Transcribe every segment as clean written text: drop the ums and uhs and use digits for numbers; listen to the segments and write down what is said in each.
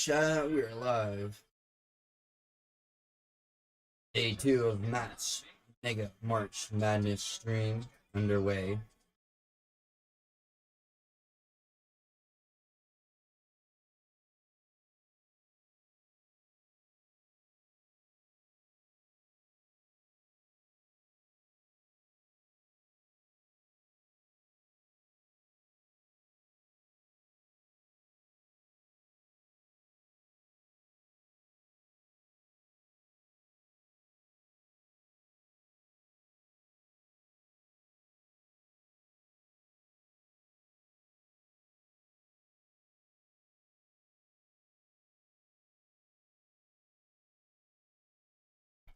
Chat, we are live. Day 2 of Matt's Mega March Madness stream underway.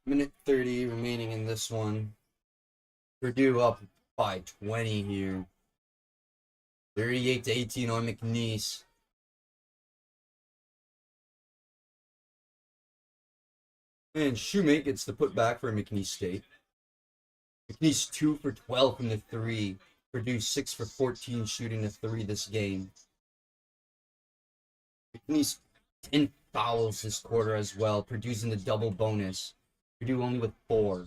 Minute 30 remaining in this one. Purdue up by 20 here. 38-18 on McNeese. And Shoemake gets the putback for McNeese State. McNeese 2 for 12 from the 3. Purdue 6 for 14 shooting the 3 this game. McNeese 10 fouls this quarter as well, producing the double bonus. Purdue only with 4.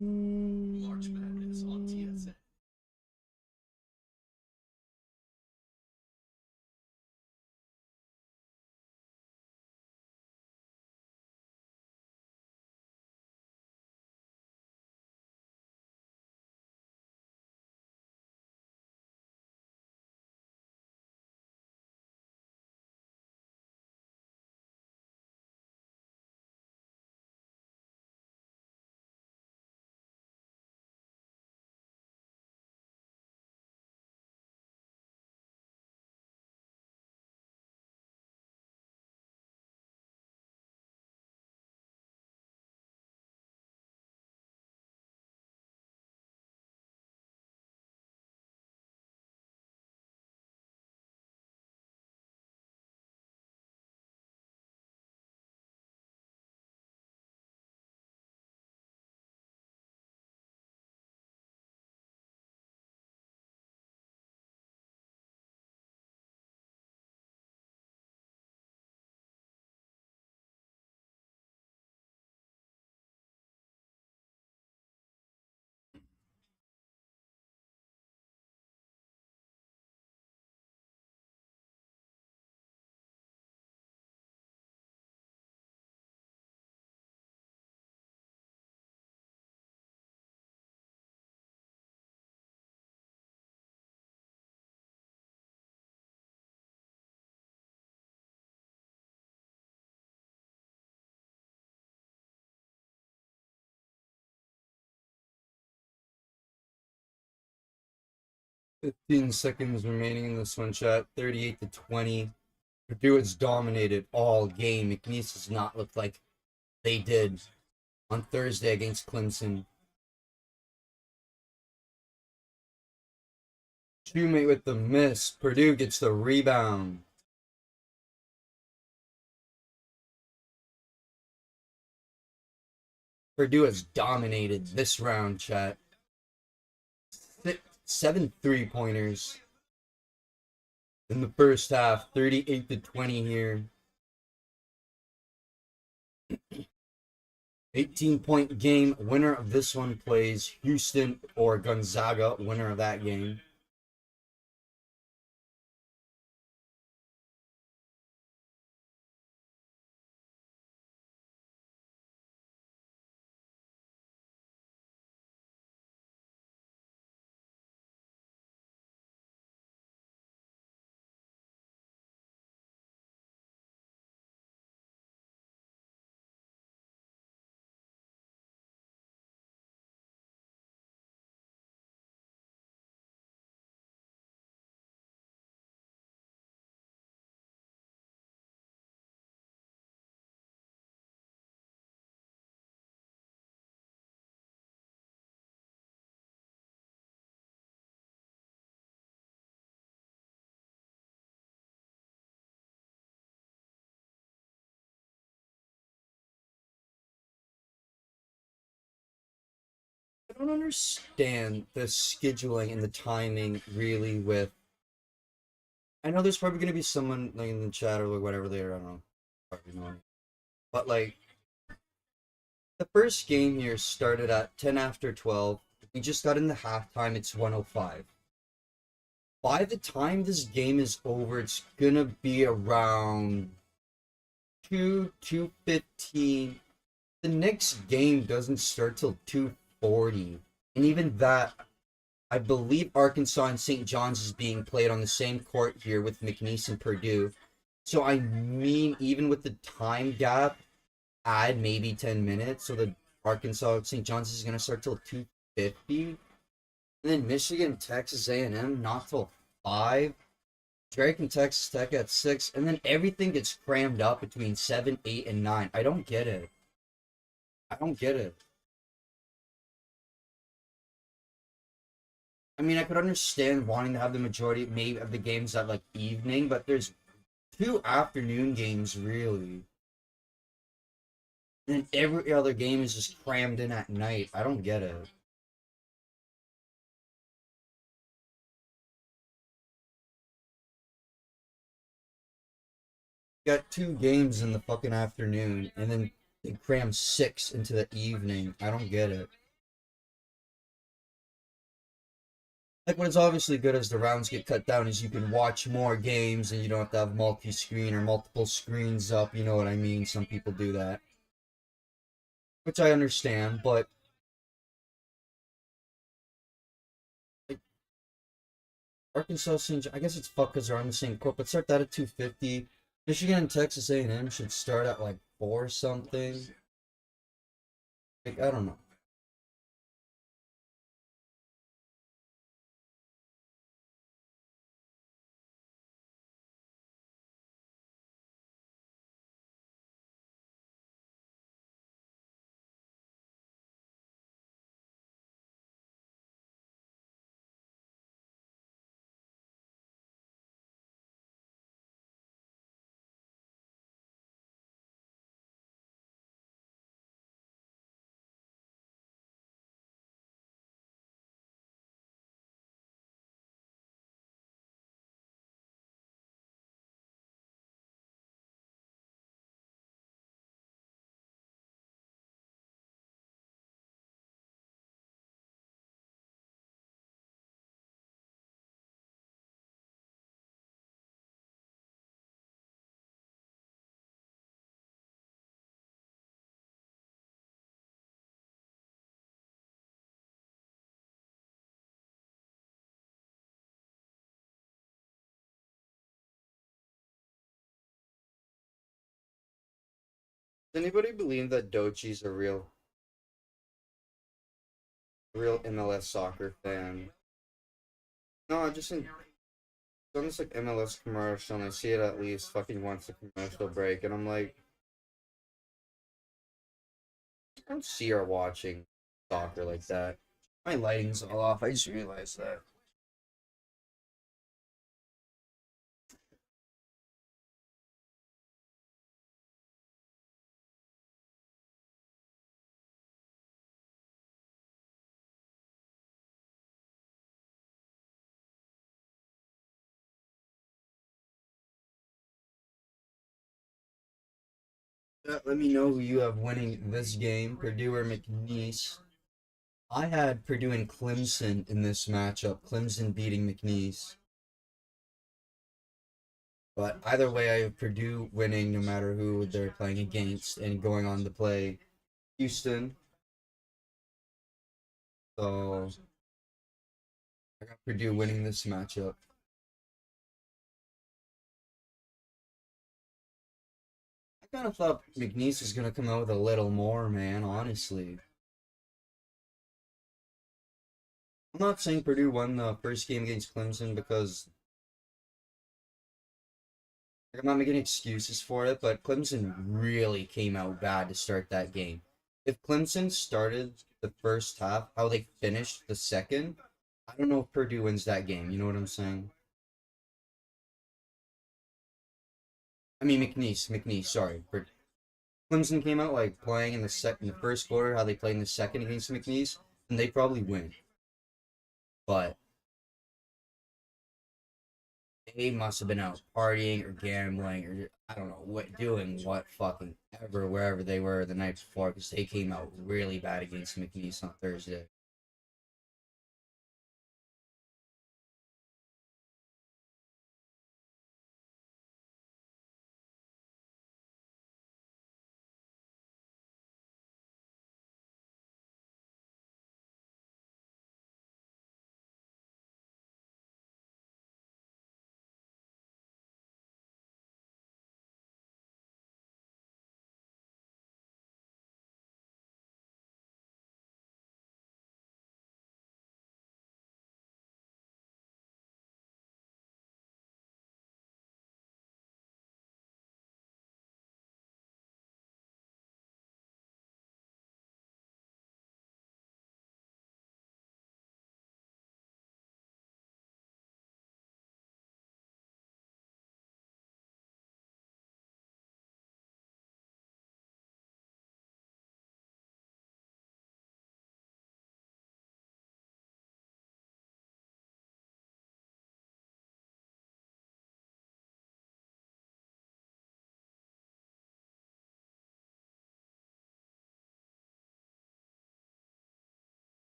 March Madness on TSA. Fifteen seconds remaining in this one, chat. 38-20. Purdue has dominated all game. McNeese does not look like they did on Thursday against Clemson. Shoemate with the miss. Purdue gets the rebound. Purdue has dominated this round, chat. 7 3-pointers in the first half. 38-20 here. 18-point game. Winner of this one plays Houston or Gonzaga. Winner of that game. I don't understand the scheduling and the timing really with. I know there's probably going to be someone like in the chat or whatever they are. I don't know. But like the first game here started at 10 after 12. We just got into halftime. It's 105. By the time this game is over, it's going to be around 2:15. The next game doesn't start till 2:40. And even that, I believe Arkansas and St. John's is being played on the same court here with McNeese and Purdue. So I mean, even with the time gap, add maybe 10 minutes. So the Arkansas St. John's is gonna start till 2:50, and then Michigan Texas A&M not till 5. Drake and Texas Tech at 6, and then everything gets crammed up between 7, 8, and 9. I don't get it. I don't get it. I mean, I could understand wanting to have the majority maybe of the games at like evening, but there's 2 afternoon games really. And then every other game is just crammed in at night. I don't get it. Got 2 games in the fucking afternoon, and then they cram 6 into the evening. I don't get it. Like, what is obviously good as the rounds get cut down is you can watch more games and you don't have to have multi-screen or multiple screens up. You know what I mean? Some people do that, which I understand, but like, Arkansas St. I guess it's fucked because they're on the same court, but start that at 2:50. Michigan and Texas A&M should start at like 4 something. Like, I don't know. Does anybody believe that Dochi's a real MLS soccer fan? No, I just think on this like MLS commercial, and I see it at least fucking once a commercial break, and I'm like, I don't see her watching soccer like that. My lighting's all off. I just realized that. Let me know who you have winning this game, Purdue or McNeese. I had Purdue and Clemson in this matchup. Clemson beating McNeese. But either way, I have Purdue winning no matter who they're playing against and going on to play Houston. So I got Purdue winning this matchup. I kind of thought McNeese was going to come out with a little more, man, honestly. I'm not saying Purdue won the first game against Clemson because I'm not making excuses for it, but Clemson really came out bad to start that game. If Clemson started the first half, how they finished the second, I don't know if Purdue wins that game. You know what I'm saying? I mean McNeese. Sorry, Clemson came out like playing in the first quarter, how they played in the second against McNeese, and they probably win. But they must have been out partying or gambling or I don't know what doing what fucking ever wherever they were the night before because they came out really bad against McNeese on Thursday.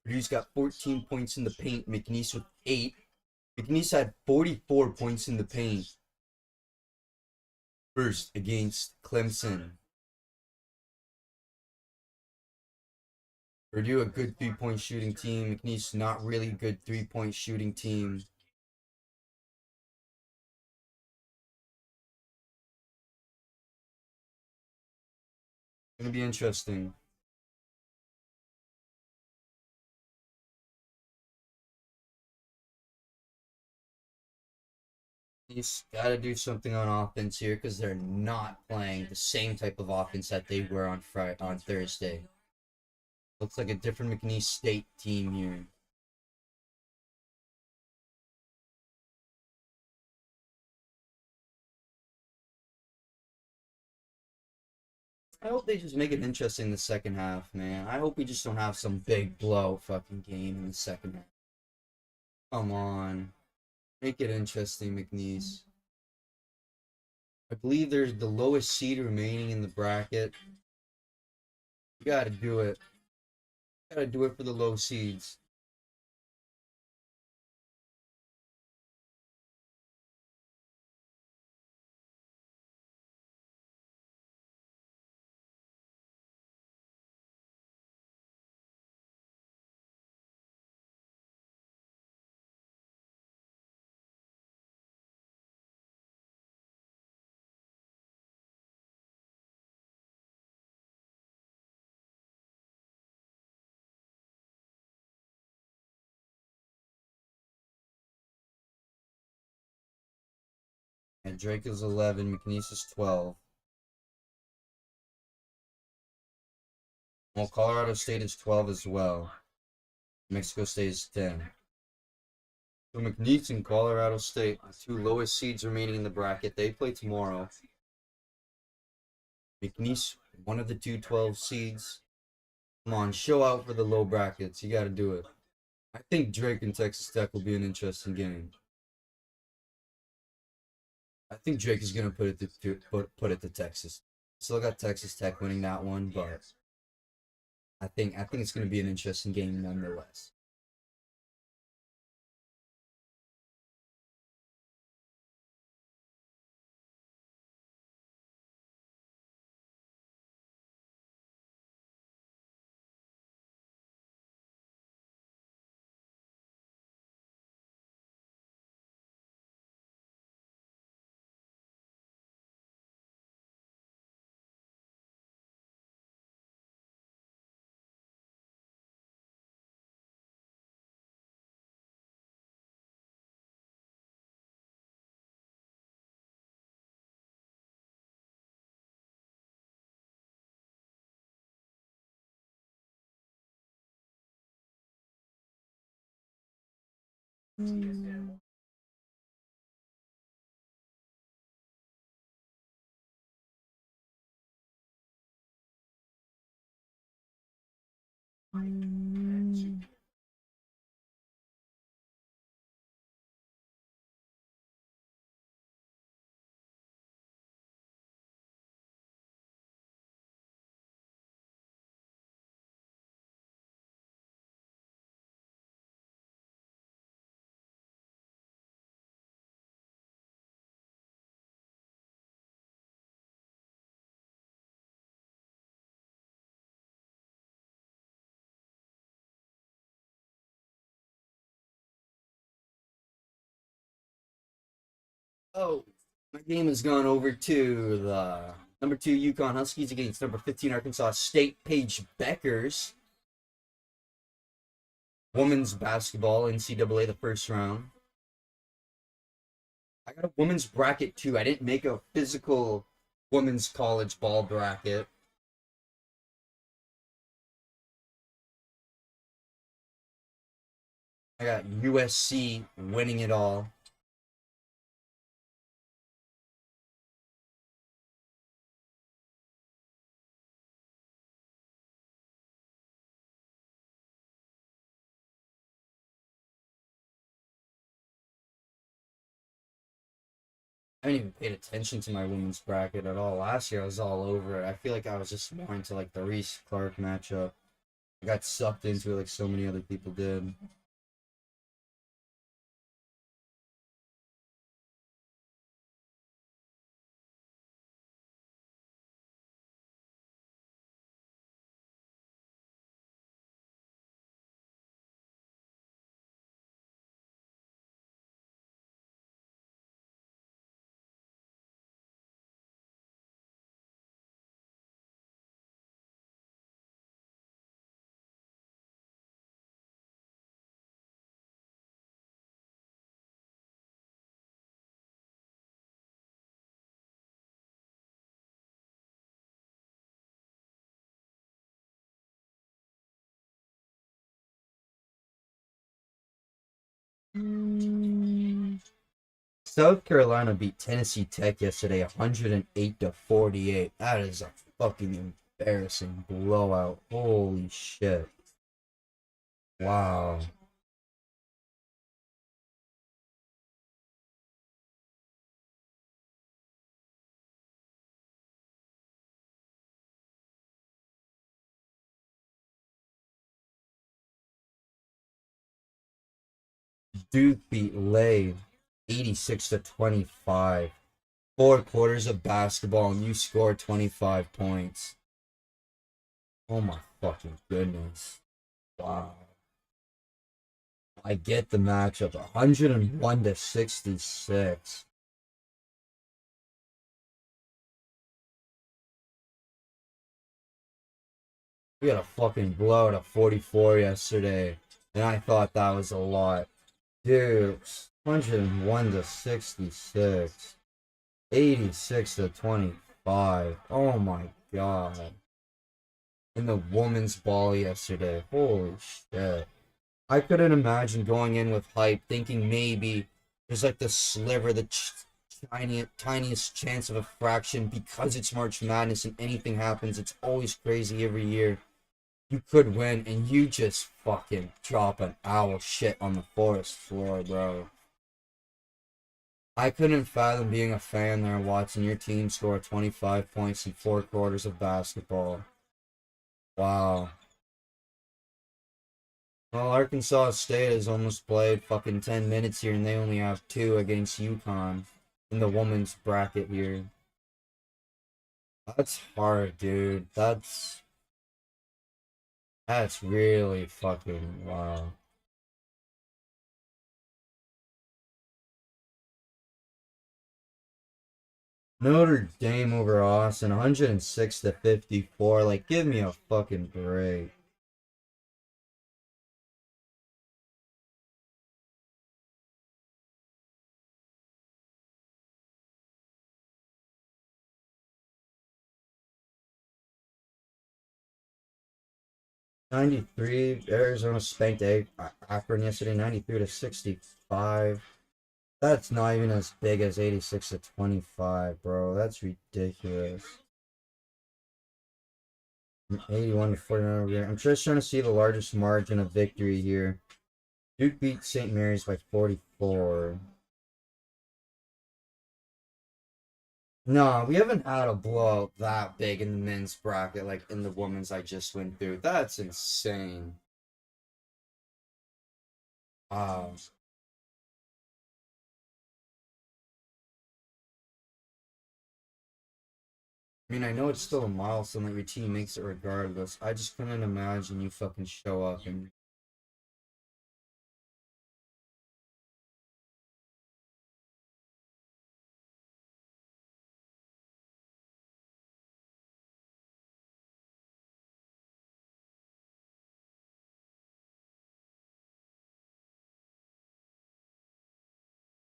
Purdue's got 14 points in the paint. McNeese with 8. McNeese had 44 points in the paint first against Clemson. Purdue a good 3-point shooting team. McNeese not really good 3-point shooting team. Gonna be interesting. He's got to do something on offense here because they're not playing the same type of offense that they were on Thursday. Looks like a different McNeese State team here. I hope they just make it interesting the second half, man. I hope we just don't have some big blow fucking game in the second half. Come on. Make it interesting, McNeese. I believe there's the lowest seed remaining in the bracket. You gotta do it. You gotta do it for the low seeds. And Drake is 11, McNeese is 12. Well, Colorado State is 12 as well. Mexico State is 10. So McNeese and Colorado State, the two lowest seeds remaining in the bracket, they play tomorrow. McNeese, one of the two 12 seeds. Come on, show out for the low brackets. You got to do it. I think Drake and Texas Tech will be an interesting game. I think Drake is gonna put it to Texas. Still got Texas Tech winning that one, but I think it's gonna be an interesting game nonetheless. Oh, my game has gone over to the number 2 Yukon Huskies against number 15 Arkansas State Paige Beckers. Women's basketball NCAA the first round. I got a women's bracket too. I didn't make a physical women's college ball bracket. I got USC winning it all. I haven't even paid attention to my women's bracket at all. Last year I was all over it. I feel like I was just more into like the Reese Clark matchup. I got sucked into it like so many other people did. South Carolina beat Tennessee Tech yesterday 108 to 48. That is a fucking embarrassing blowout. Holy shit. Wow. Duke beat Lay 86 to 25. 4 quarters of basketball and you score 25 points. Oh my fucking goodness. Wow. I get the matchup 101 to 66. We had a fucking blowout of 44 yesterday, and I thought that was a lot. Dude, 101 to 66. 86 to 25. Oh my god. In the women's ball yesterday. Holy shit. I couldn't imagine going in with hype, thinking maybe there's like the sliver, the tiniest chance of a fraction because it's March Madness and anything happens. It's always crazy every year. You could win and you just fucking drop an owl shit on the forest floor, bro. I couldn't fathom being a fan there watching your team score 25 points in 4 quarters of basketball. Wow. Well, Arkansas State has almost played fucking 10 minutes here and they only have 2 against UConn in the women's bracket here. That's hard, dude. That's really fucking wow. Notre Dame over Austin, 106-54. Like, give me a fucking break. '93, Arizona spanked Akron yesterday, 93-65. That's not even as big as 86-25, bro. That's ridiculous. 81-49 over here. I'm just trying to see the largest margin of victory here. Duke beat St. Mary's by 44. No, we haven't had a blowout that big in the men's bracket like in the women's I just went through. That's insane. Wow. I mean, I know it's still a milestone that your team makes it regardless. I just couldn't imagine you fucking show up and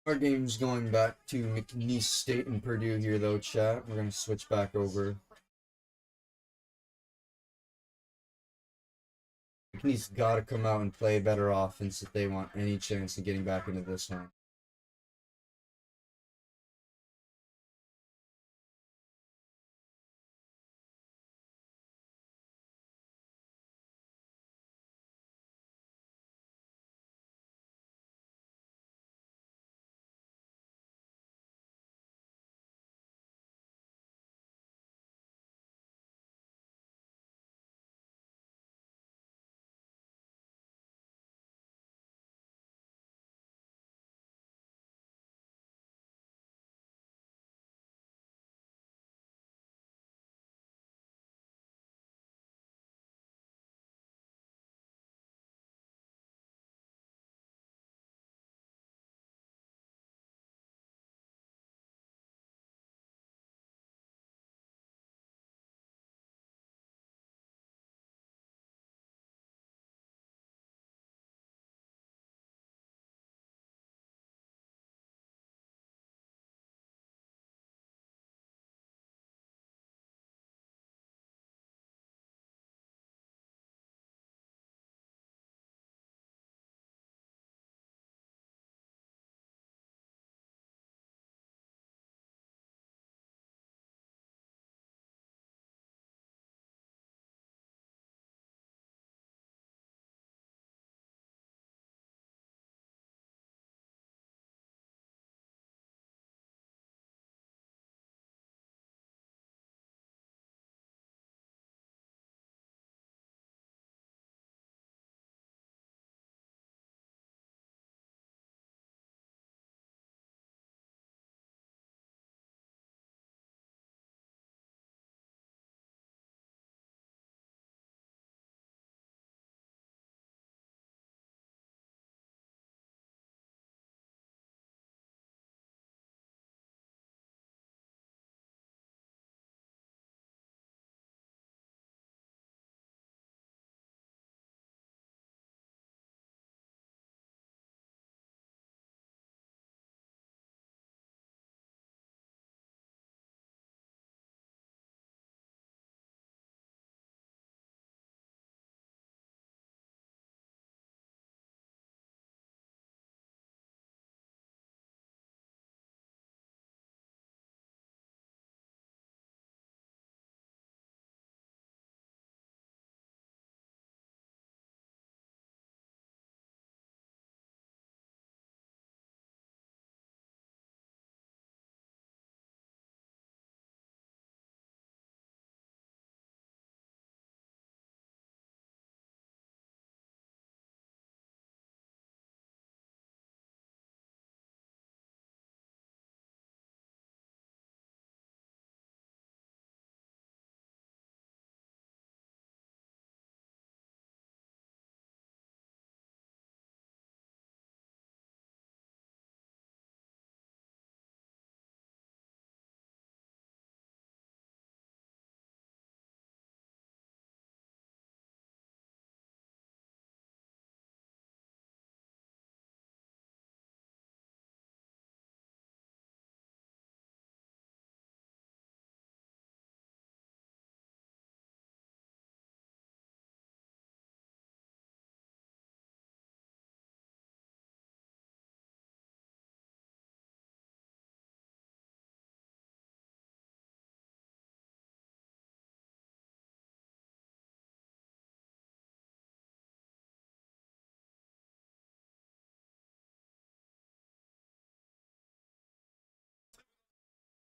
our game's going back to McNeese State and Purdue here though, chat. We're gonna switch back over. McNeese gotta come out and play better offense if they want any chance of getting back into this one.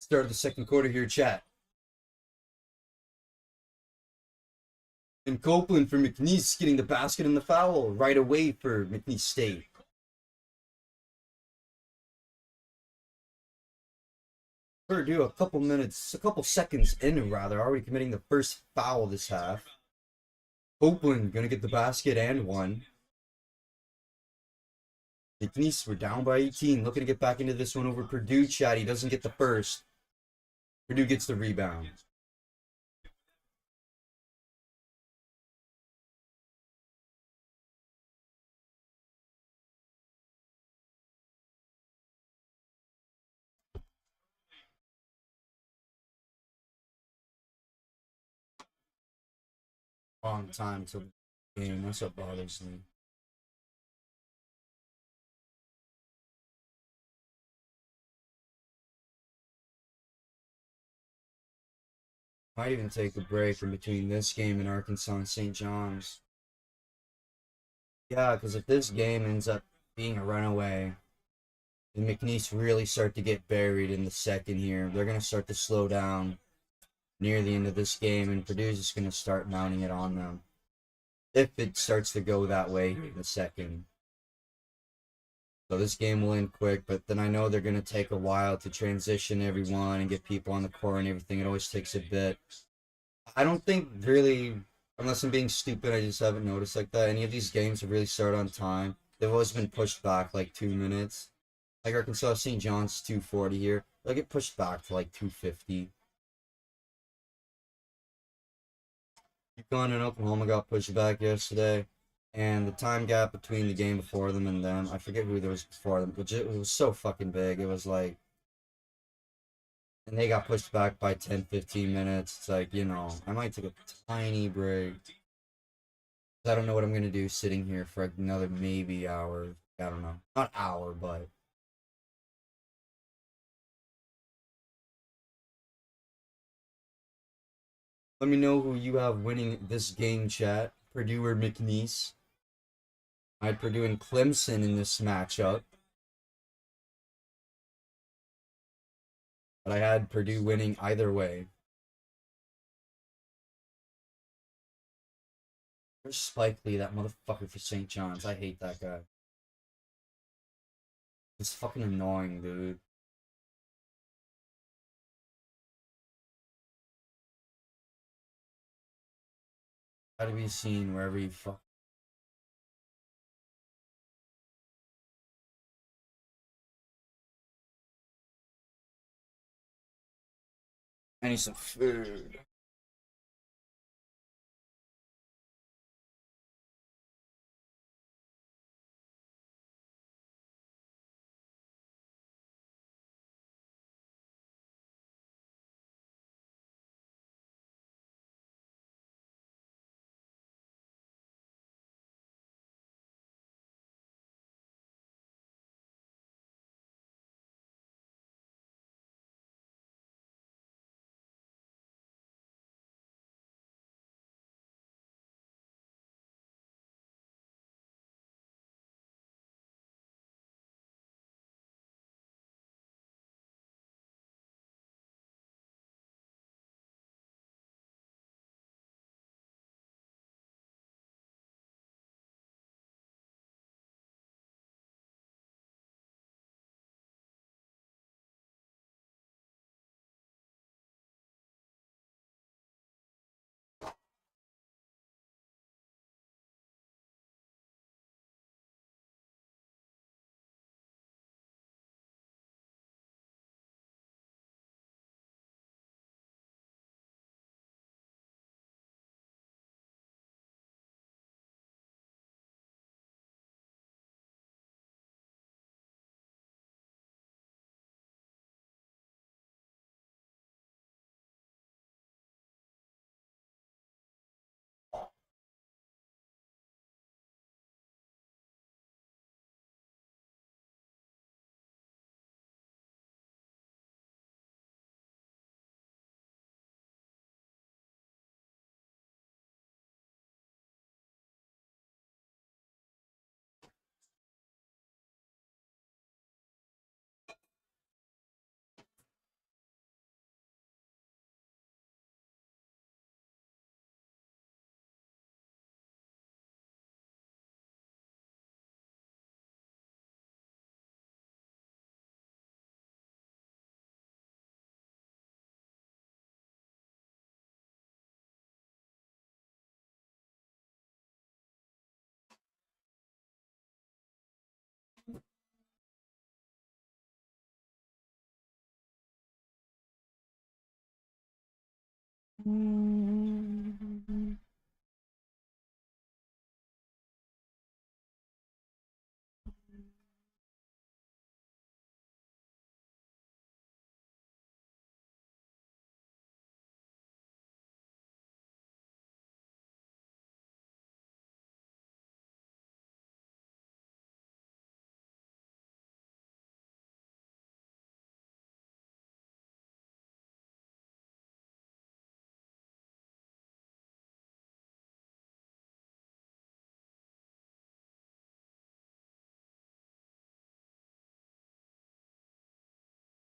Start of the second quarter here, chat. And Copeland for McNeese getting the basket and the foul right away for McNeese State. Purdue a couple seconds in rather, already committing the first foul this half. Copeland gonna get the basket and one. McNeese were down by 18, looking to get back into this one over Purdue. Chat, he doesn't get the first. Purdue gets the rebound. Long time till the game. That's what bothers me. Might even take a break in between this game and Arkansas and St. John's. Yeah, because if this game ends up being a runaway, and McNeese really start to get buried in the second here, they're going to start to slow down near the end of this game, and Purdue's just going to start mounting it on them. If it starts to go that way in the second. So this game will end quick, but then I know they're going to take a while to transition everyone and get people on the court and everything. It always takes a bit. I don't think really, unless I'm being stupid, I just haven't noticed like that. Any of these games have really started on time. They've always been pushed back like 2 minutes. Like Arkansas St. John's 2:40 here. They'll get pushed back to like 2:50. UConn and Oklahoma got pushed back yesterday. And the time gap between the game before them and them, I forget who there was before them, but it was so fucking big. It was like, and they got pushed back by 10, 15 minutes. It's like, I might take a tiny break. I don't know what I'm going to do sitting here for another maybe hour. I don't know. Not hour, but. Let me know who you have winning this game, chat. Purdue or McNeese. I had Purdue and Clemson in this matchup. But I had Purdue winning either way. Where's Spike Lee, that motherfucker for St. John's? I hate that guy. It's fucking annoying, dude. Gotta be seen wherever you fuck. I need some food.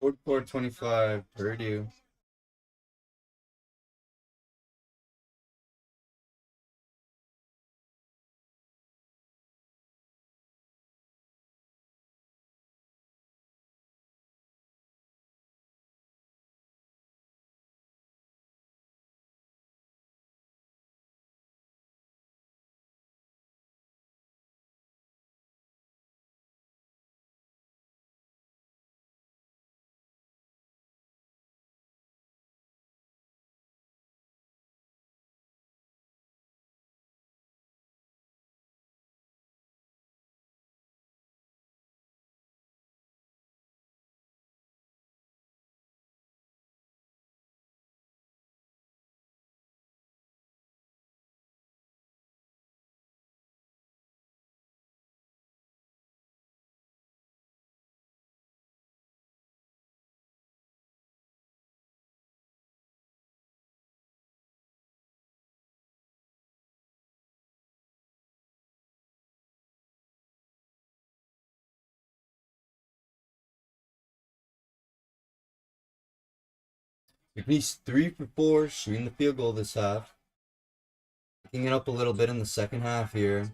Fourth quarter 25, Purdue. McNeese 3 for 4, shooting the field goal this half. Picking it up a little bit in the second half here.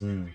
Hmm.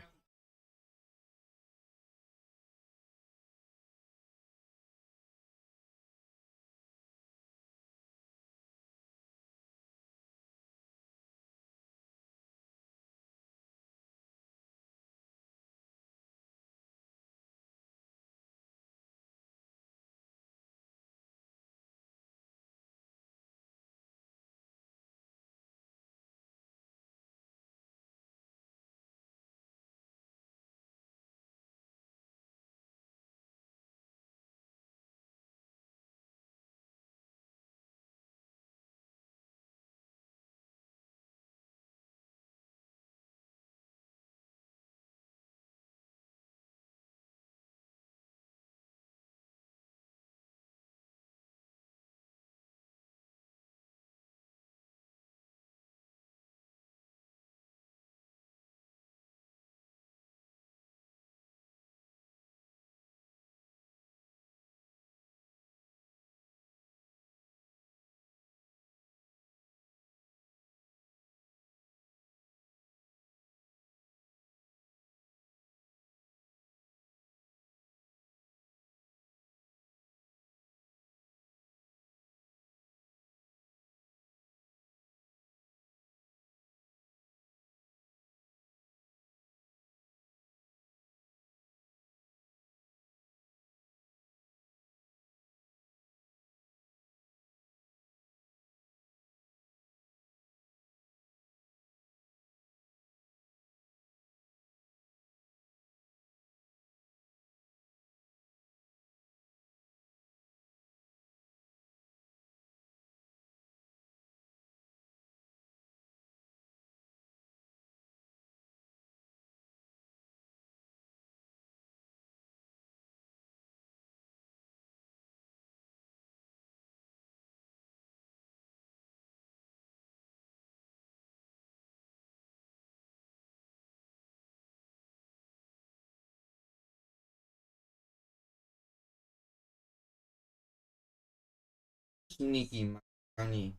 Sneaky money.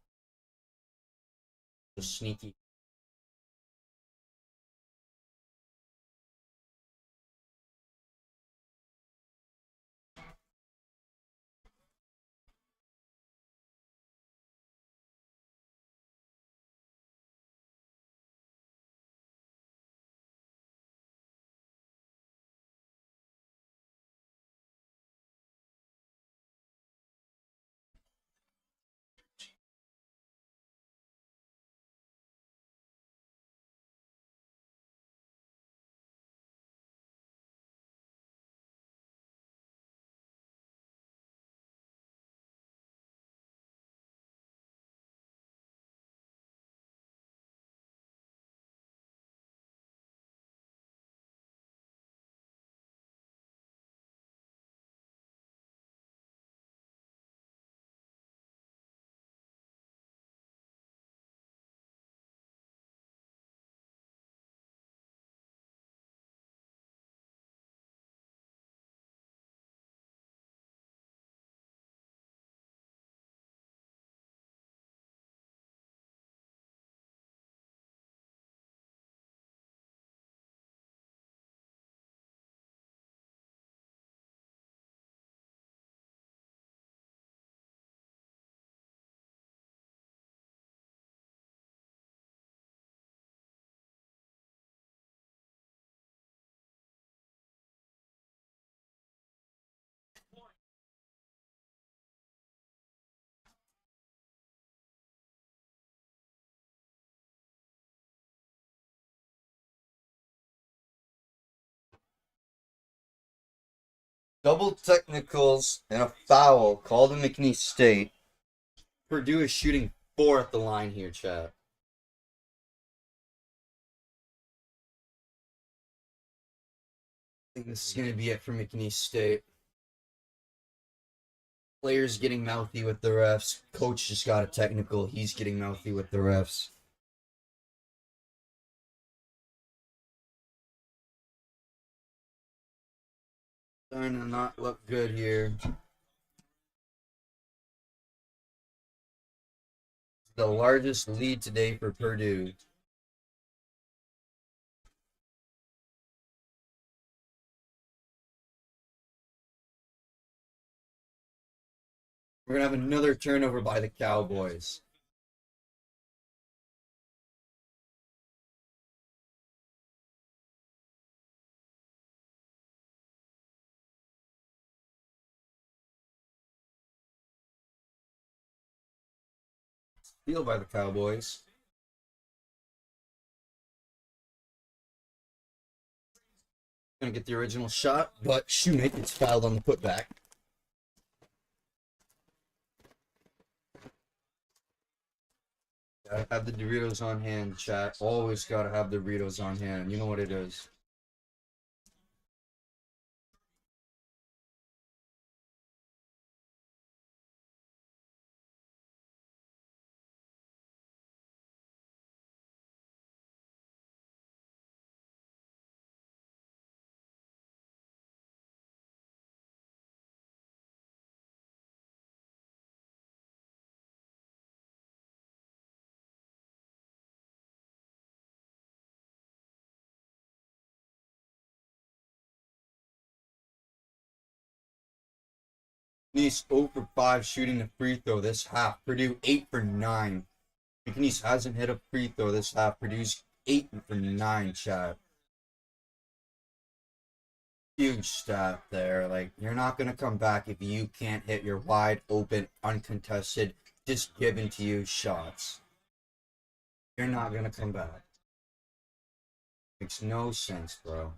The sneaky. Double technicals and a foul called in McNeese State. Purdue is shooting 4 at the line here, chat. I think this is going to be it for McNeese State. Players getting mouthy with the refs. Coach just got a technical. He's getting mouthy with the refs. Starting to not look good here. The largest lead today for Purdue. We're going to have another turnover by the Cowboys. Steal by the Cowboys. Gonna get the original shot, but Shoemake gets fouled on the putback. Gotta have the Doritos on hand, chat. Always gotta have the Doritos on hand. You know what it is. McNeese 0 for 5 shooting the free throw this half. Purdue 8 for 9. McNeese hasn't hit a free throw this half. Purdue's 8 for 9, chat. Huge stat there. Like, you're not going to come back if you can't hit your wide open, uncontested, just given to you shots. You're not going to come back. Makes no sense, bro.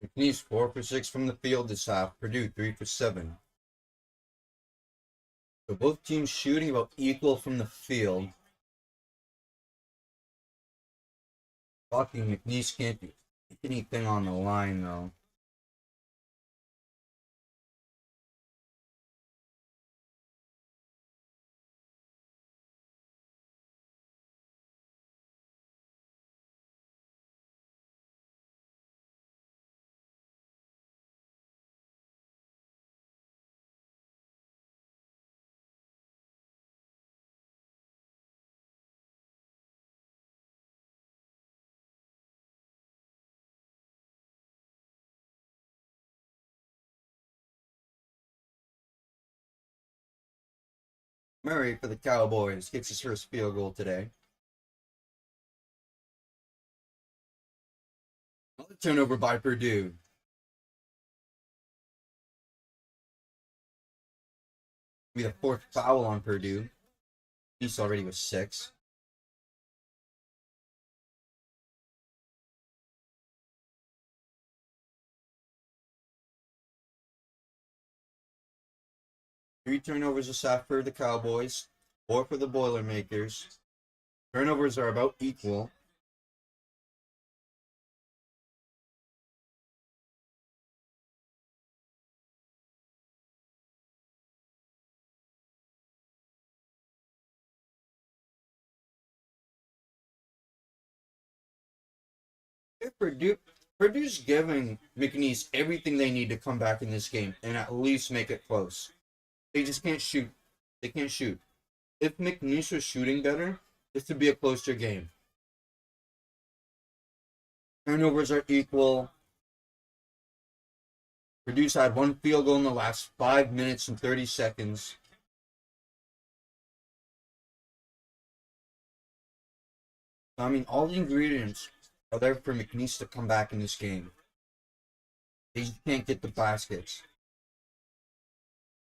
McNeese 4 for 6 from the field this half. Purdue 3 for 7. So both teams shooting about equal from the field. Fucking McNeese can't do anything on the line though. Murray for the Cowboys gets his first field goal today. Another turnover by Purdue. Be the fourth foul on Purdue. He's already with 6. Three turnovers this half for the Cowboys, 4 for the Boilermakers. Turnovers are about equal. Purdue's giving McNeese everything they need to come back in this game and at least make it close. They just can't shoot. They can't shoot. If McNeese was shooting better, this would be a closer game. Turnovers are equal. Purdue's had 1 field goal in the last 5 minutes and 30 seconds. I mean, all the ingredients are there for McNeese to come back in this game. They just can't get the baskets.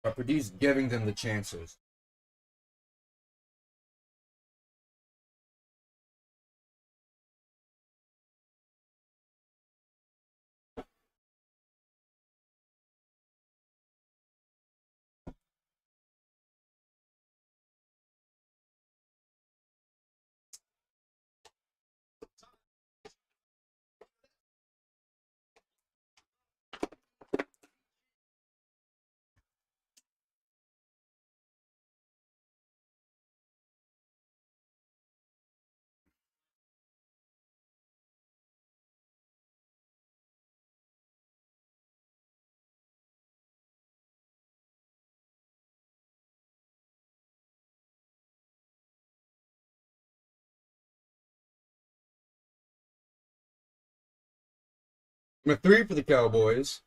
But Purdue's giving them the chances. Number 3 for the Cowboys.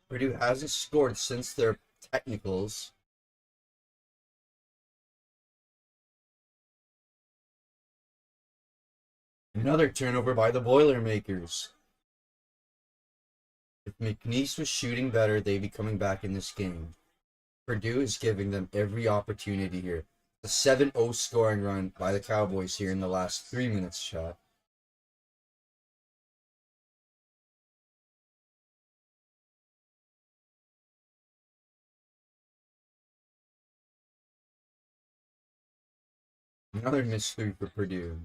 Purdue hasn't scored since their technicals. Another turnover by the Boilermakers. If McNeese was shooting better, they'd be coming back in this game. Purdue is giving them every opportunity here. A 7-0 scoring run by the Cowboys here in the last 3 minutes shot. Another missed 3 for Purdue.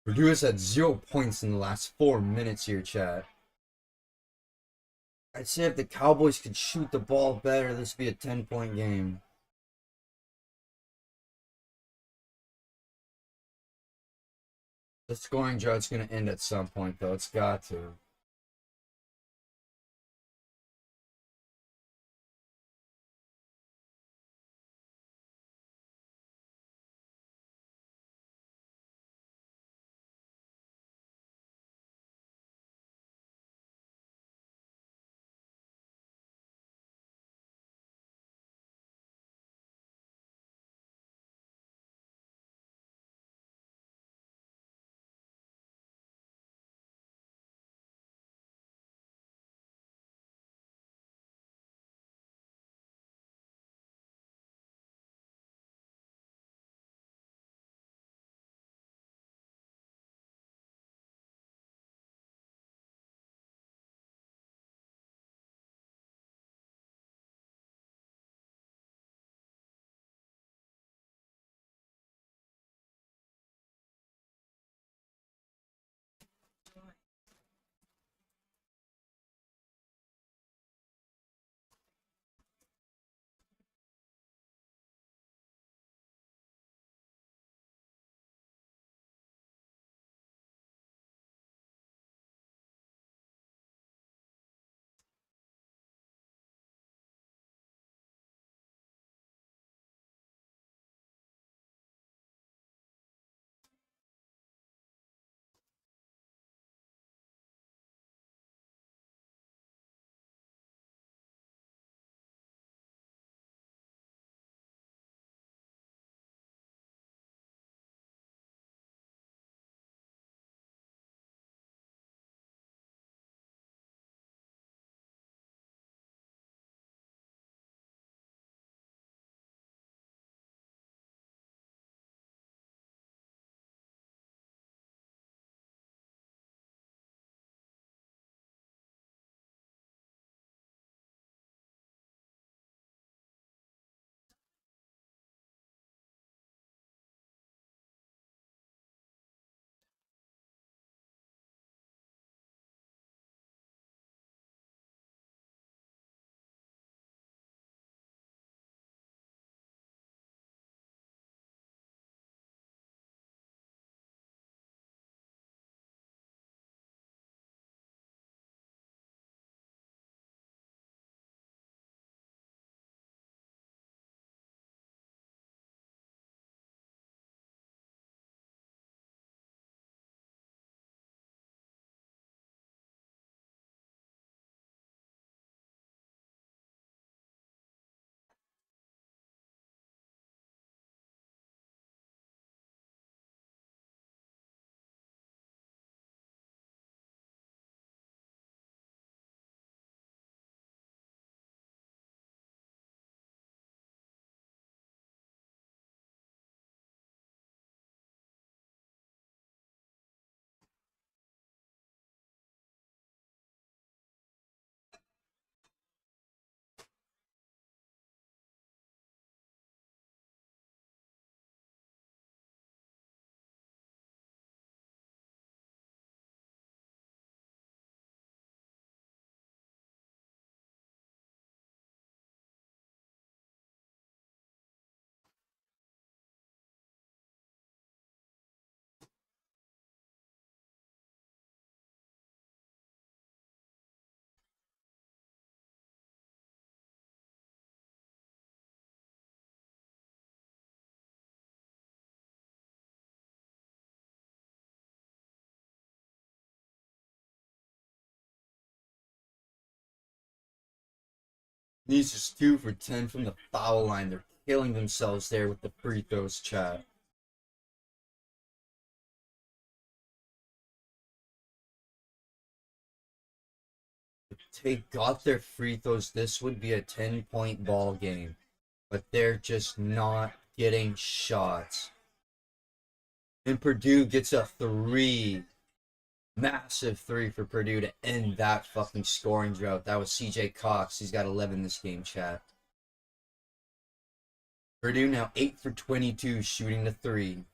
Purdue has had 0 points in the last 4 minutes here, chat. I'd say if the Cowboys could shoot the ball better, this would be a 10-point game. The scoring drough's going to end at some point, though. It's got to. He's just 2 for 10 from the foul line. They're killing themselves there with the free throws, chat. If they got their free throws, this would be a 10-point ball game. But they're just not getting shots. And Purdue gets a 3. Massive 3 for Purdue to end that fucking scoring drought. That was CJ Cox. He's got 11 this game, chat. Purdue now 8 for 22 shooting the 3.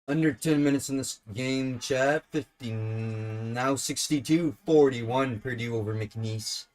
Under 10 minutes in this game, chat. 50, now 62-41 Purdue over McNeese.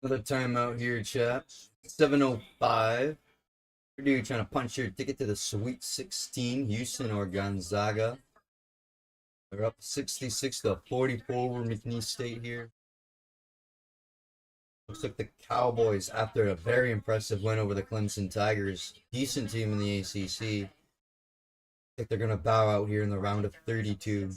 Another timeout here, chat. 7:05. Purdue trying to punch your ticket to the Sweet 16. Houston or Gonzaga. They're up 66-44 over McNeese State here. Looks like the Cowboys, after a very impressive win over the Clemson Tigers, decent team in the ACC, I think they're going to bow out here in the round of 32.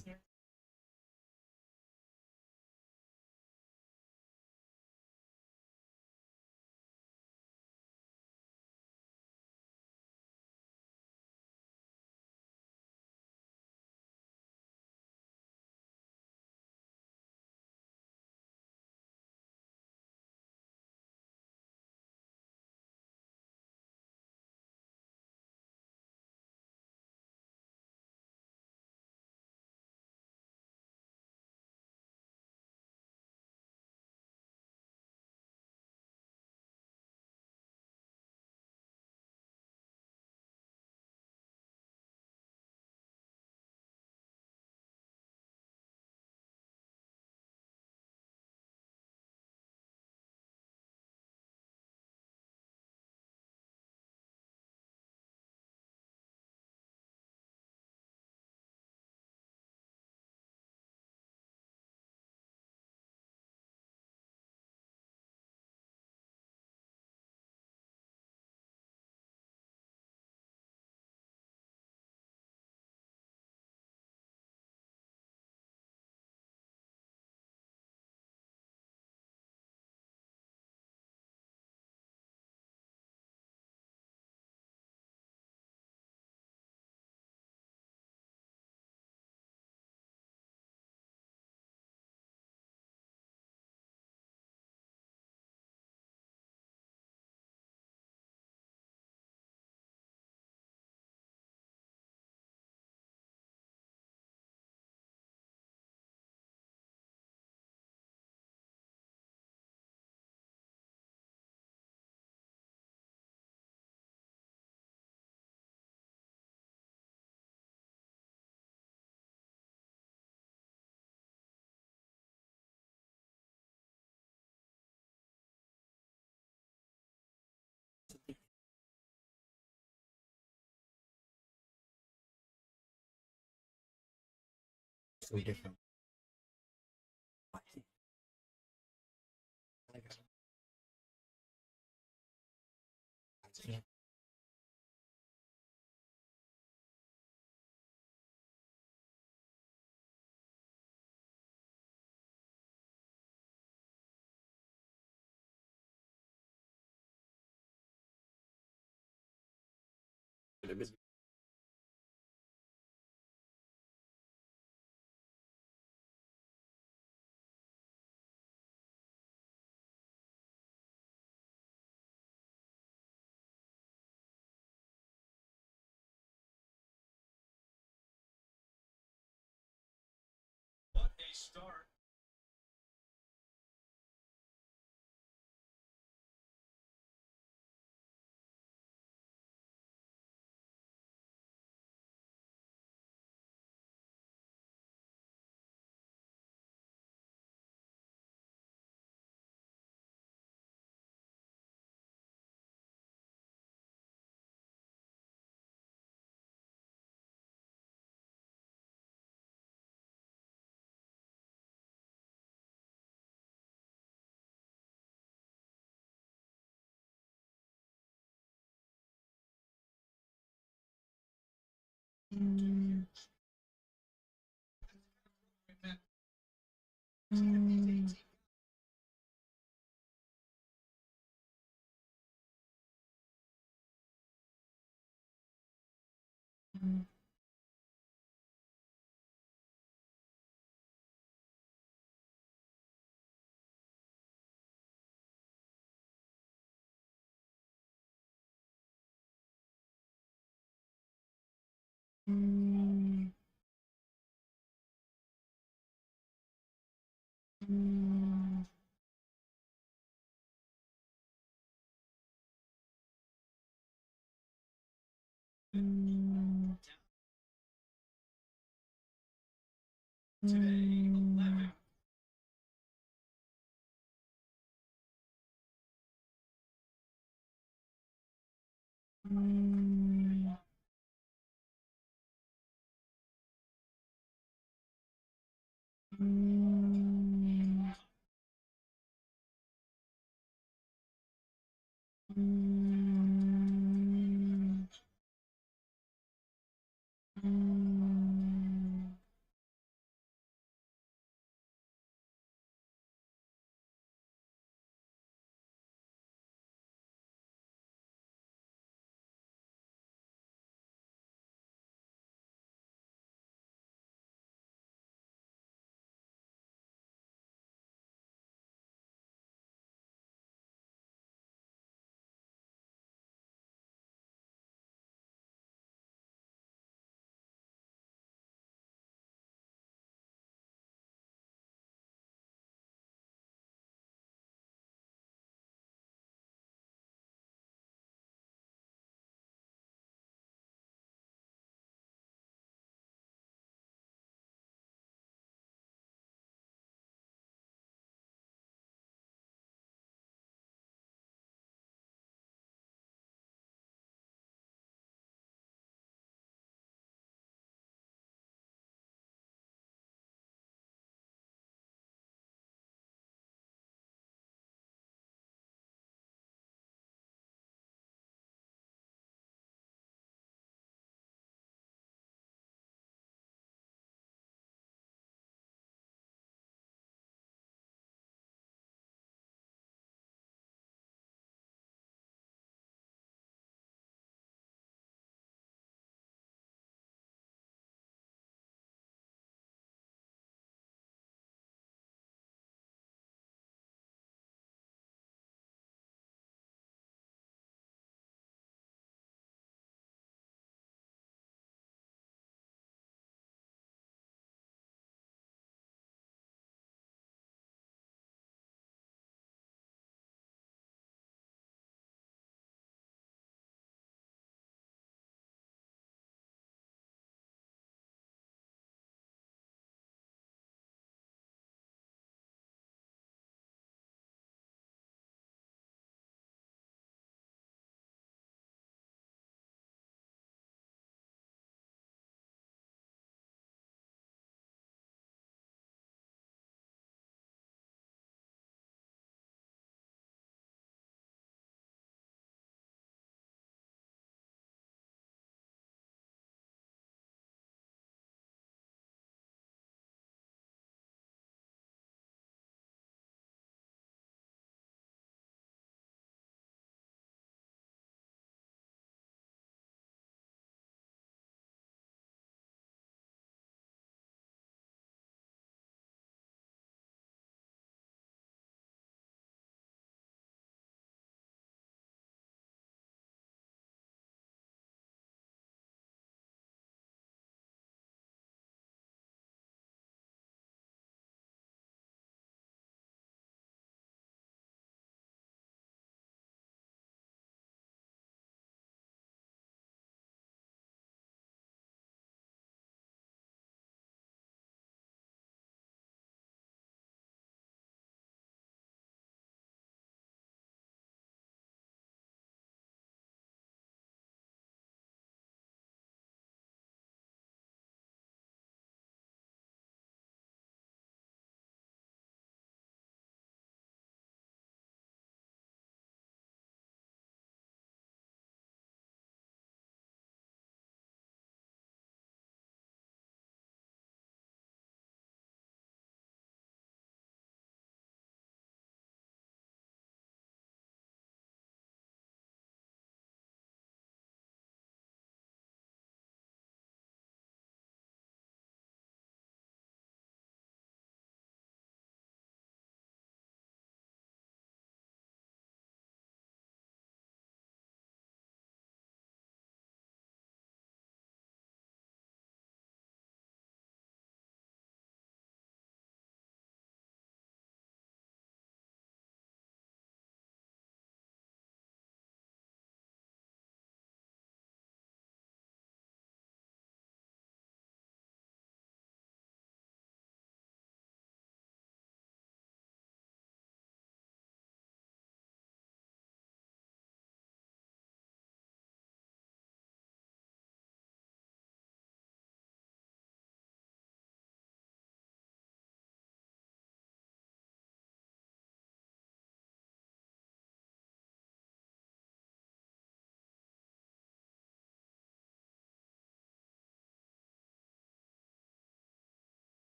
So different. Mm, mm, mm, mm.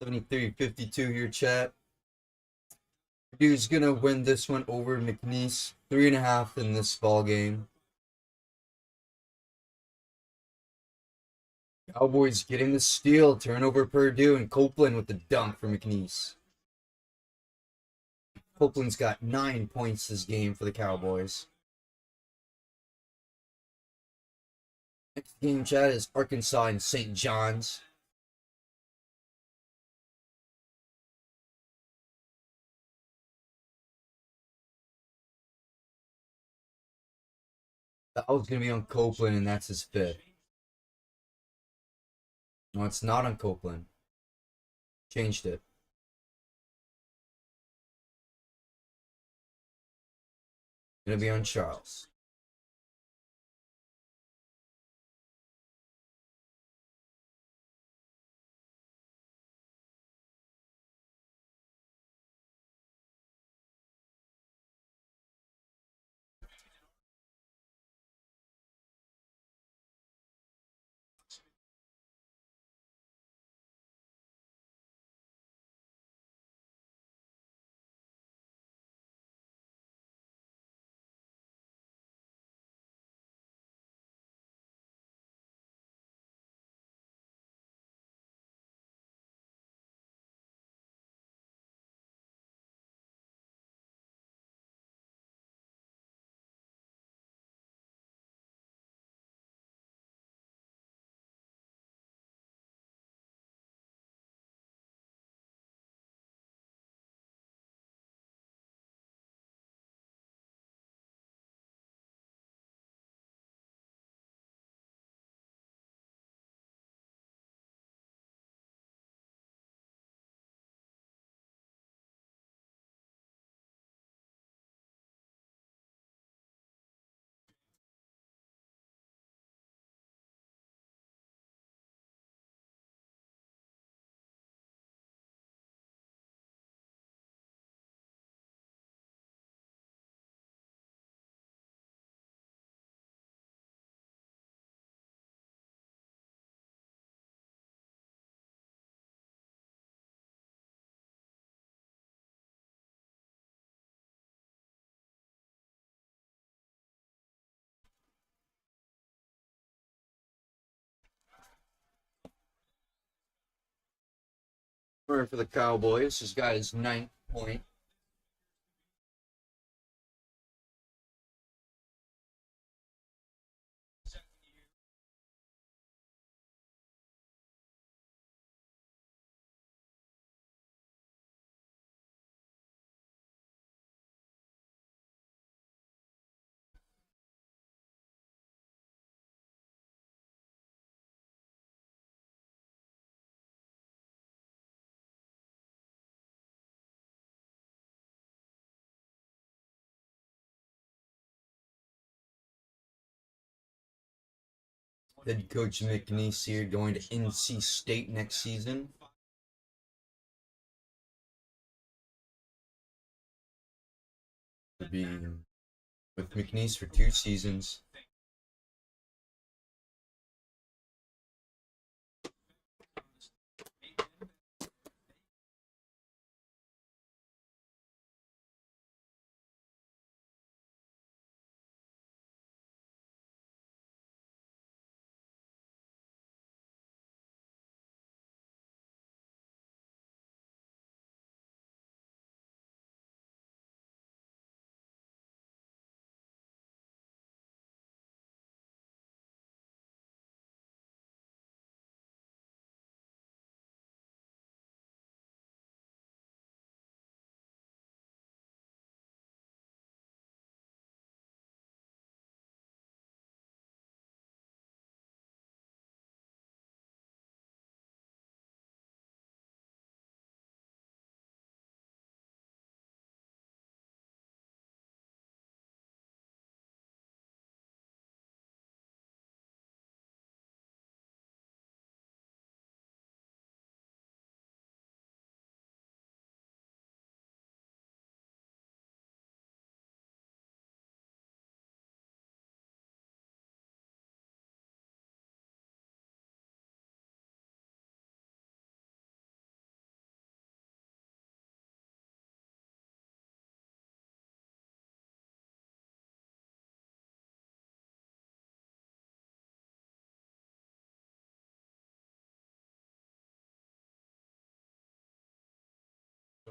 73-52 here, chat. Dude's gonna win this one over McNeese. 3.5 in this ball game. Cowboys getting the steal. Turnover Purdue, and Copeland with the dunk for McNeese. Copeland's got 9 points this game for the Cowboys. Next game, chat, is Arkansas and St. John's. That was going to be on Copeland, and that's his fifth. No, it's not on Copeland. Changed it. Going to be on Charles. For the Cowboys, he's got his 9th point. Head coach McNeese here, going to NC State next season. To be with McNeese for 2 seasons.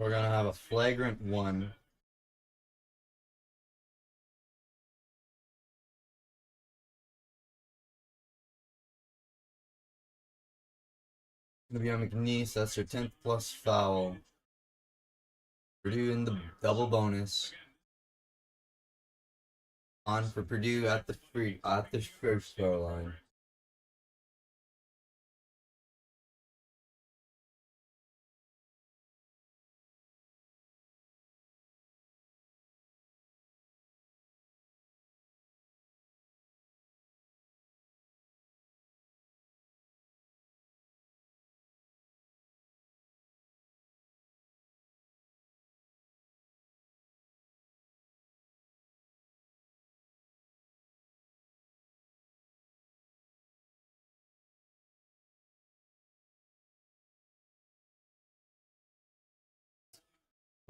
We're gonna have a flagrant one. Gonna be on McNeese. That's their 10th plus foul. Purdue in the double bonus. On for Purdue at the first foul line.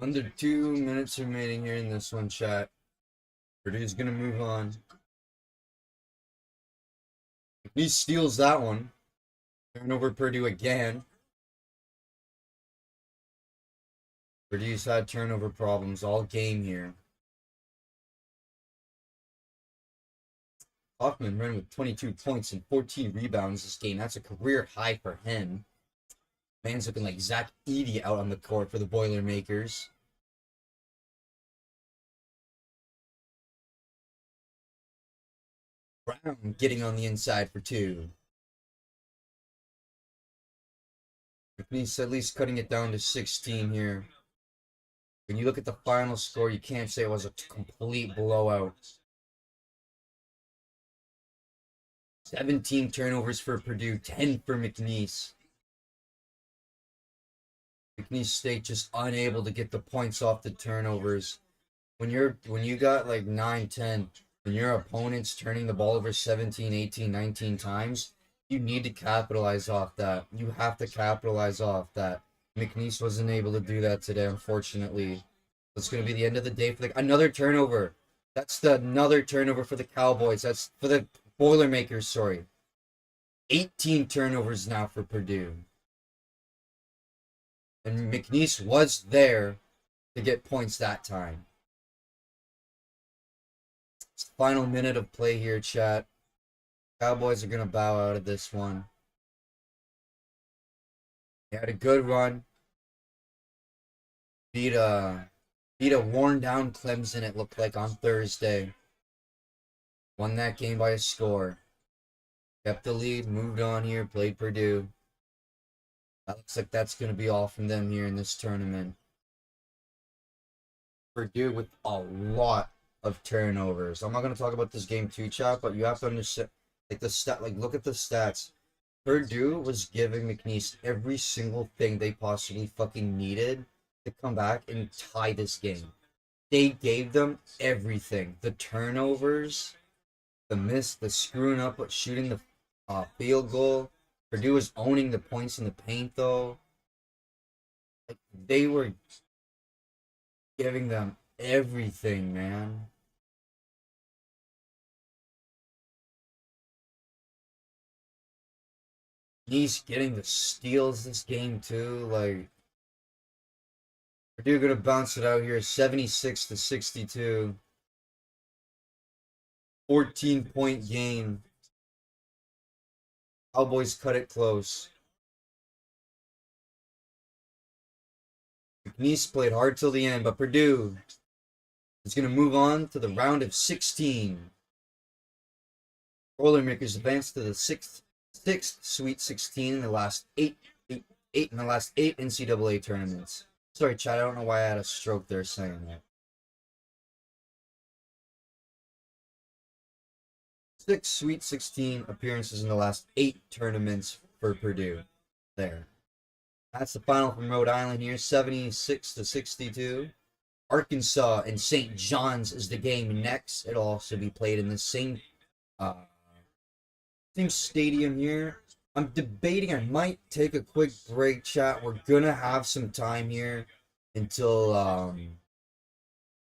Under 2 minutes remaining here in this one, chat. Purdue's gonna move on. He steals that one. Turnover Purdue again. Purdue's had turnover problems all game here. Hoffman ran with 22 points and 14 rebounds this game. That's a career high for him. Man's looking like Zach Edey out on the court for the Boilermakers. Brown getting on the inside for 2. McNeese at least cutting it down to 16 here. When you look at the final score, you can't say it was a complete blowout. 17 turnovers for Purdue, 10 for McNeese. McNeese State just unable to get the points off the turnovers. When you got like 9, 10, when your opponent's turning the ball over 17, 18, 19 times, you need to capitalize off that. You have to capitalize off that. McNeese wasn't able to do that today, unfortunately. It's going to be the end of the day for another turnover. That's another turnover for the Cowboys. That's for the Boilermakers, sorry. 18 turnovers now for Purdue. And McNeese was there to get points that time. It's the final minute of play here, chat. Cowboys are going to bow out of this one. They had a good run. Beat a worn down Clemson, it looked like, on Thursday. Won that game by a score. Kept the lead, moved on here, played Purdue. That looks like that's going to be all from them here in this tournament. Purdue with a lot of turnovers. I'm not going to talk about this game too, chat, but you have to understand, look at the stats. Purdue was giving McNeese every single thing they possibly fucking needed to come back and tie this game. They gave them everything. The turnovers, the miss, the screwing up, but shooting the field goal. Purdue was owning the points in the paint, though. Like, they were giving them everything, man. He's getting the steals this game, too. Like, Purdue gonna bounce it out here, 76-62. 14-point game. Cowboys cut it close. McNeese played hard till the end, but Purdue is going to move on to the round of 16. Boilermakers advance to the sixth Sweet 16 in the last eight in the last 8 NCAA tournaments. Sorry, Chad, I don't know why I had a stroke there saying that. 6 Sweet 16 appearances in the last 8 tournaments for Purdue. There. That's the final from Rhode Island here, 76-62. Arkansas and St. John's is the game next. It'll also be played in the same stadium here. I'm debating I might take a quick break, chat. We're gonna have some time here until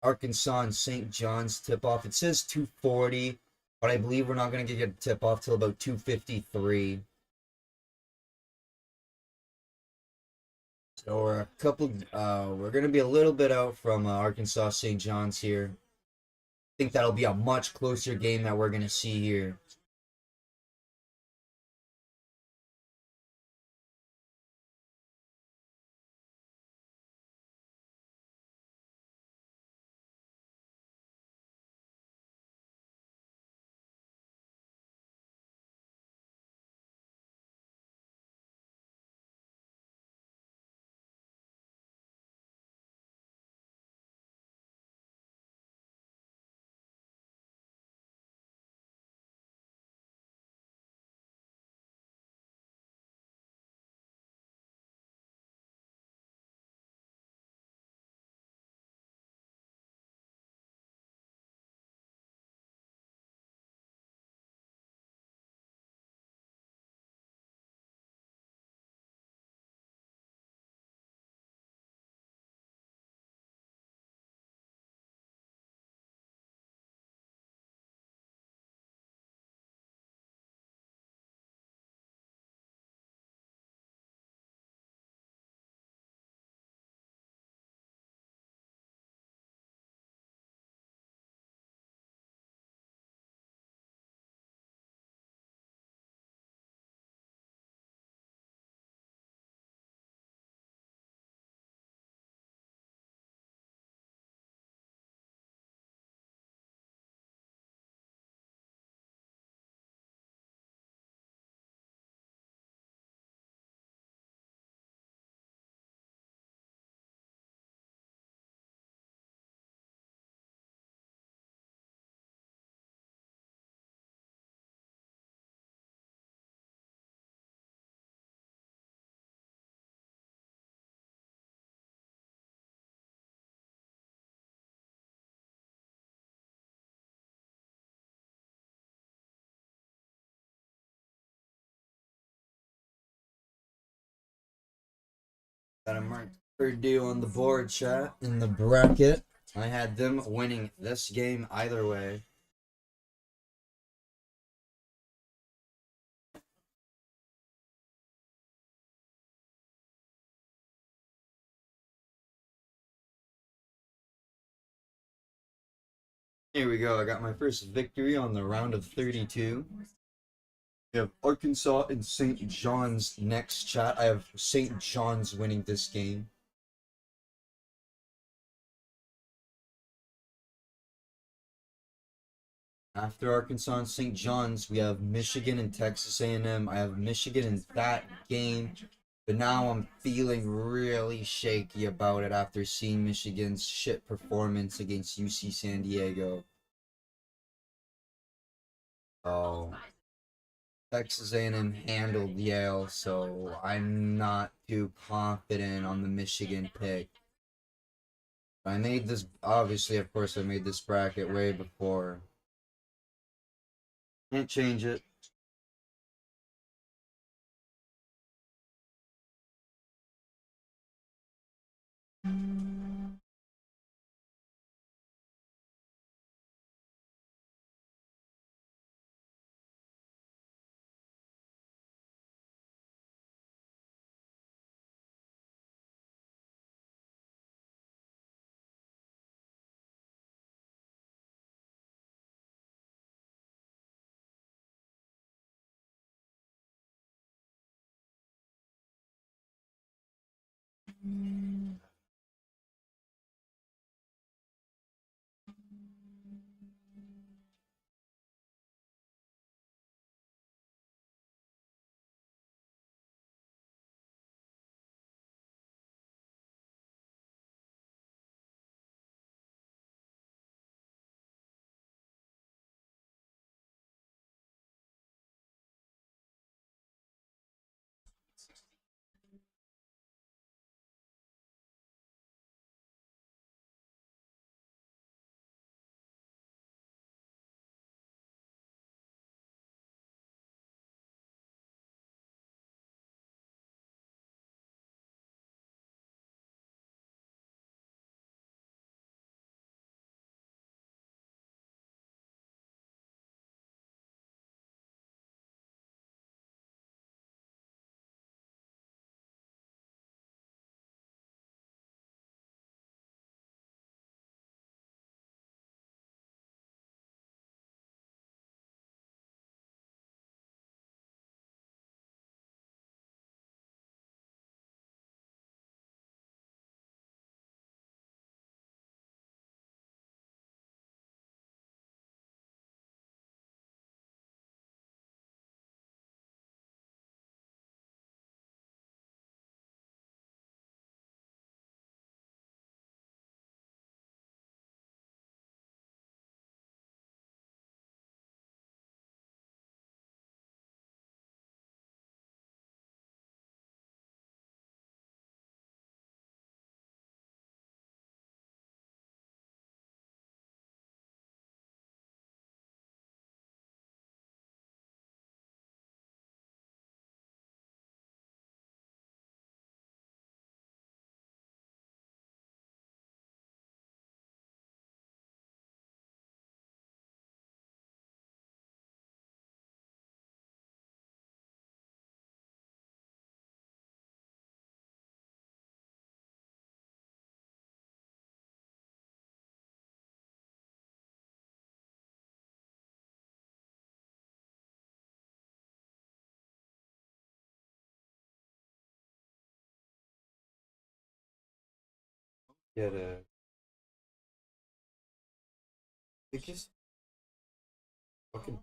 Arkansas and St. John's tip off. It says 2:40, but I believe we're not gonna get a tip off till about 2:53. So we're gonna be a little bit out from Arkansas St. John's here. I think that'll be a much closer game that we're gonna see here. Got a mark Purdue on the board, chat. In the bracket, I had them winning this game either way. Here we go. I got my first victory on the round of 32. We have Arkansas and St. John's next, chat. I have St. John's winning this game. After Arkansas and St. John's, we have Michigan and Texas A&M. I have Michigan in that game, but now I'm feeling really shaky about it after seeing Michigan's shit performance against UC San Diego. Oh, Texas A&M handled Yale, so I'm not too confident on the Michigan pick. I made this, obviously, of course, I made this bracket way before. Can't change it. Get a biggest fucking.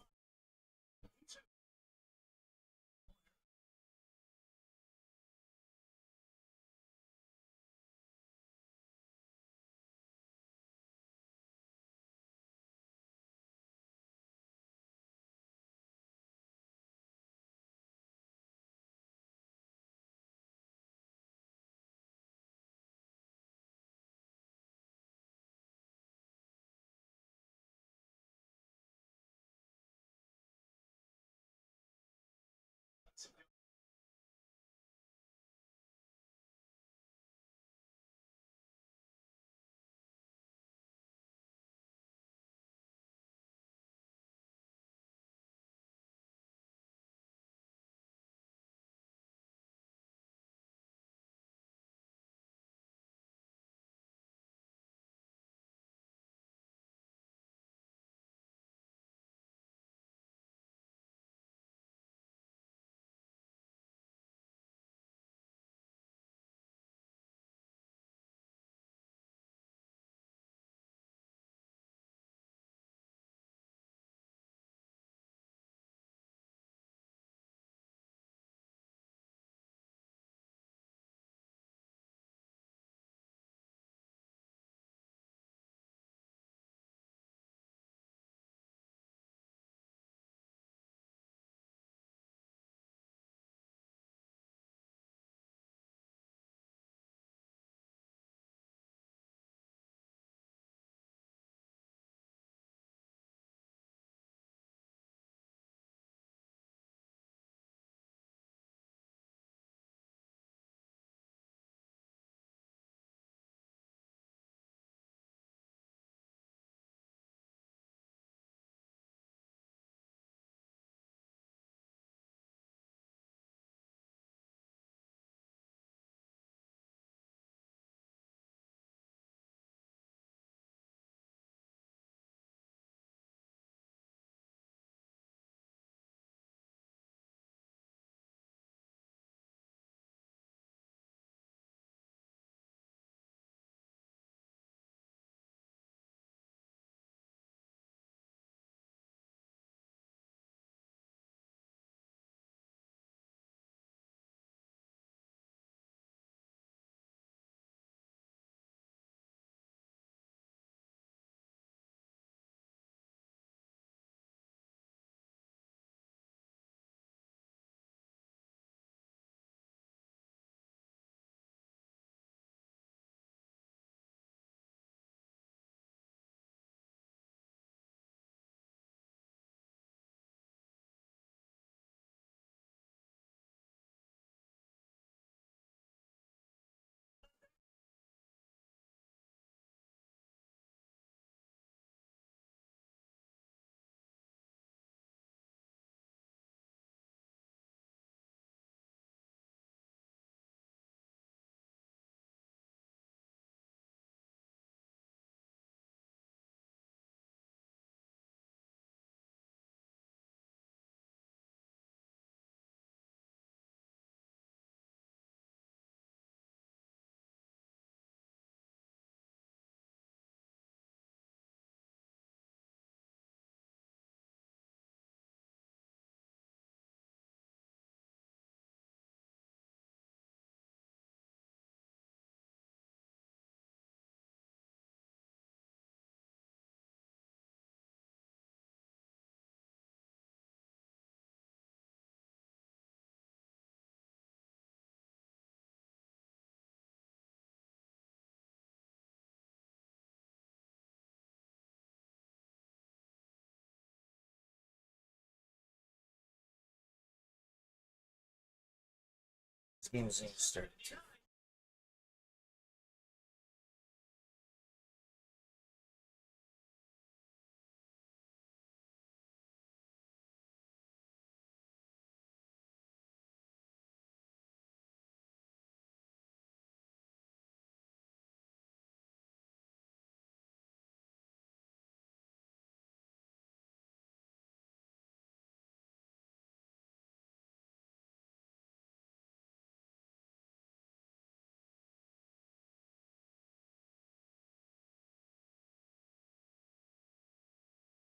This game is going to start.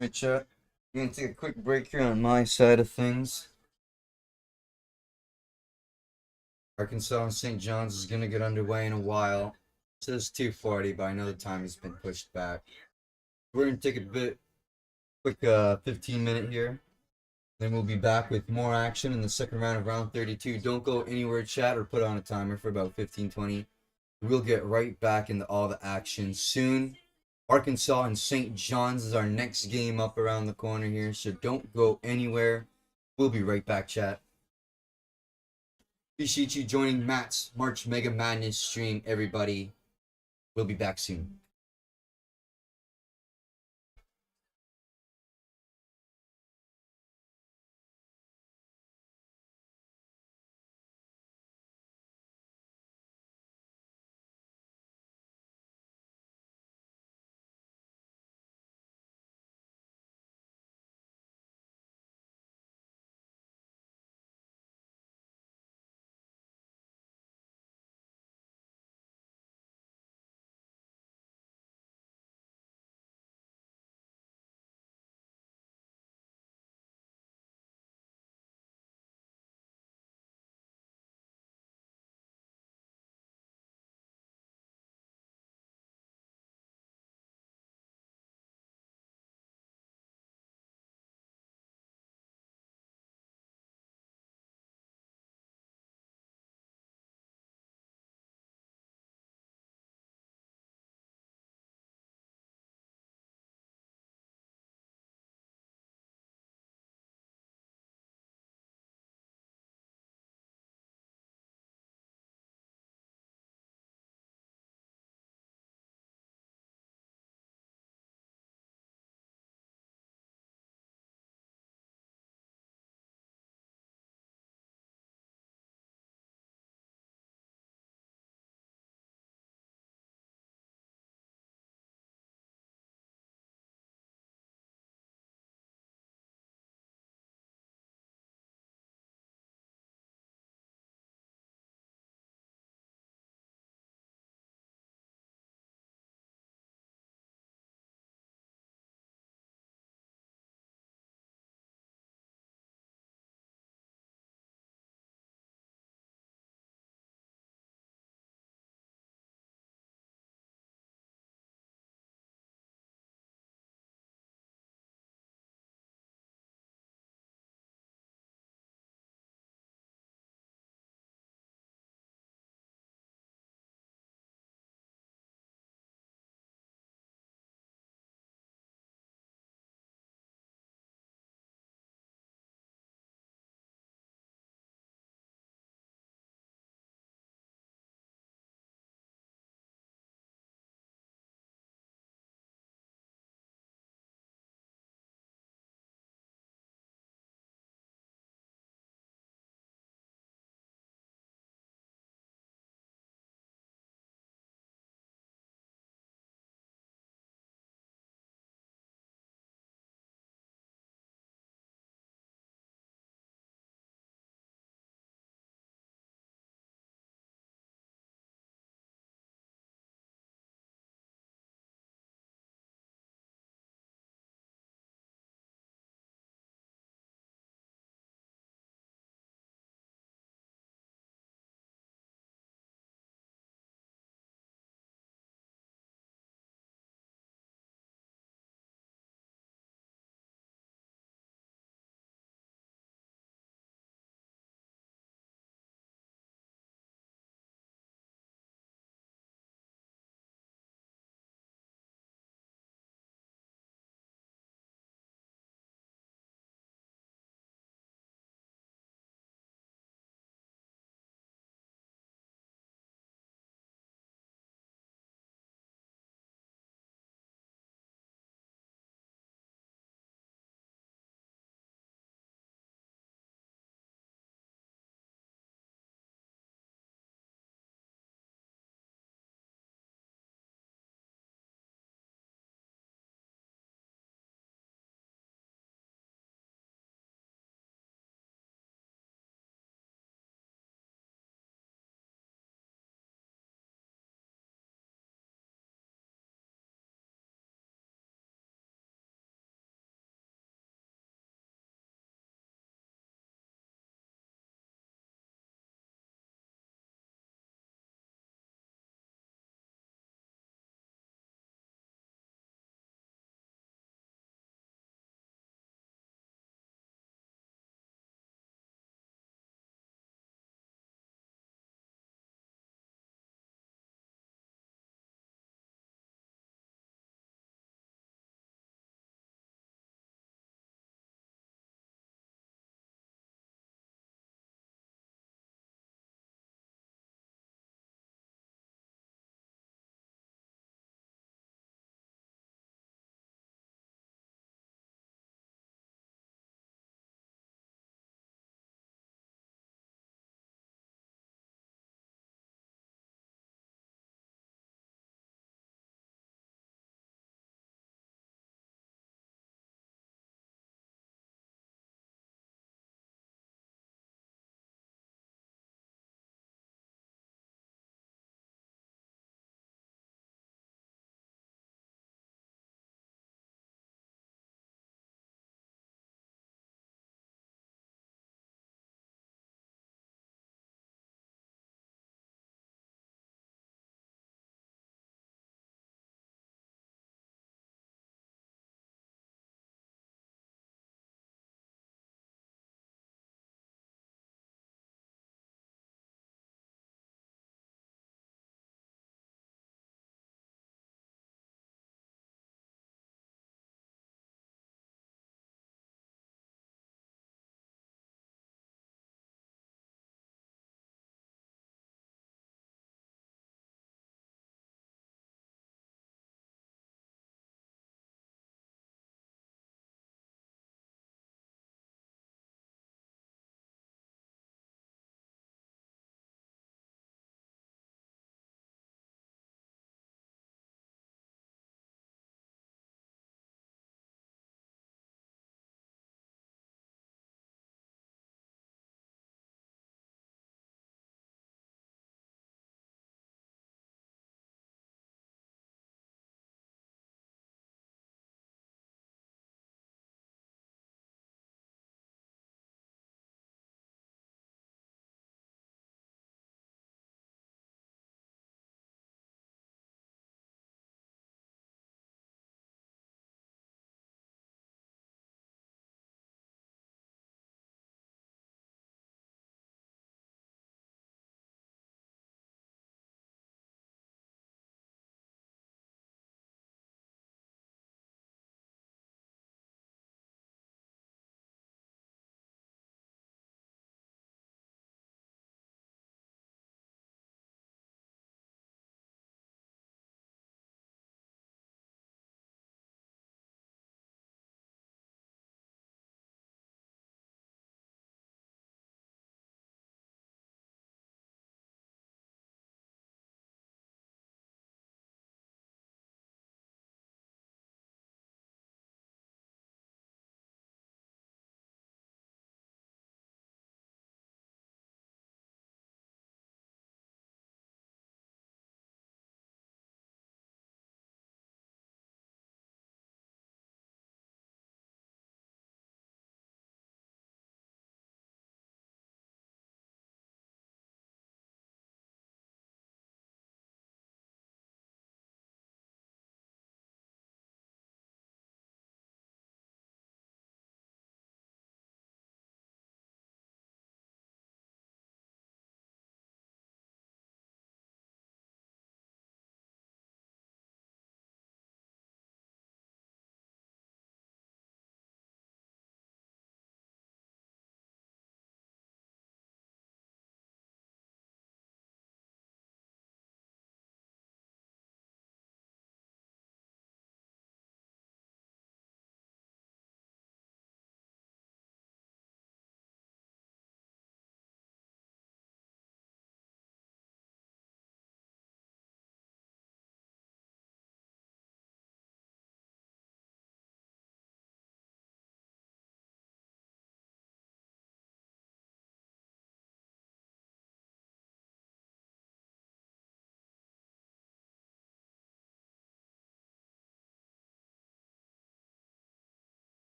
Hey, chat. I'm gonna take a quick break here on my side of things. Arkansas and St. John's is gonna get underway in a while. It says 2:40, but I know the time has been pushed back. We're gonna take a quick 15-minute here. Then we'll be back with more action in the second round of round 32. Don't go anywhere, chat, or put on a timer for about 15-20. We'll get right back into all the action soon. Arkansas and St. John's is our next game up around the corner here, so don't go anywhere. We'll be right back, chat. Appreciate you joining Matt's March Mega Madness stream, everybody. We'll be back soon.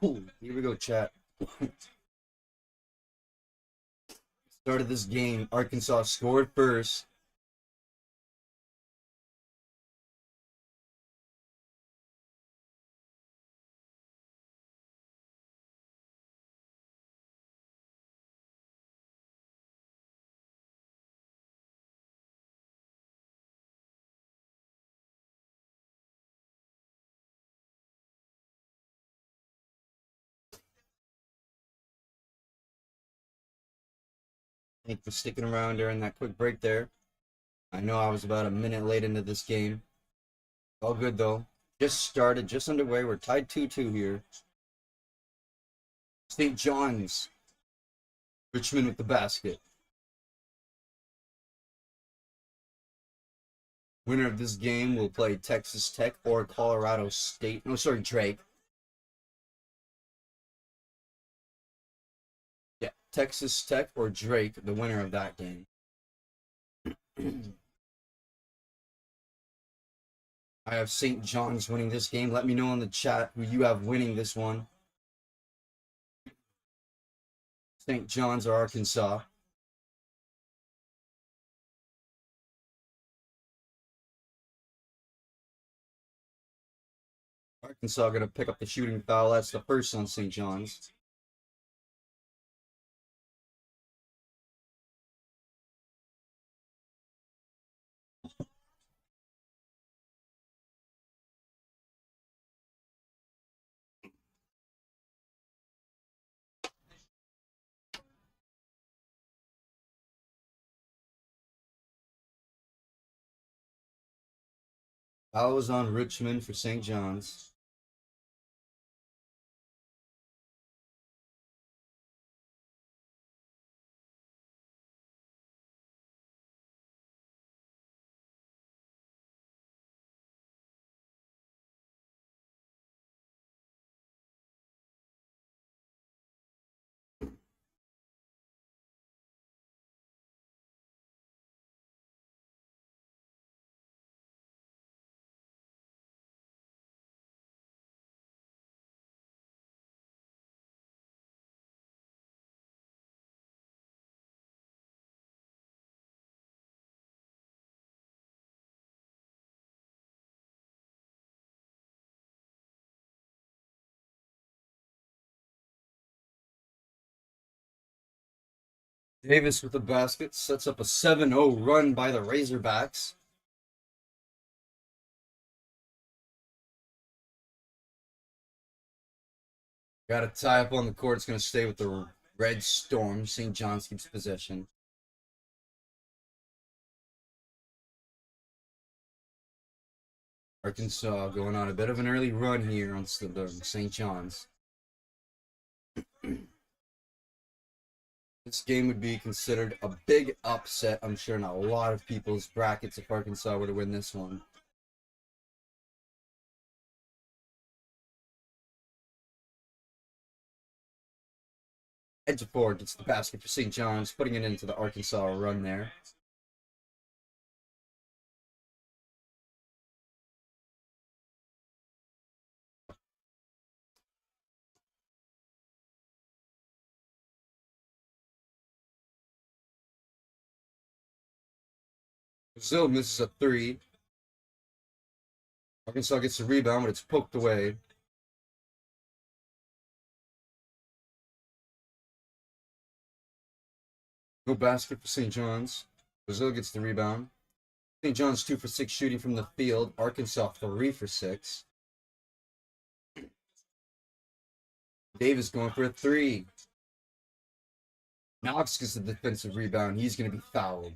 Ooh, here we go, chat. Started this game. Arkansas scored first. Thank you for sticking around during that quick break there. I know I was about a minute late into this game. All good though. Just started, just underway. We're tied 2-2 here. St. John's. Richmond with the basket. Winner of this game will play Texas Tech or Colorado State. No, sorry, Drake. Yeah, Texas Tech or Drake, the winner of that game. I have St. John's winning this game. Let me know in the chat who you have winning this one. St. John's or Arkansas. Arkansas going to pick up the shooting foul. That's the first on St. John's. Foul was on Richmond for St. John's. Davis with the basket sets up a 7-0 run by the Razorbacks. Got a tie up on the court. It's going to stay with the Red Storm. St. John's keeps possession. Arkansas going on a bit of an early run here on St. John's. This game would be considered a big upset, I'm sure, in a lot of people's brackets if Arkansas were to win this one. Edgeforth gets the basket for St. John's, putting it into the Arkansas run there. Brazil misses a three. Arkansas gets the rebound, but it's poked away. No basket for St. John's. Brazil gets the rebound. St. John's 2 for 6 shooting from the field. Arkansas 3 for 6. Davis going for a three. Knox gets the defensive rebound. He's going to be fouled.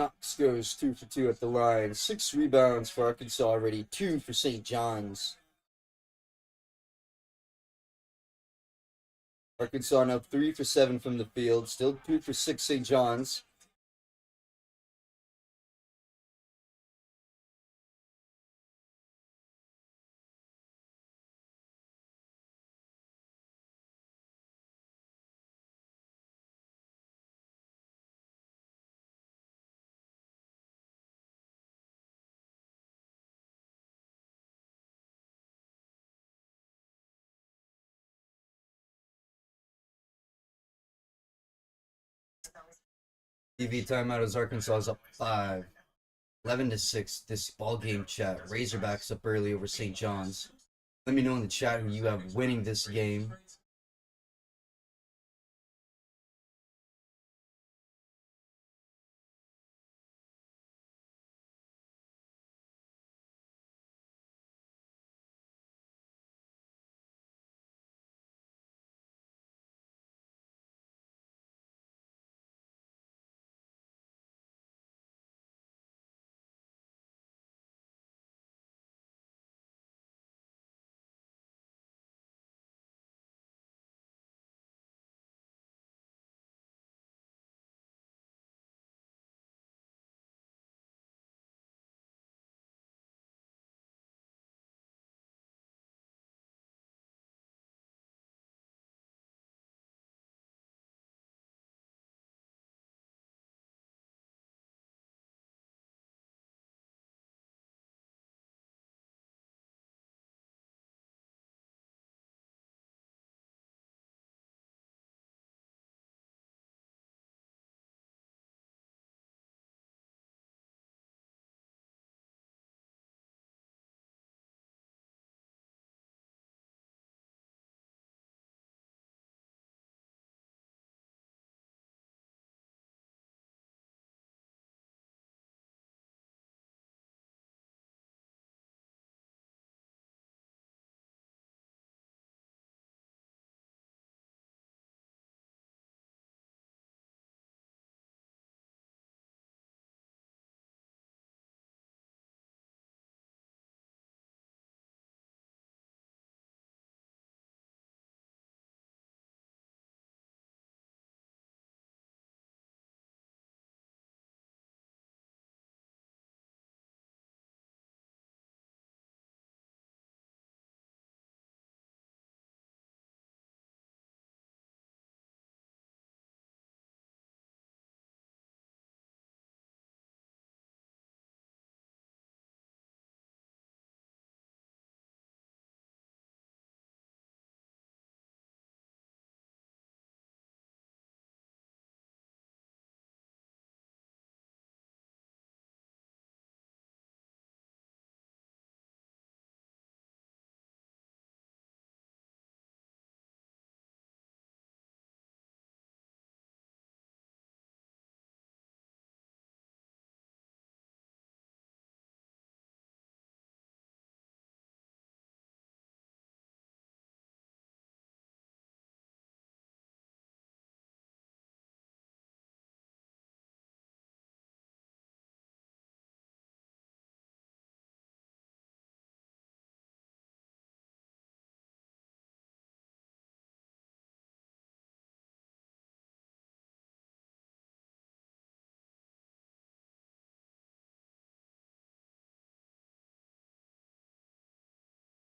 Knox goes 2 for 2 at the line. 6 rebounds for Arkansas already. 2 for St. John's. Arkansas now 3 for 7 from the field. Still 2 for 6 St. John's. TV timeout as Arkansas is up 5. 11-6. This ball game chat. Razorbacks up early over St. John's. Let me know in the chat who you have winning this game.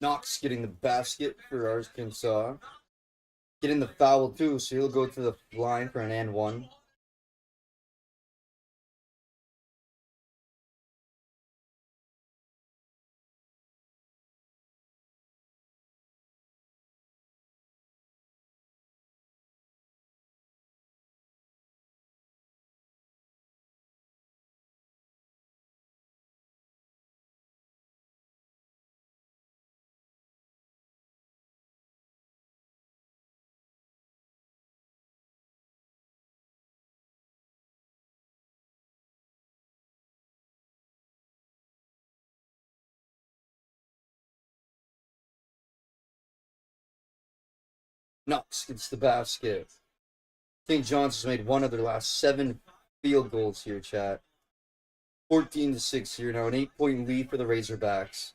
Knox getting the basket for Arkansas. Getting the foul too, so he'll go to the line for an and one. Knox gets the basket. St. John's has made one of their last 7 field goals here, chat. 14-6 here now. An 8-point lead for the Razorbacks.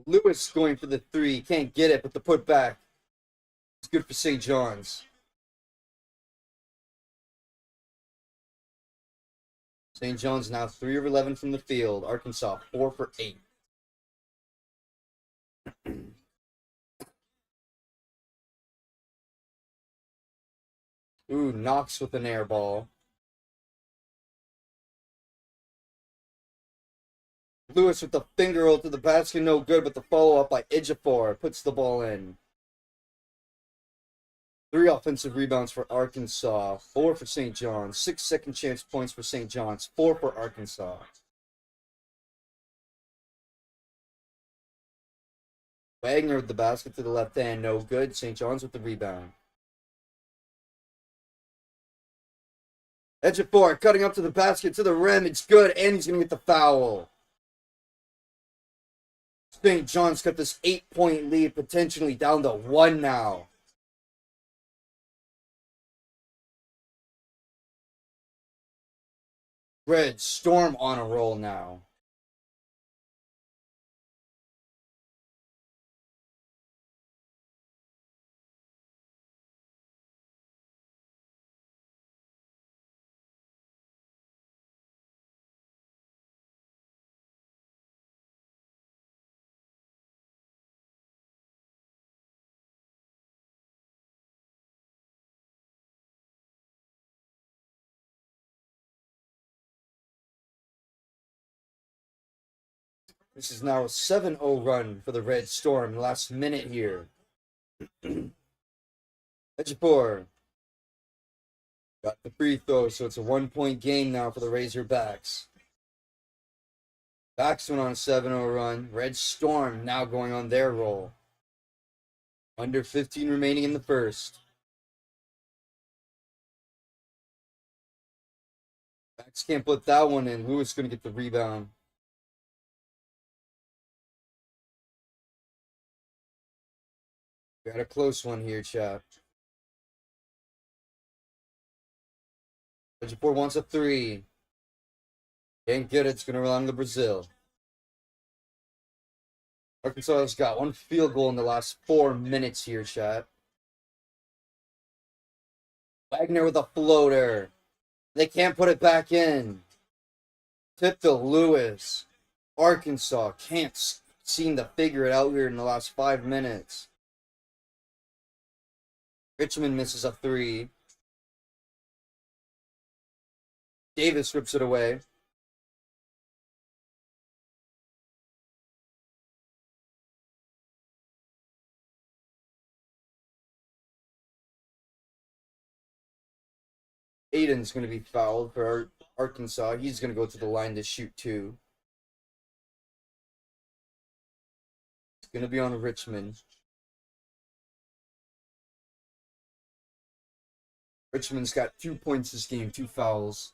Lewis going for the three. Can't get it, but the putback. It's good for St. John's. St. John's now 3 of 11 from the field. Arkansas 4 for 8. Ooh, Knox with an air ball. Lewis with the finger roll to the basket, no good, but the follow-up by Ejiofor puts the ball in. 3 offensive rebounds for Arkansas, 4 for St. John's, 6 second chance points for St. John's, 4 for Arkansas. Wagner with the basket to the left hand, no good. St. John's with the rebound. Ejiofor cutting up to the basket, to the rim, it's good, and he's going to get the foul. St. John's got this 8-point lead, potentially down to 1 now. Red Storm on a roll now. This is now a 7-0 run for the Red Storm. Last minute here. Ejiofor got the free throw, so it's a 1-point game now for the Razorbacks. Backs went on a 7-0 run. Red Storm now going on their roll. Under 15 remaining in the first. Backs can't put that one in. Lewis going to get the rebound. Got a close one here, chat. Ejiofor wants a 3. Can't get it. It's going to rely on the Brazil. Arkansas has got 1 field goal in the last 4 minutes here, chat. Wagner with a floater. They can't put it back in. Tip to Lewis. Arkansas can't seem to figure it out here in the last 5 minutes. Richmond misses a 3. Davis rips it away. Aiden's going to be fouled for Arkansas. He's going to go to the line to shoot 2. It's going to be on Richmond. Richmond's got 2 points this game, 2 fouls.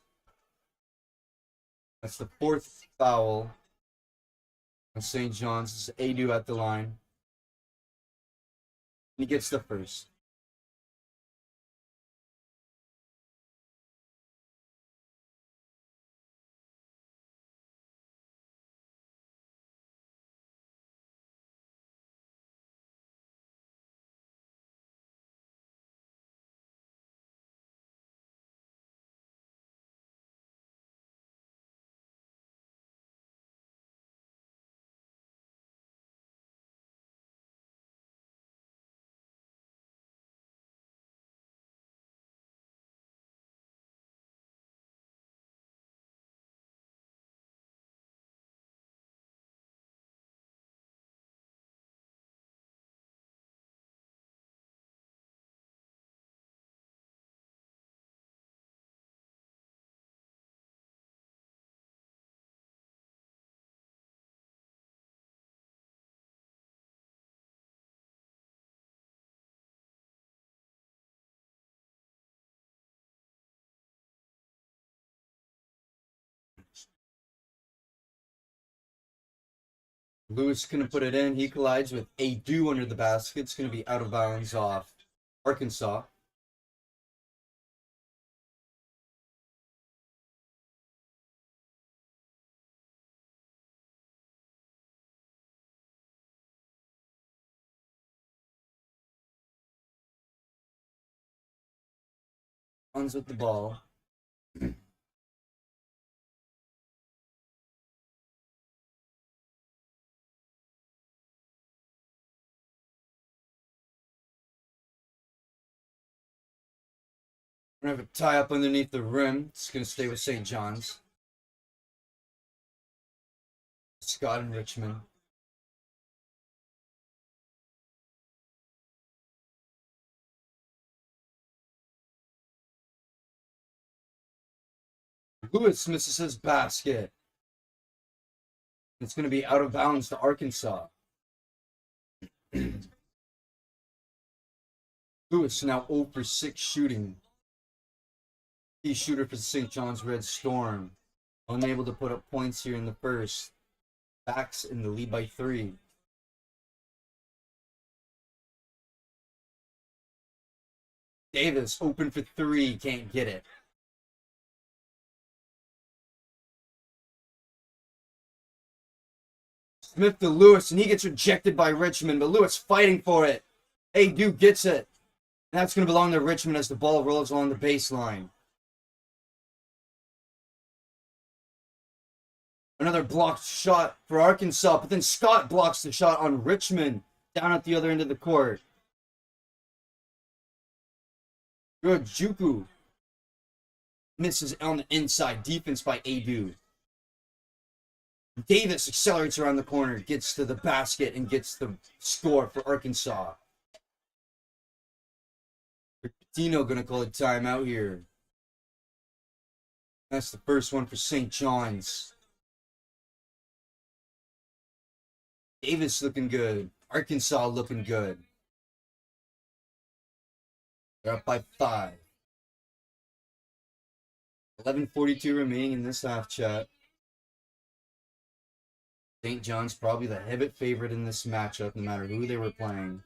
That's the 4th foul on St. John's. This is Adu at the line. He gets the first. Lewis gonna put it in. He collides with Adu under the basket. It's gonna be out of bounds off Arkansas. Runs with the ball. We're gonna have a tie up underneath the rim. It's gonna stay with St. John's. Scott and Richmond. Lewis misses his basket. It's gonna be out of bounds to Arkansas. Lewis now 0 for 6 shooting. Key shooter for the St. John's Red Storm. Unable to put up points here in the first. Backs in the lead by 3. Davis open for 3. Can't get it. Smith to Lewis, and he gets rejected by Richmond, but Lewis fighting for it. Adu gets it. And that's going to belong to Richmond as the ball rolls along the baseline. Another blocked shot for Arkansas, but then Scott blocks the shot on Richmond down at the other end of the court. Good Juku misses on the inside. Defense by Adu. Davis accelerates around the corner, gets to the basket, and gets the score for Arkansas. Dino gonna call a timeout here. That's the first one for St. John's. Davis looking good. Arkansas looking good. They're up by 5. 11:42 remaining in this half, chat. St. John's probably the heavy favorite in this matchup, no matter who they were playing.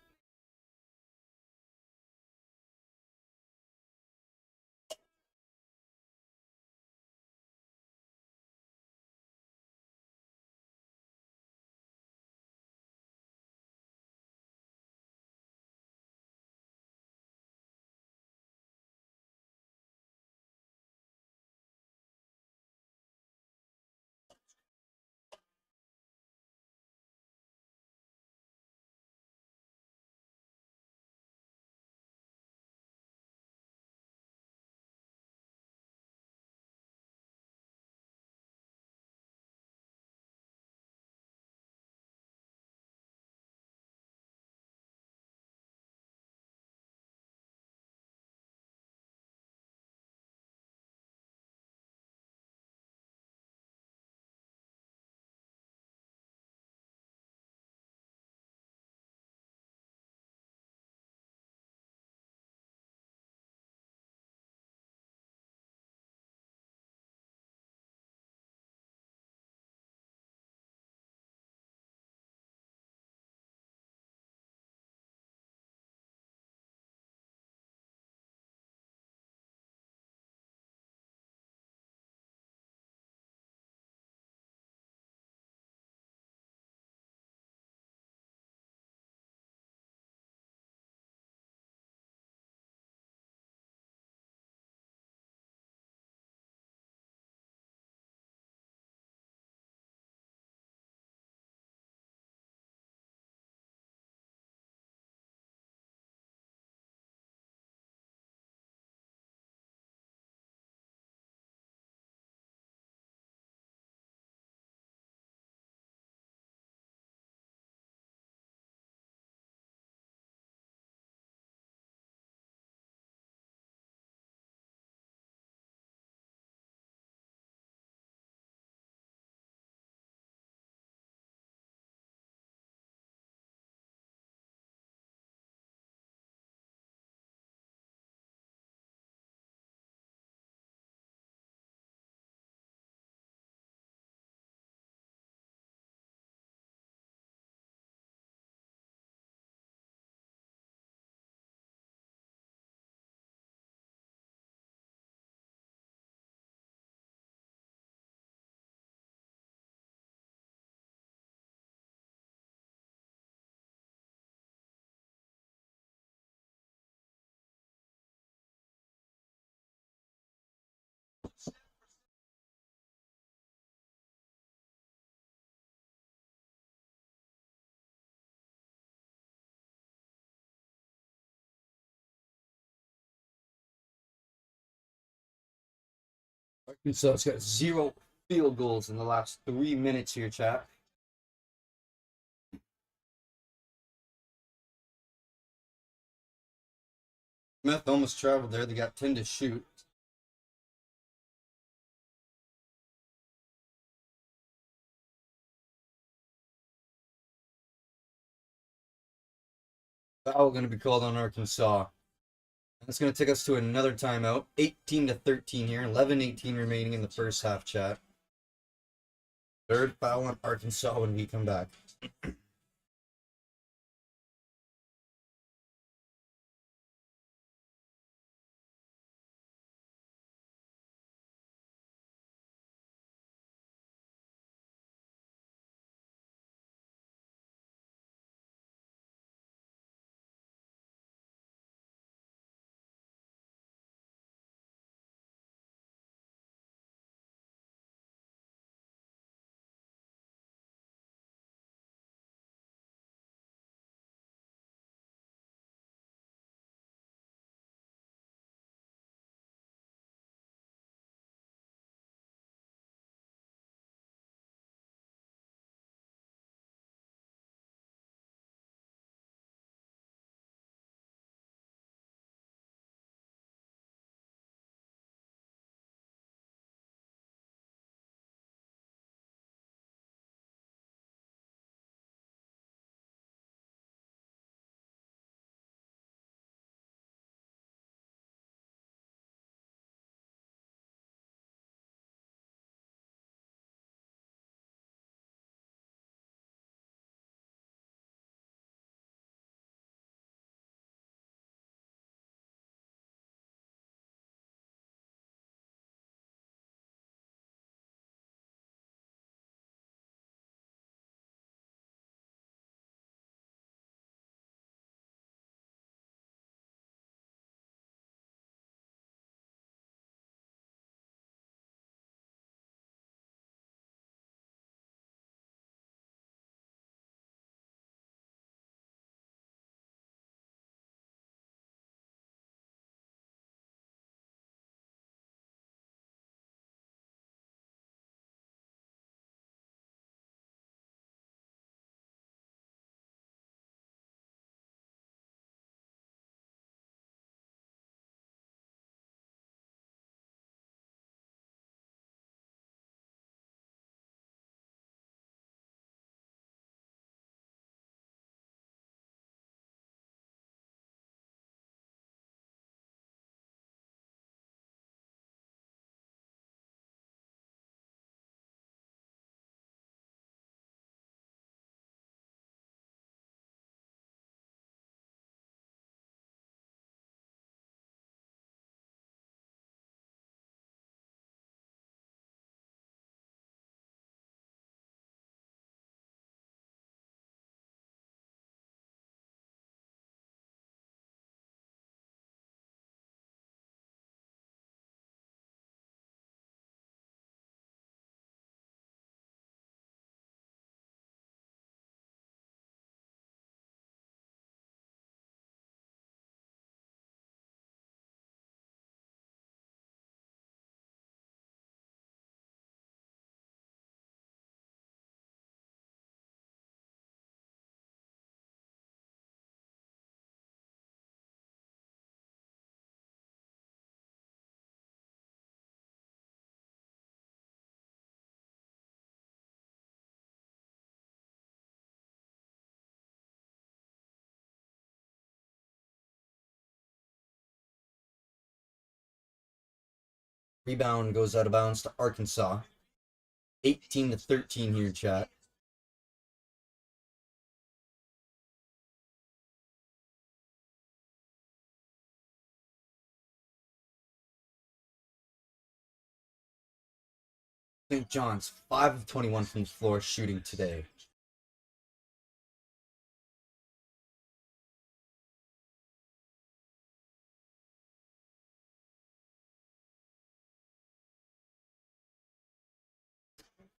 Arkansas has got 0 field goals in the last 3 minutes here, chat. Smith almost traveled there. They got 10 to shoot. Foul going to be called on Arkansas. That's going to take us to another timeout. 18-13 here. 11-18 remaining in the first half, chat. Third foul on Arkansas when we come back. Rebound goes out of bounds to Arkansas. 18-13 here, chat. St. John's 5 of 21 from the floor shooting today.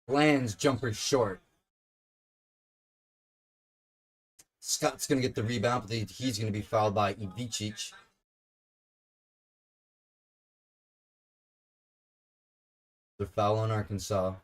Lands jumper short. Scott's going to get the rebound, but he's going to be fouled by Ivicic. The foul on Arkansas.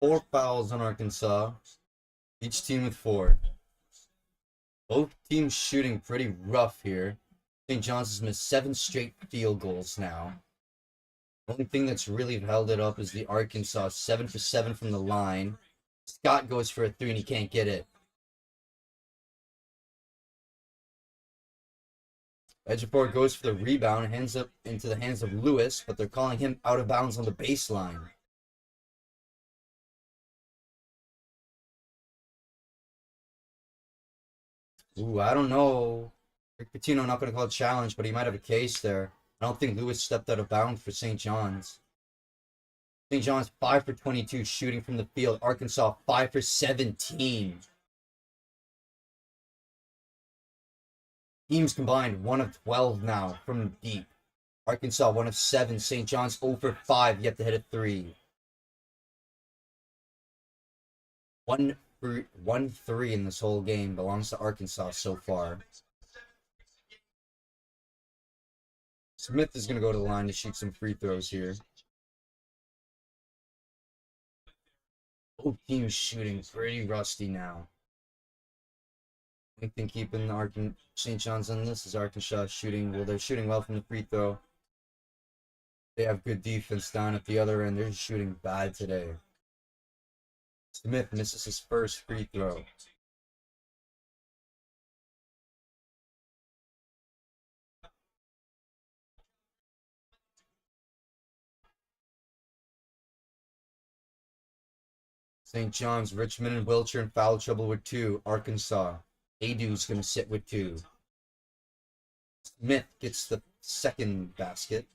Four fouls on Arkansas. Each team with four. Both teams shooting pretty rough here. St. John's has missed 7 straight field goals now. The only thing that's really held it up is the Arkansas 7 for 7 from the line. Scott goes for a 3 and he can't get it. Ejiofor goes for the rebound and hands up into the hands of Lewis, but they're calling him out of bounds on the baseline. Ooh, I don't know. Rick Pitino not going to call a challenge, but he might have a case there. I don't think Lewis stepped out of bounds for St. John's. St. John's 5 for 22 shooting from the field. Arkansas 5 for 17. Teams combined 1 of 12 now from deep. Arkansas 1 of 7. St. John's 0 for 5, yet to hit a 3. 1-3 in this whole game belongs to Arkansas so far. Smith is going to go to the line to shoot some free throws here. Both teams shooting pretty rusty now. I think keeping St. John's on this is Arkansas shooting. Well, they're shooting well from the free throw. They have good defense down at the other end. They're shooting bad today. Smith misses his first free throw. St. John's, Richmond, and Wilcher in foul trouble with 2. Arkansas. Adu's going to sit with 2. Smith gets the second basket.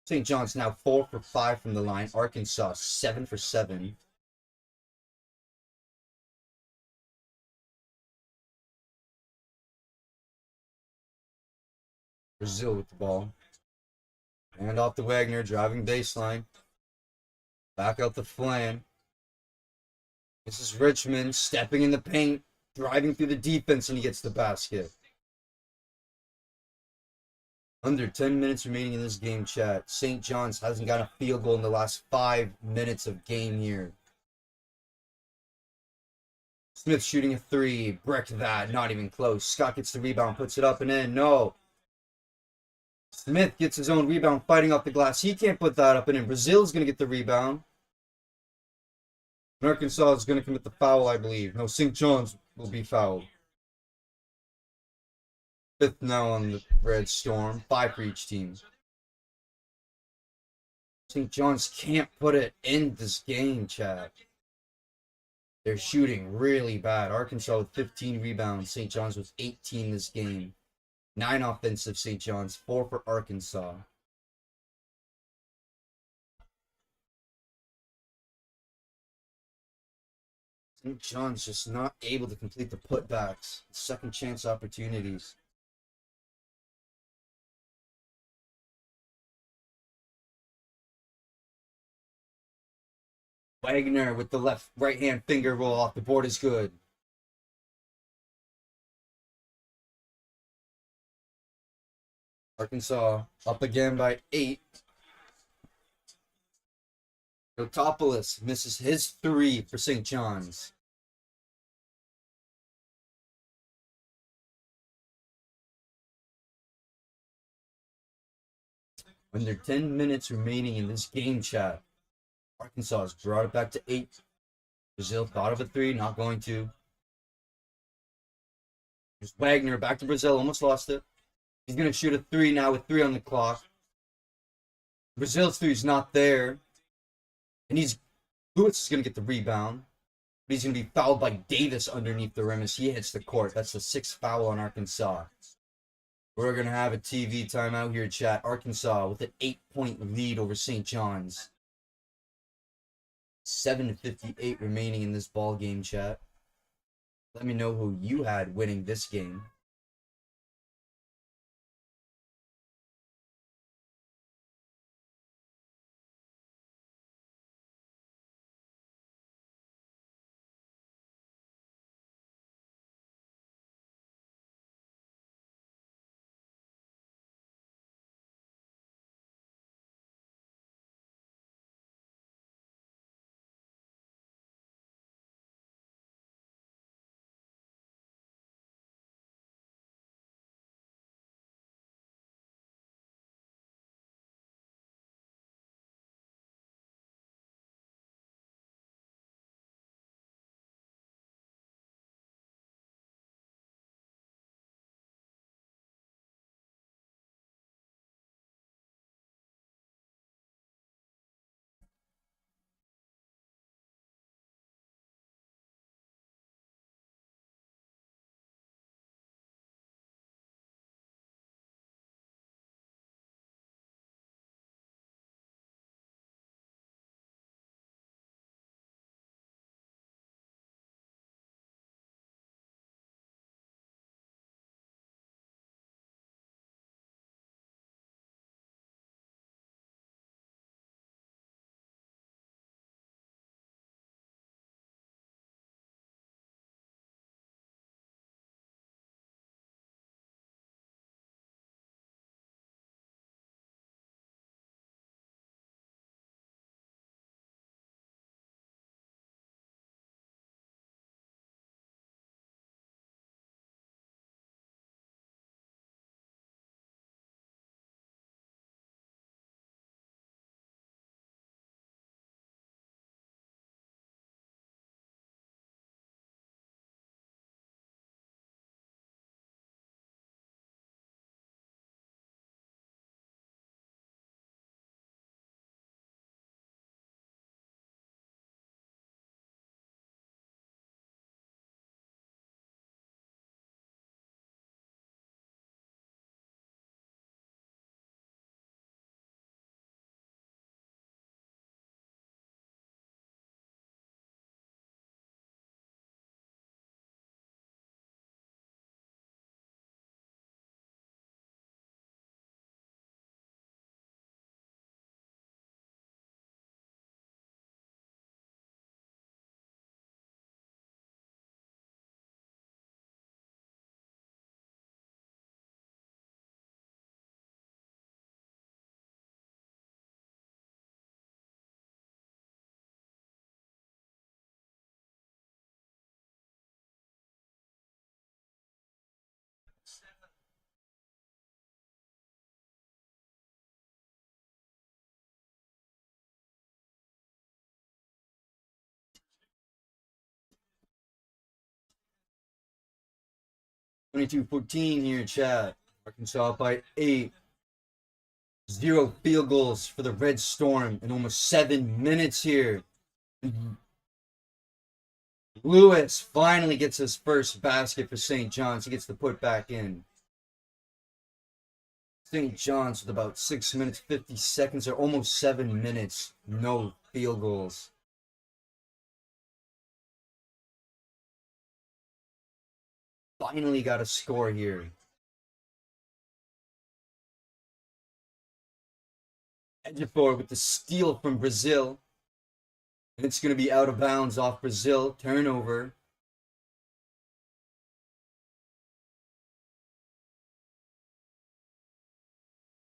St. John's now 4 for 5 from the line. Arkansas 7 for 7. Brazil with the ball. Hand off to Wagner, driving baseline. Back out the flank. This is Richmond stepping in the paint, driving through the defense, and he gets the basket. Under 10 minutes remaining in this game, chat. St. John's hasn't got a field goal in the last 5 minutes of game here. Smith shooting a 3. Brecht that, not even close. Scott gets the rebound, puts it up and in. No. Smith gets his own rebound, fighting off the glass. He can't put that up and in. Brazil's going to get the rebound. Arkansas is going to commit the foul, I believe. No, St. John's will be fouled. 5th now on the Red Storm. 5 for each team. St. John's can't put it in this game, chat. They're shooting really bad. Arkansas with 15 rebounds. St. John's with 18 this game. 9 offensive St. John's. 4 for Arkansas. St. John's just not able to complete the putbacks. Second chance opportunities. Wagner with the right hand finger roll off the board is good. Arkansas up again by 8. Kotopoulos misses his 3 for St. John's. Under 10 minutes remaining in this game, chat. Arkansas has brought it back to 8. Brazil thought of a 3, not going to. There's Wagner back to Brazil, almost lost it. He's going to shoot a 3 now with 3 on the clock. Brazil's 3 is not there. And Lewis is going to get the rebound. But he's going to be fouled by Davis underneath the rim as he hits the court. That's the 6th foul on Arkansas. We're going to have a TV timeout here, chat. Arkansas with an 8-point lead over St. John's. 7:58 remaining in this ball game, chat. Let me know who you had winning this game. (22:14) here, chat. Arkansas by 8. 0 field goals for the Red Storm in almost 7 minutes here. Lewis finally gets his first basket for St. John's. He gets the put back in. St. John's with about 6 minutes, 50 seconds, or almost 7 minutes. No field goals. Finally got a score here. Ejiofor with the steal from Brazil. And it's going to be out of bounds off Brazil. Turnover.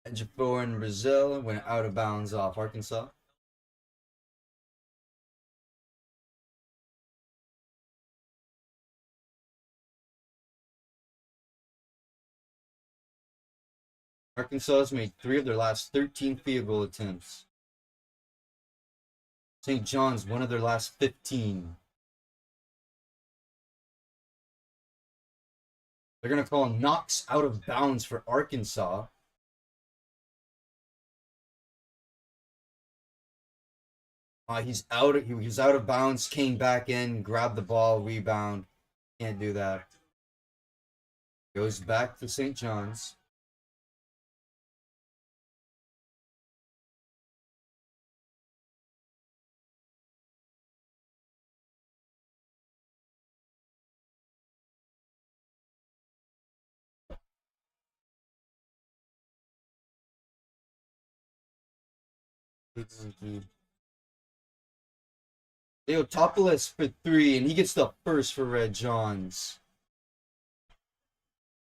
Ejiofor and Brazil went out of bounds off Arkansas. Arkansas has made 3 of their last 13 field goal attempts. St. John's, one of their last 15. They're going to call Knox out of bounds for Arkansas. He's out. He was out of bounds, came back in, grabbed the ball, rebound. Can't do that. Goes back to St. John's. Leotopoulos for 3, and he gets the first for Red Johns.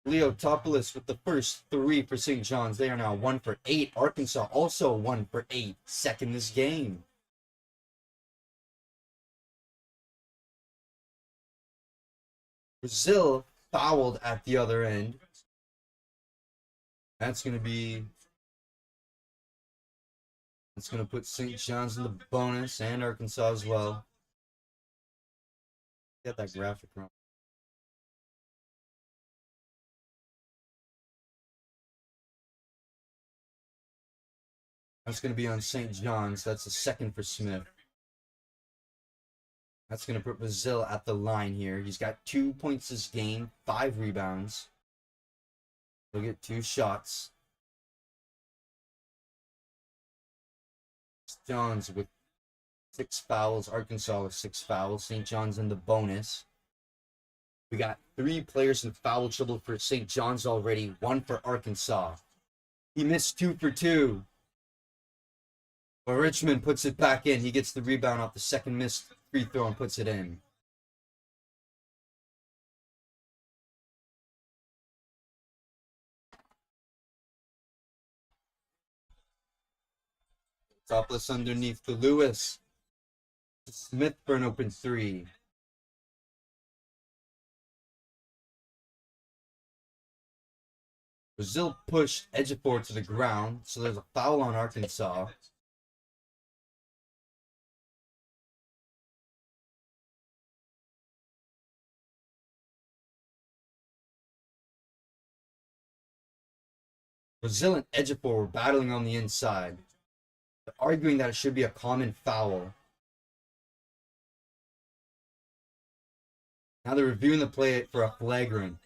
Leotopoulos with the first 3 for St. John's. They are now 1 for 8. Arkansas also 1 for 8. Second this game. Brazil fouled at the other end. That's going to put St. John's in the bonus and Arkansas as well. Get that graphic wrong. That's going to be on St. John's. That's the second for Smith. That's going to put Brazil at the line here. He's got 2 points this game, 5 rebounds. He'll get 2 shots. John's with 6 fouls. Arkansas with 6 fouls. St. John's in the bonus. We got 3 players in foul trouble for St. John's already. 1 for Arkansas. He missed 2 for 2. But Richmond puts it back in. He gets the rebound off the second missed free throw and puts it in. Topless underneath to Lewis. Smith for an open 3. Brazil pushed Ejiofor to the ground, so there's a foul on Arkansas. Brazil and Ejiofor were battling on the inside. They're arguing that it should be a common foul. Now they're reviewing the play for a flagrant.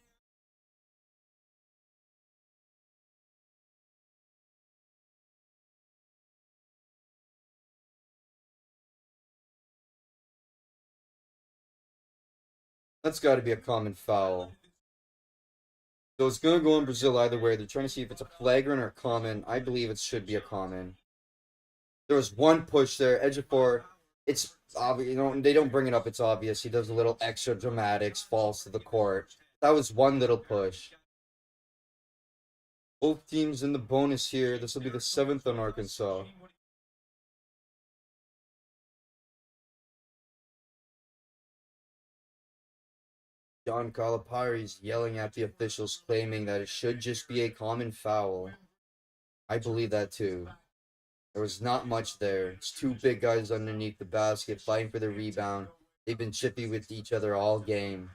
That's got to be a common foul. So it's going to go in Brazil either way. They're trying to see if it's a flagrant or common. I believe it should be a common. There was one push there. Ejiofor, it's obvious. You know, they don't bring it up. It's obvious. He does a little extra dramatics, falls to the court. That was one little push. Both teams in the bonus here. This will be the 7th on Arkansas. John Calipari's yelling at the officials, claiming that it should just be a common foul. I believe that too. There was not much there. It's 2 big guys underneath the basket fighting for the rebound. They've been chippy with each other all game.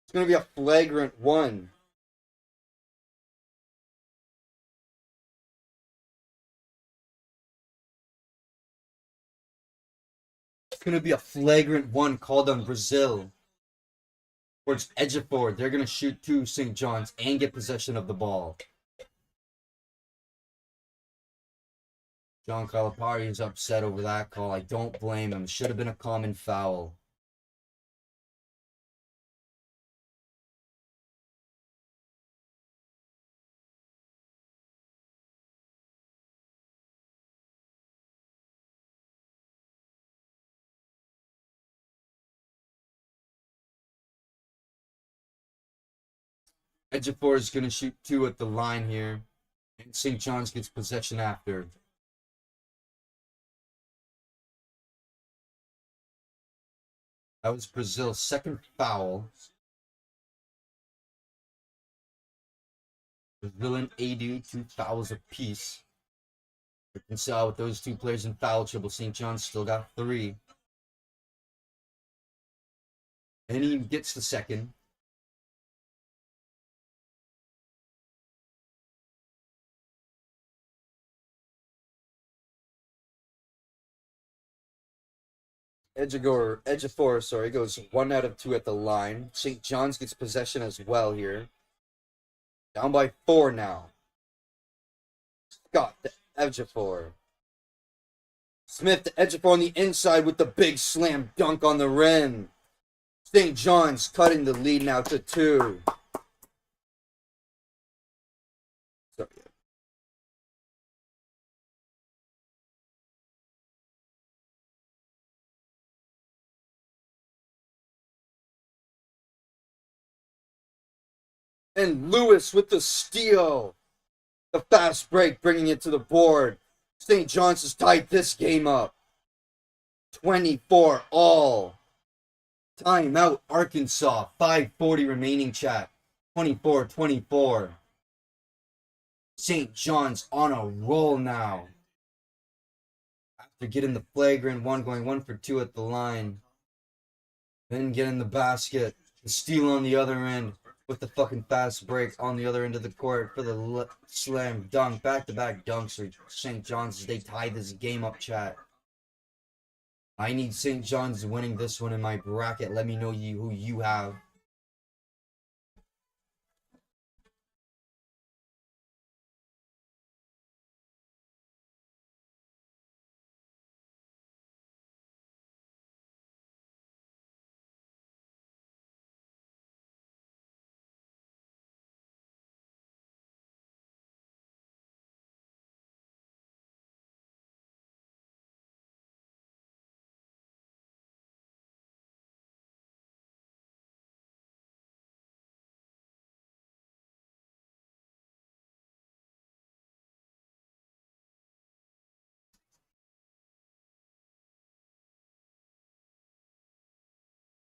It's going to be a flagrant 1. It's going to be a flagrant 1 called on Brazil. Towards Ejiofor. They're going to shoot 2 St. John's and get possession of the ball. John Calipari is upset over that call. I don't blame him. It should have been a common foul. Ejiofor is going to shoot 2 at the line here. And St. John's gets possession after. That was Brazil's second foul. Brazil and Adu, 2 fouls apiece. You can see with those 2 players in foul trouble, St. John's still got 3. And he gets the second. Edgefor, sorry, goes 1 out of 2 at the line. St. John's gets possession as well here. Down by 4 now. Scott to Edgefor. Smith to Edgefor on the inside with the big slam dunk on the rim. St. John's cutting the lead now to 2. Sorry. And Lewis with the steal. The fast break bringing it to the board. St. John's has tied this game up. 24 all. Timeout Arkansas. 5:40 remaining, chat. 24-24. St. John's on a roll now. After getting the flagrant one, going 1 for 2 at the line. Then getting the basket. The steal on the other end. With the fucking fast break on the other end of the court for the slam dunk. Back-to-back dunks for St. John's as they tie this game up, chat. I need St. John's winning this one in my bracket. Let me know who you have.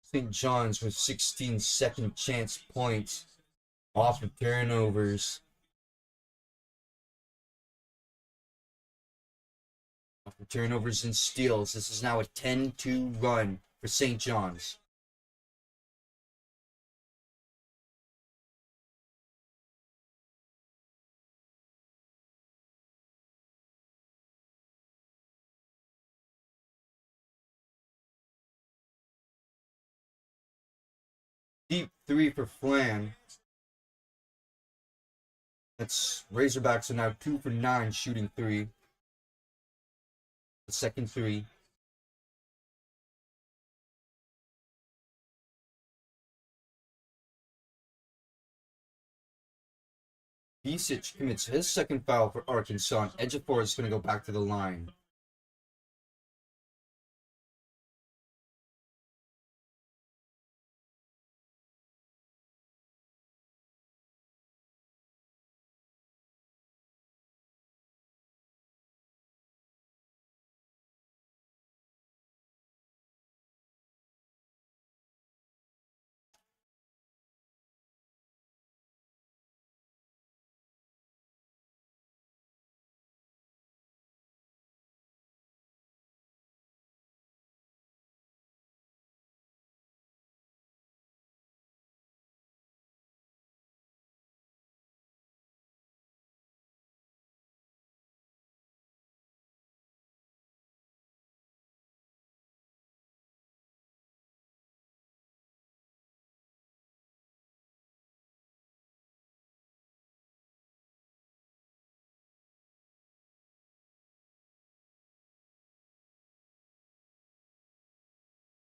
St. John's with 16 second chance points off of turnovers. Off of turnovers and steals. This is now a 10-2 run for St. John's. Deep 3 for Flan. That's Razorbacks are now 2 for 9 shooting 3. The second 3. Bisic commits his second foul for Arkansas. Edgefor is going to go back to the line.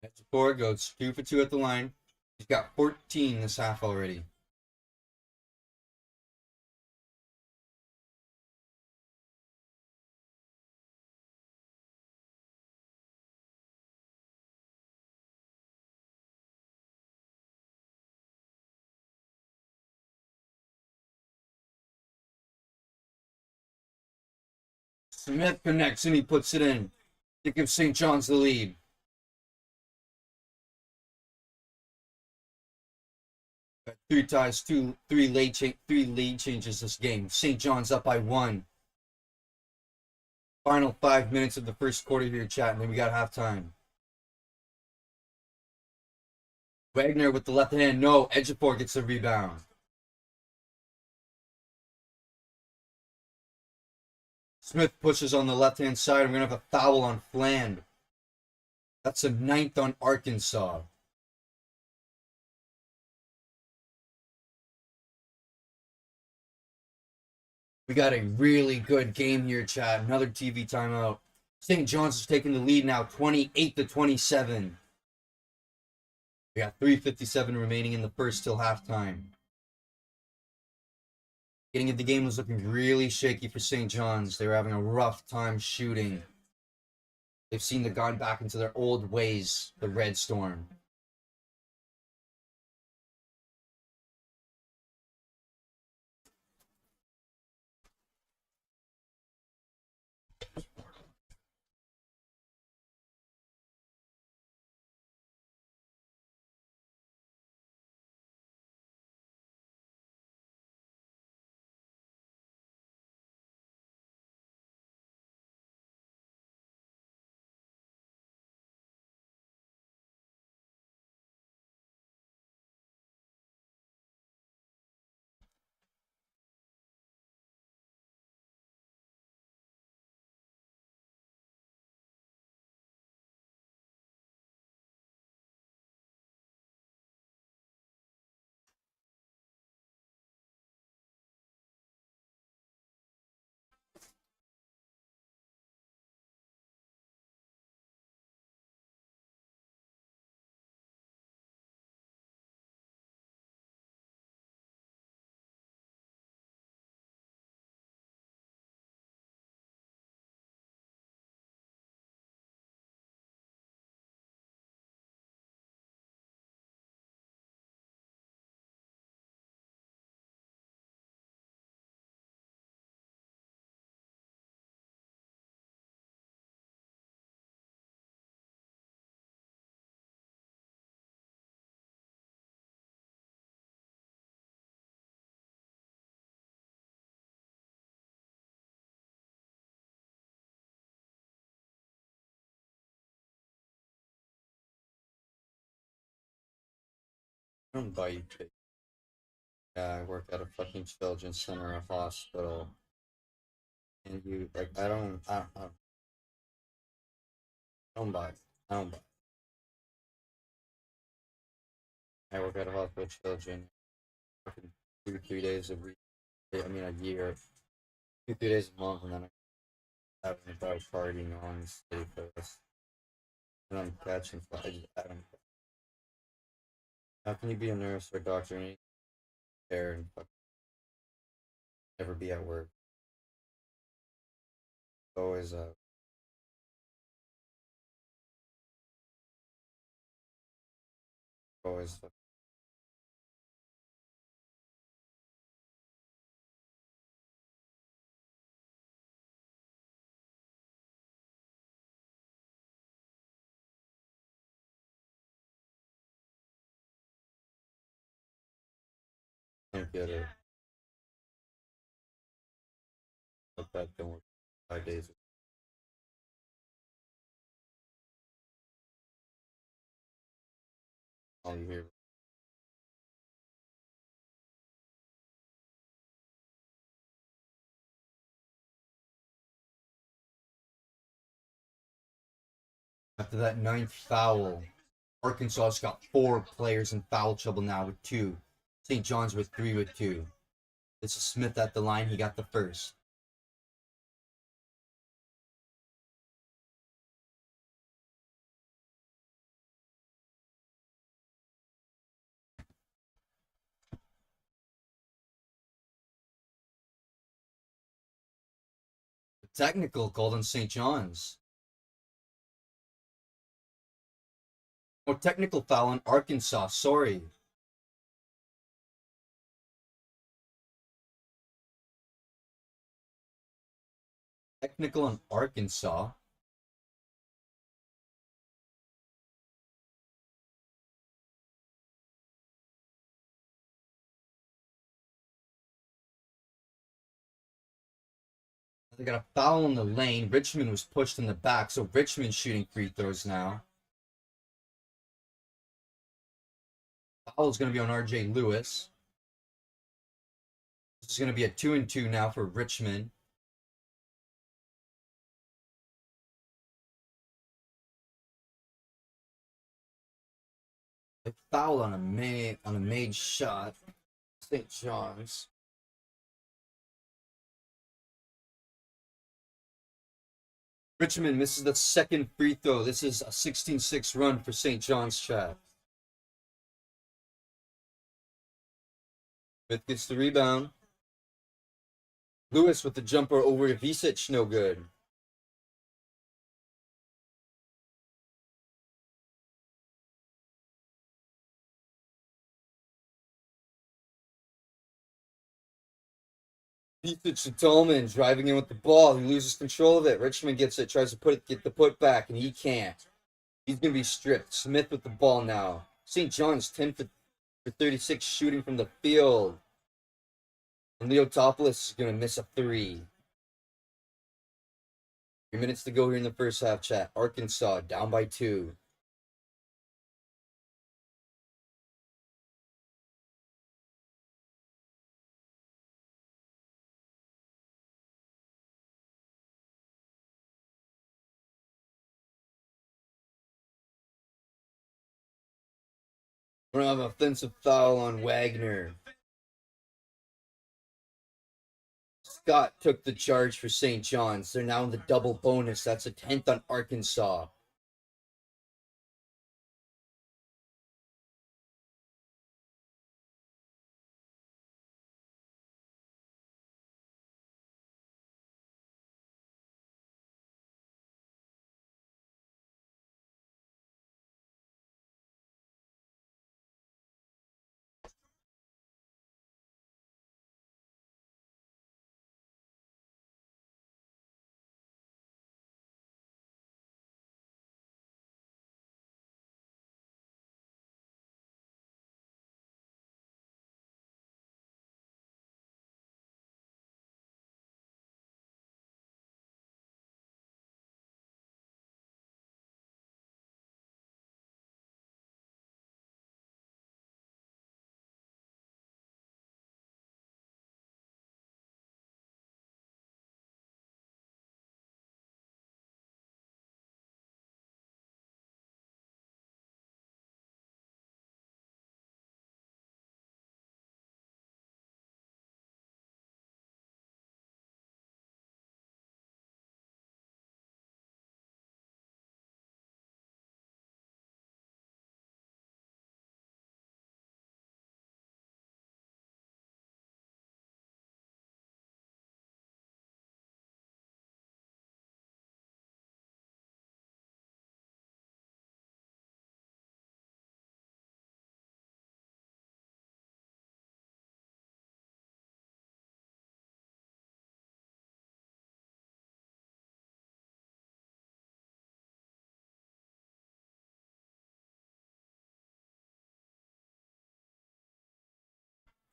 Edgefor goes 2 for 2 at the line. He's got 14 this half already. Smith connects and he puts it in. It gives St. John's the lead. Three ties, three lead changes this game. St. John's up by 1. Final 5 minutes of the first quarter here, chat, and then we got halftime. Wagner with the left hand, no. Edgefor gets the rebound. Smith pushes on the left hand side. We're going to have a foul on Fland. That's a 9th on Arkansas. We got a really good game here, Chad. Another TV timeout. St. John's is taking the lead now, 28-27. We got 3:57 remaining in the first till halftime. Getting into the game was looking really shaky for St. John's. They were having a rough time shooting. They've seemed to gone back into their old ways, the Red Storm. I don't buy you. Yeah, I work at a fucking children's center, a hospital. And you, like, I don't buy it. I don't buy it. I work at a hospital children. Working 2, 3 days a week. I mean, a year. 2, 3 days a month, and then I have an entire party on the city for this. And I'm catching flies. I don't. How can you be a nurse or a doctor and care and never be at work? Always, always. Don't get it. Like that. Don't work 5 days. All you hear. After that 9th foul, Arkansas's got 4 players in foul trouble now with 2. St. John's with 3 with 2. This is Smith at the line. He got the first. Technical called on St. John's. Oh, technical foul on Arkansas. Sorry. Technical on Arkansas. They got a foul in the lane. Richmond was pushed in the back, so Richmond's shooting free throws now. Foul is going to be on RJ Lewis. This is going to be a 2-2 now for Richmond. A foul on a made shot. St. John's. Richmond misses the second free throw. This is a 16-6 run for St. John's, chat. Smith gets the rebound. Lewis with the jumper over to Visic, no good. Visic to Tolman, driving in with the ball. He loses control of it. Richmond gets it, tries to get the put back, and he can't. He's going to be stripped. Smith with the ball now. St. John's 10 for 36 shooting from the field. And Leotopoulos is going to miss a 3. 3 minutes to go here in the first half, chat. Arkansas down by 2. We're going to have an offensive foul on Wagner. Scott took the charge for St. John's. They're now in the double bonus. That's a 10th on Arkansas.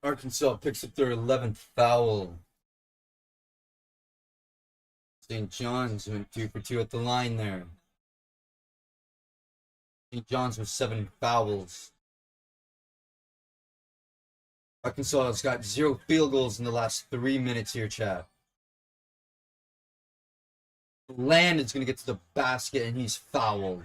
Arkansas picks up their 11th foul. St. John's went 2 for 2 at the line there. St. John's with 7 fouls. Arkansas has got 0 field goals in the last 3 minutes here, chat. Land is going to get to the basket, and he's fouled.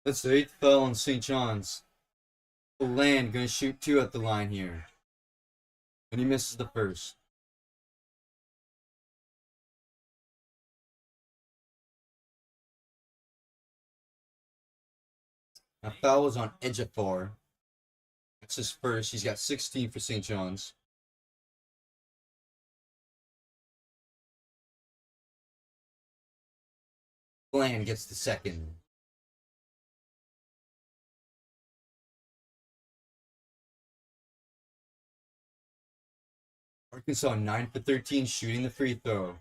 That's the 8th foul on St. John's. Land going to shoot 2 at the line here. And he misses the first. Now foul was on Ejiofor. That's his first. He's got 16 for St. John's. Bland gets the second. Arkansas 9 for 13 shooting the free throw.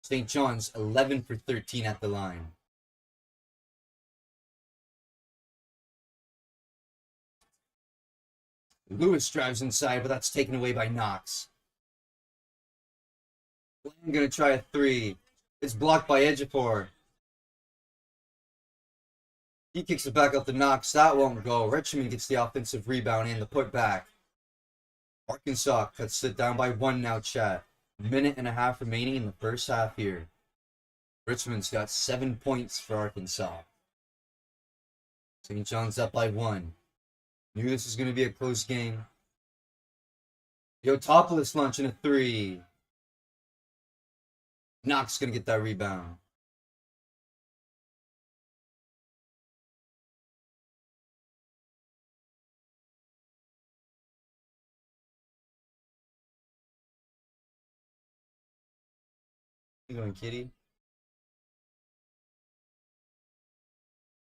St. John's 11 for 13 at the line. Lewis drives inside, but that's taken away by Knox. I'm gonna try a three. It's blocked by Ejiofor. He kicks it back up the Knox. That won't go. Richmond gets the offensive rebound and the putback. Arkansas cuts it down by one now, chat. Minute and a half remaining in the first half here. Richmond's got 7 points for Arkansas. St. John's up by one. Knew this was going to be a close game. Yotopoulos launching a three. Knox going to get that rebound. You going, Kitty?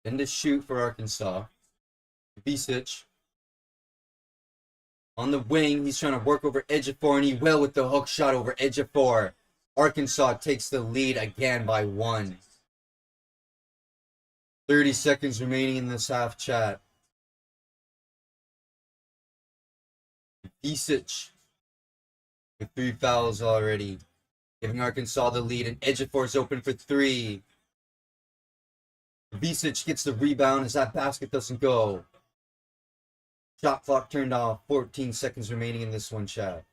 Then to shoot for Arkansas. Visich. On the wing, he's trying to work over Ejiofor, and he will with the hook shot over Ejiofor. Arkansas takes the lead again by one. 30 seconds remaining in this half, chat. Visich with 3 fouls already, giving Arkansas the lead, and Ejiofor's open for three. Visich gets the rebound as that basket doesn't go. Shot clock turned off. 14 seconds remaining in this one, chat.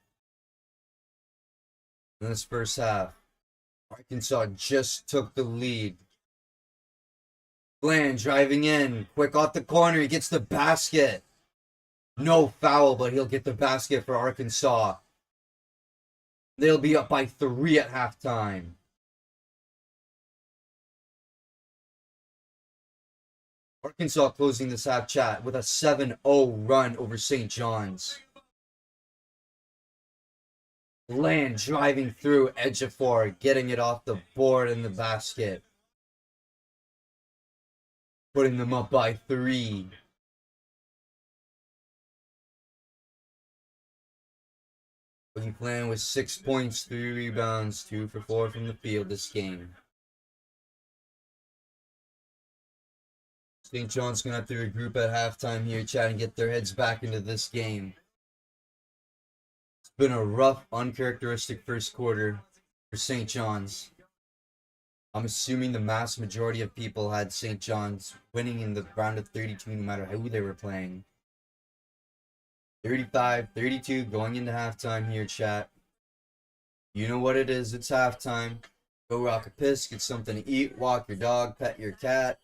In this first half, Arkansas just took the lead. Bland driving in. Quick off the corner. He gets the basket. No foul, but he'll get the basket for Arkansas. They'll be up by 3 at halftime. Arkansas closing this half, chat, with a 7-0 run over St. John's. Land driving through Ejiofor, getting it off the board in the basket. Putting them up by 3. He's playing with 6 points, 3 rebounds, 2 for 4 from the field this game. St. John's going to have to regroup at halftime here, chat, and get their heads back into this game. It's been a rough, uncharacteristic first quarter for St. John's. I'm assuming the mass majority of people had St. John's winning in the round of 32 no matter who they were playing. 35-32 going into halftime here, chat. You know what it is. It's halftime. Go rock a piss, get something to eat, walk your dog, pet your cat.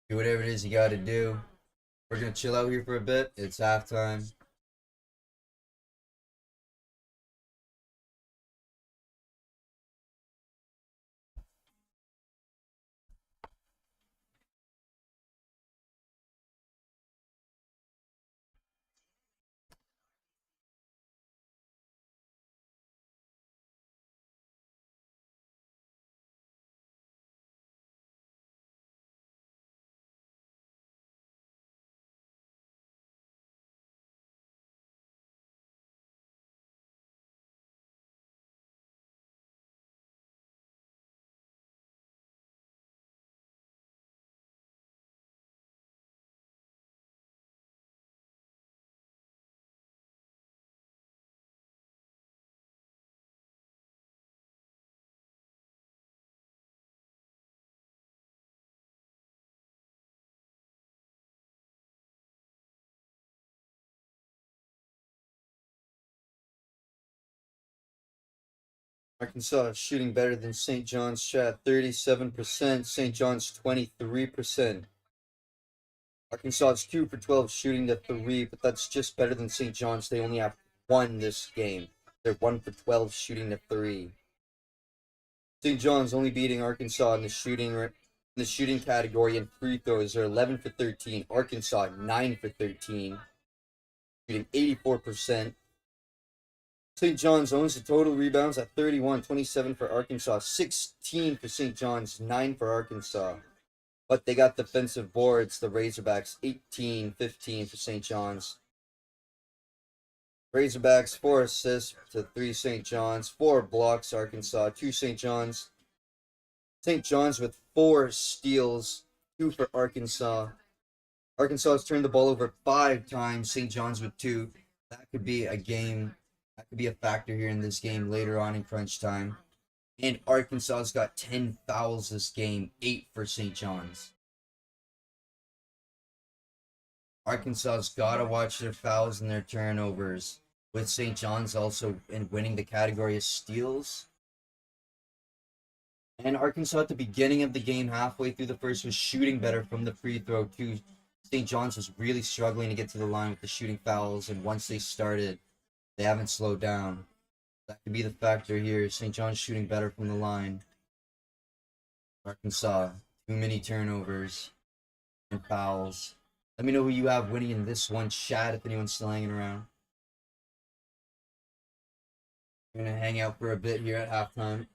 Do whatever it is you gotta do. We're gonna chill out here for a bit. It's halftime. Arkansas is shooting better than St. John's, chat. 37%. St. John's 23%. Arkansas is 2 for 12 shooting to 3, but that's just better than St. John's. They only have 1 this game. They're 1 for 12 shooting to 3. St. John's only beating Arkansas in the shooting category, and free throws are 11 for 13. Arkansas 9 for 13, shooting 84%. St. John's owns the total rebounds at 31, 27 for Arkansas, 16 for St. John's, 9 for Arkansas. But they got defensive boards, the Razorbacks, 18, 15 for St. John's. Razorbacks, 4 assists to 3 St. John's, 4 blocks Arkansas, 2 St. John's. St. John's with 4 steals, 2 for Arkansas. Arkansas has turned the ball over 5 times, St. John's with 2. That could be a factor here in this game later on in crunch time. And Arkansas's got 10 fouls this game, 8 for St. John's. Arkansas's got to watch their fouls and their turnovers, with St. John's also in winning the category of steals. And Arkansas at the beginning of the game, halfway through the first, was shooting better from the free throw too. St. John's was really struggling to get to the line with the shooting fouls, and once they started, they haven't slowed down. That could be the factor here. St. John's shooting better from the line. Arkansas, too many turnovers and fouls. Let me know who you have winning in this one, chat, if anyone's still hanging around. We're going to hang out for a bit here at halftime.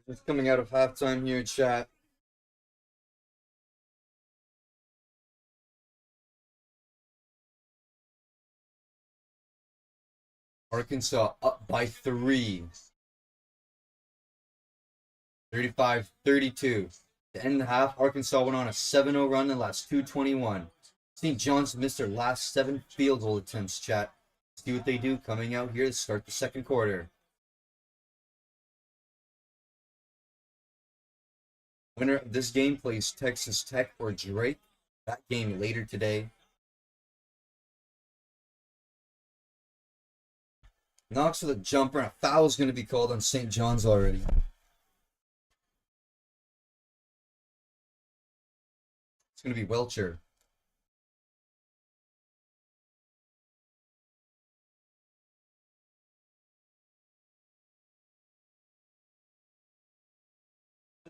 Just coming out of halftime here, chat. Arkansas up by 3. 35-32. To end the half, Arkansas went on a 7-0 run in the last 2:21. St. John's missed their last 7 field goal attempts, chat. Let's see what they do coming out here to start the second quarter. Winner of this game plays Texas Tech or Drake. That game later today. Knox with a jumper, and a foul is going to be called on St. John's already. It's going to be Welcher.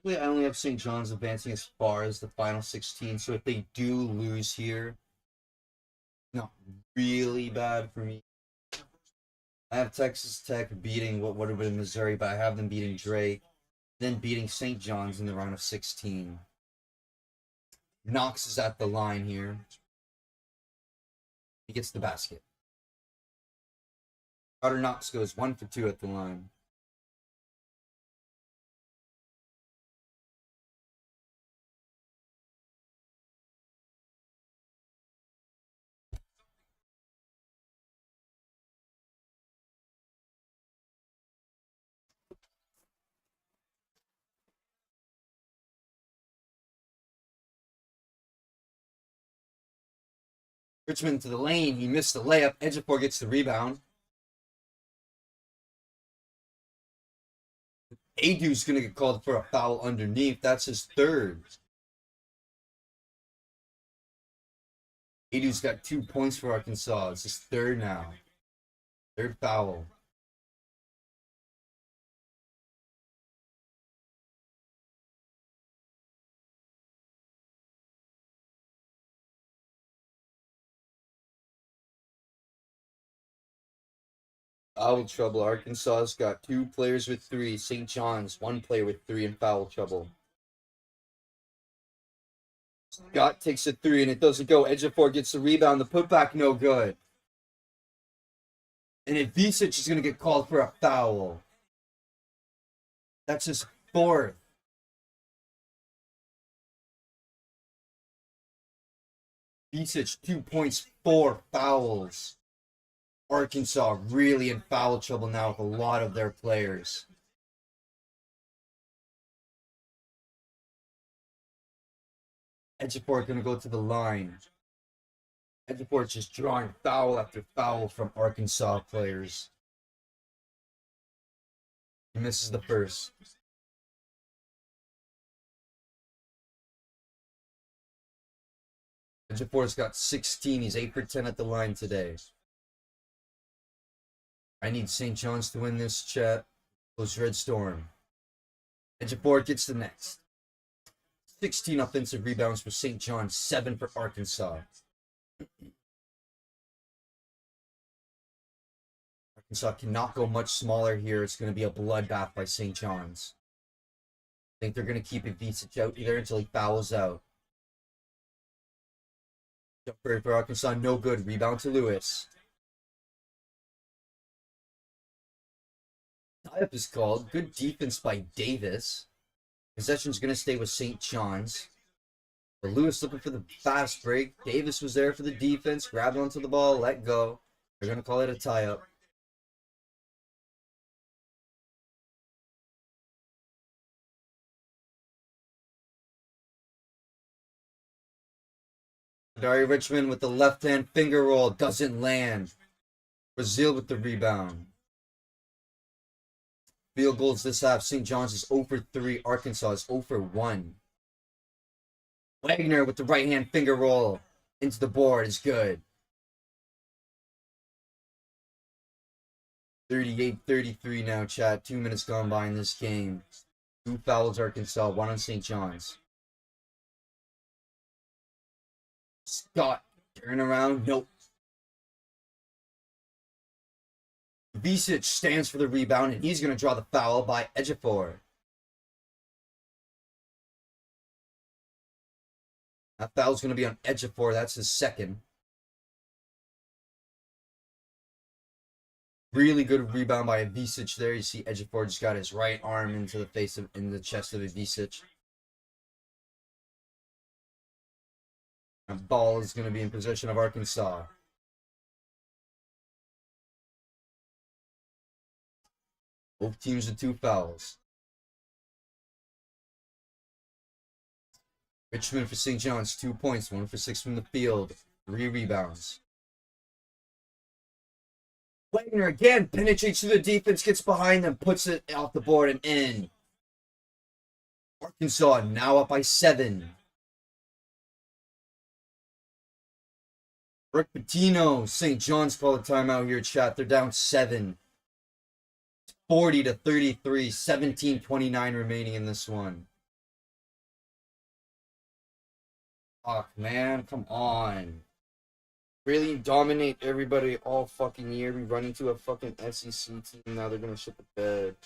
I only have St. John's advancing as far as the final 16, so if they do lose here, not really bad for me. I have Texas Tech beating what would have been Missouri, but I have them beating Drake, then beating St. John's in the round of 16. Knox is at the line here. He gets the basket. Carter Knox goes 1 for 2 at the line. Richmond to the lane. He missed the layup. Ejiofor gets the rebound. Adu's going to get called for a foul underneath. That's his third. Adu's got 2 points for Arkansas. It's his third now. Third foul. Foul trouble. Arkansas's got 2 players with 3. St. John's, 1 player with 3 in foul trouble. Scott takes a 3 and it doesn't go. Ejiofor gets the rebound. The putback no good. And Ivisic is going to get called for a foul. That's his 4th. Ivisic, 2 points, 4 fouls. Arkansas really in foul trouble now with a lot of their players. Ejiofor going to go to the line. Ejiofor just drawing foul after foul from Arkansas players. He misses the first. Ejiofor's got 16. He's 8 for 10 at the line today. I need St. John's to win this, chat. Goes Red Storm. Ejiofor gets the next. 16 offensive rebounds for St. John's, 7 for Arkansas. Arkansas cannot go much smaller here. It's going to be a bloodbath by St. John's. I think they're going to keep Ivisic out there until he fouls out. Jumper for Arkansas, no good. Rebound to Lewis. Tie-up is called. Good defense by Davis. Possession's going to stay with St. John's. But Lewis looking for the fast break. Davis was there for the defense. Grabbed onto the ball. Let go. They're going to call it a tie-up. Dari Richmond with the left-hand finger roll. Doesn't land. Brazil with the rebound. Field goals this half. St. John's is 0 for 3. Arkansas is 0 for 1. Wagner with the right-hand finger roll into the board is good. 38-33 now, chat. 2 minutes gone by in this game. 2 fouls Arkansas, 1 on St. John's. Scott, turn around. Nope. Ivisic stands for the rebound, and he's going to draw the foul by Ejiofor. That foul's going to be on Ejiofor. That's his second. Really good rebound by Ivisic there. You see Ejiofor just got his right arm into the face of, in the chest of Ivisic. And ball is going to be in possession of Arkansas. Both teams with 2 fouls. Richmond for St. John's, 2 points, 1 for 6 from the field, 3 rebounds. Wagner again penetrates through the defense, gets behind them, puts it off the board and in. Arkansas now up by 7. Rick Pitino, St. John's call a timeout here, chat. They're down 7. 40-33, 17:29 remaining in this one. Fuck, man, come on. Really dominate everybody all fucking year. We run into a fucking SEC team. Now they're gonna shit the bed.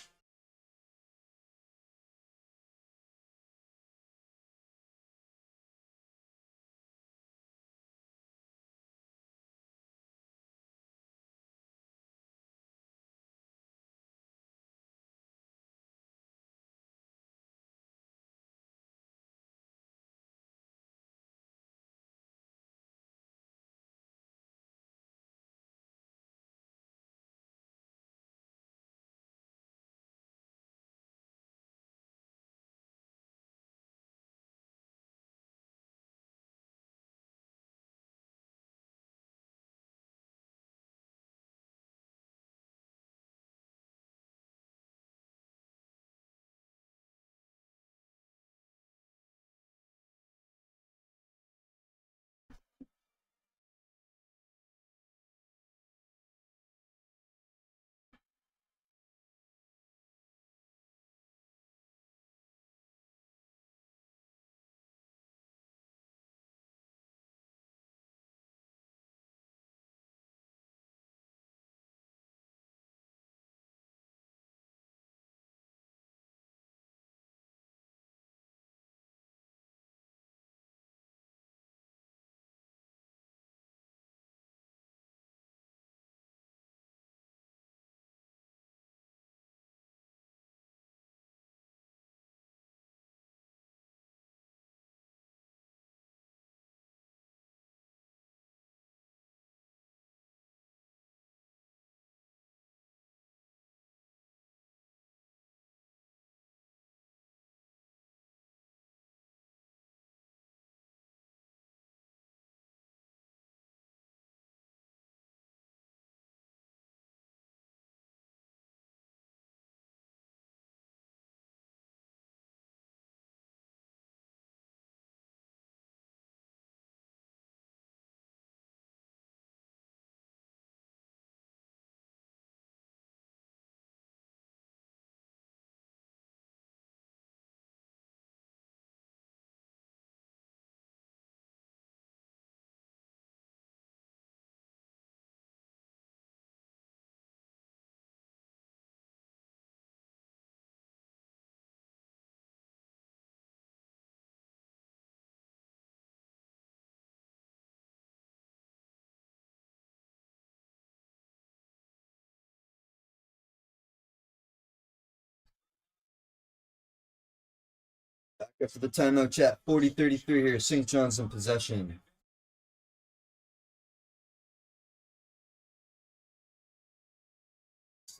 Back up for the timeout, chat. 40-33 here. St. John's in possession.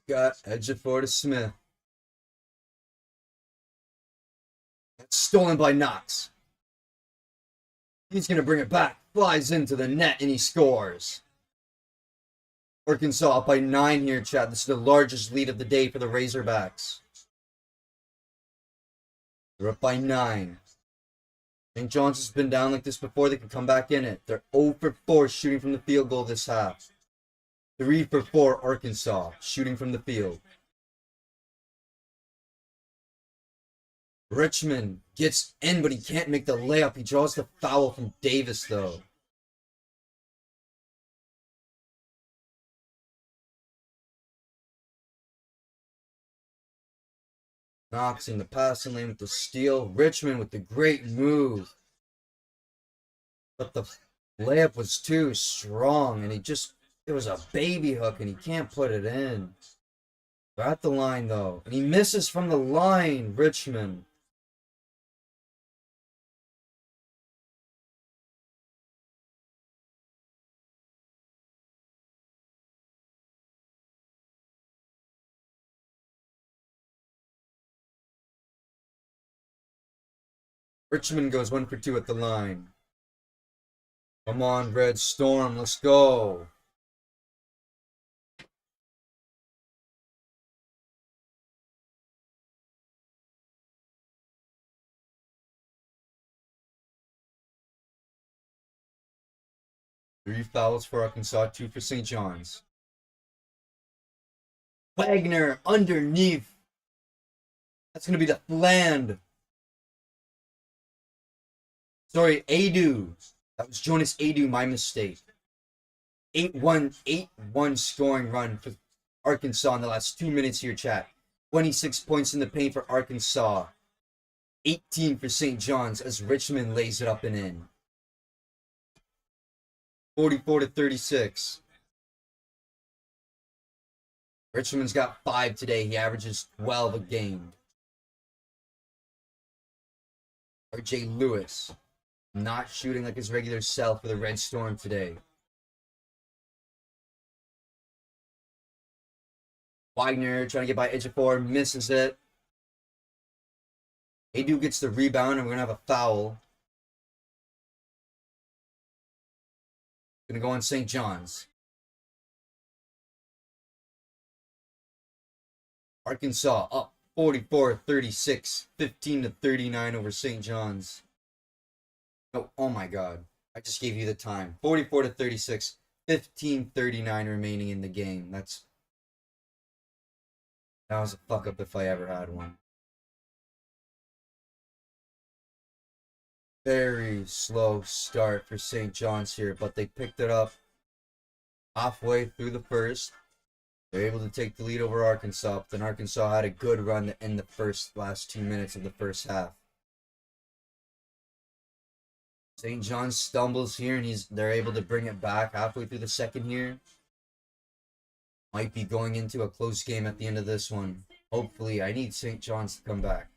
Got Ejiofor to Smith. That's stolen by Knox. He's going to bring it back. Flies into the net and he scores. Arkansas up by 9 here, chat. This is the largest lead of the day for the Razorbacks. They're up by 9. St. John's has been down like this before. They can come back in it. They're 0 for 4 shooting from the field goal this half. 3 for 4 Arkansas shooting from the field. Richmond gets in, but he can't make the layup. He draws the foul from Davis, though. Knox in the passing lane with the steal. Richmond with the great move. But the layup was too strong, and it was a baby hook, and he can't put it in. We're at the line, though, and he misses from the line, Richmond. Richmond goes 1 for 2 at the line. Come on, Red Storm, let's go. Three fouls for Arkansas, 2 for St. John's. Wagner underneath. That's going to be the land. Sorry, Adu. That was Jonas Adu, my mistake. 8-1 scoring run for Arkansas in the last 2 minutes here, chat. 26 points in the paint for Arkansas. 18 for St. John's as Richmond lays it up and in. 44-36. Richmond's got 5 today. He averages 12 a game. RJ Lewis not shooting like his regular self for the Red Storm today. Wagner trying to get by Ejiofor, misses it. Adu gets the rebound, and we're going to have a foul. Going to go on St. John's. Arkansas up 44-36, 15-39 over St. John's. Oh my God. I just gave you the time. 44-36, 15-39 remaining in the game. That was a fuck up if I ever had one. Very slow start for St. John's here, but they picked it up halfway through the first. They're able to take the lead over Arkansas, but then Arkansas had a good run to end the last 2 minutes of the first half. St. John's stumbles here, and they're able to bring it back halfway through the second here. Might be going into a close game at the end of this one. Hopefully, I need St. John's to come back.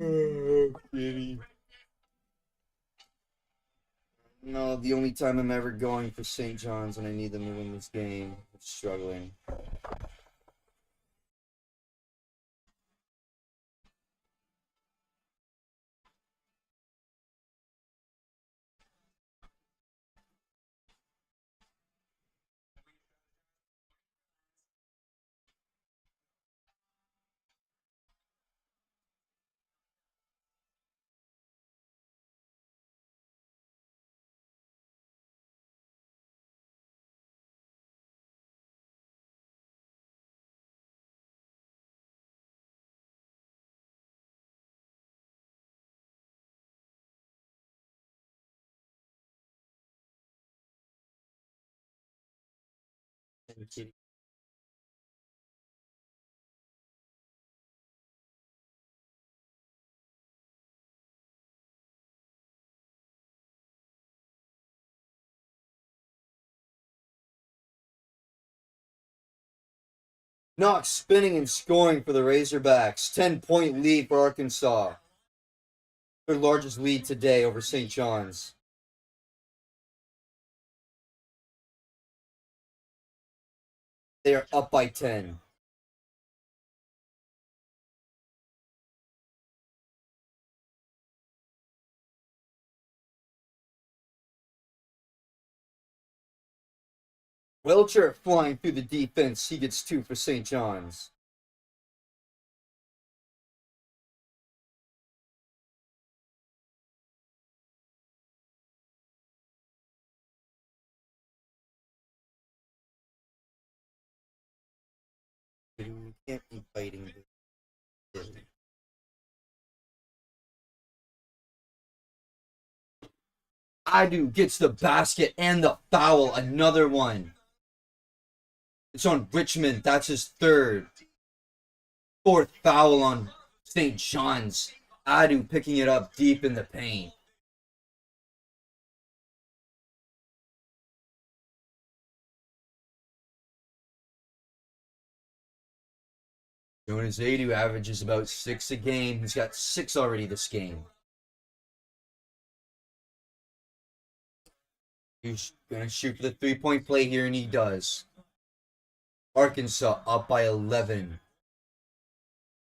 Oh, kitty. No, the only time I'm ever going for St. John's when I need them to win this game. I'm struggling. Kitty. Knox spinning and scoring for the Razorbacks. 10-point lead for Arkansas. Their largest lead today over St. John's. They are up by 10. Welcher flying through the defense. He gets 2 for St. John's. We can't be fighting this. Adu gets the basket and the foul. Another one. It's on Richmond. That's his third. Fourth foul on St. John's. Adu picking it up deep in the paint. Jonas Adu averages about 6 a game. He's got 6 already this game. He's going to shoot for the 3-point play here, and he does. Arkansas up by 11.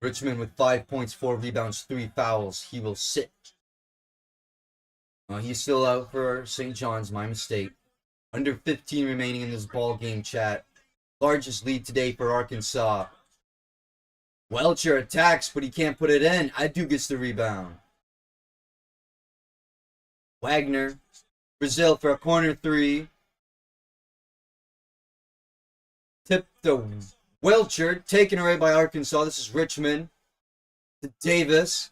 Richmond with 5 points, 4 rebounds, 3 fouls. He will sit. He's still out for St. John's. My mistake. Under 15 remaining in this ball game, chat. Largest lead today for Arkansas. Welcher attacks, but he can't put it in. Adu gets the rebound. Wagner. Brazil for a corner 3. Tip to Welcher. Taken away by Arkansas. This is Richmond. To Davis.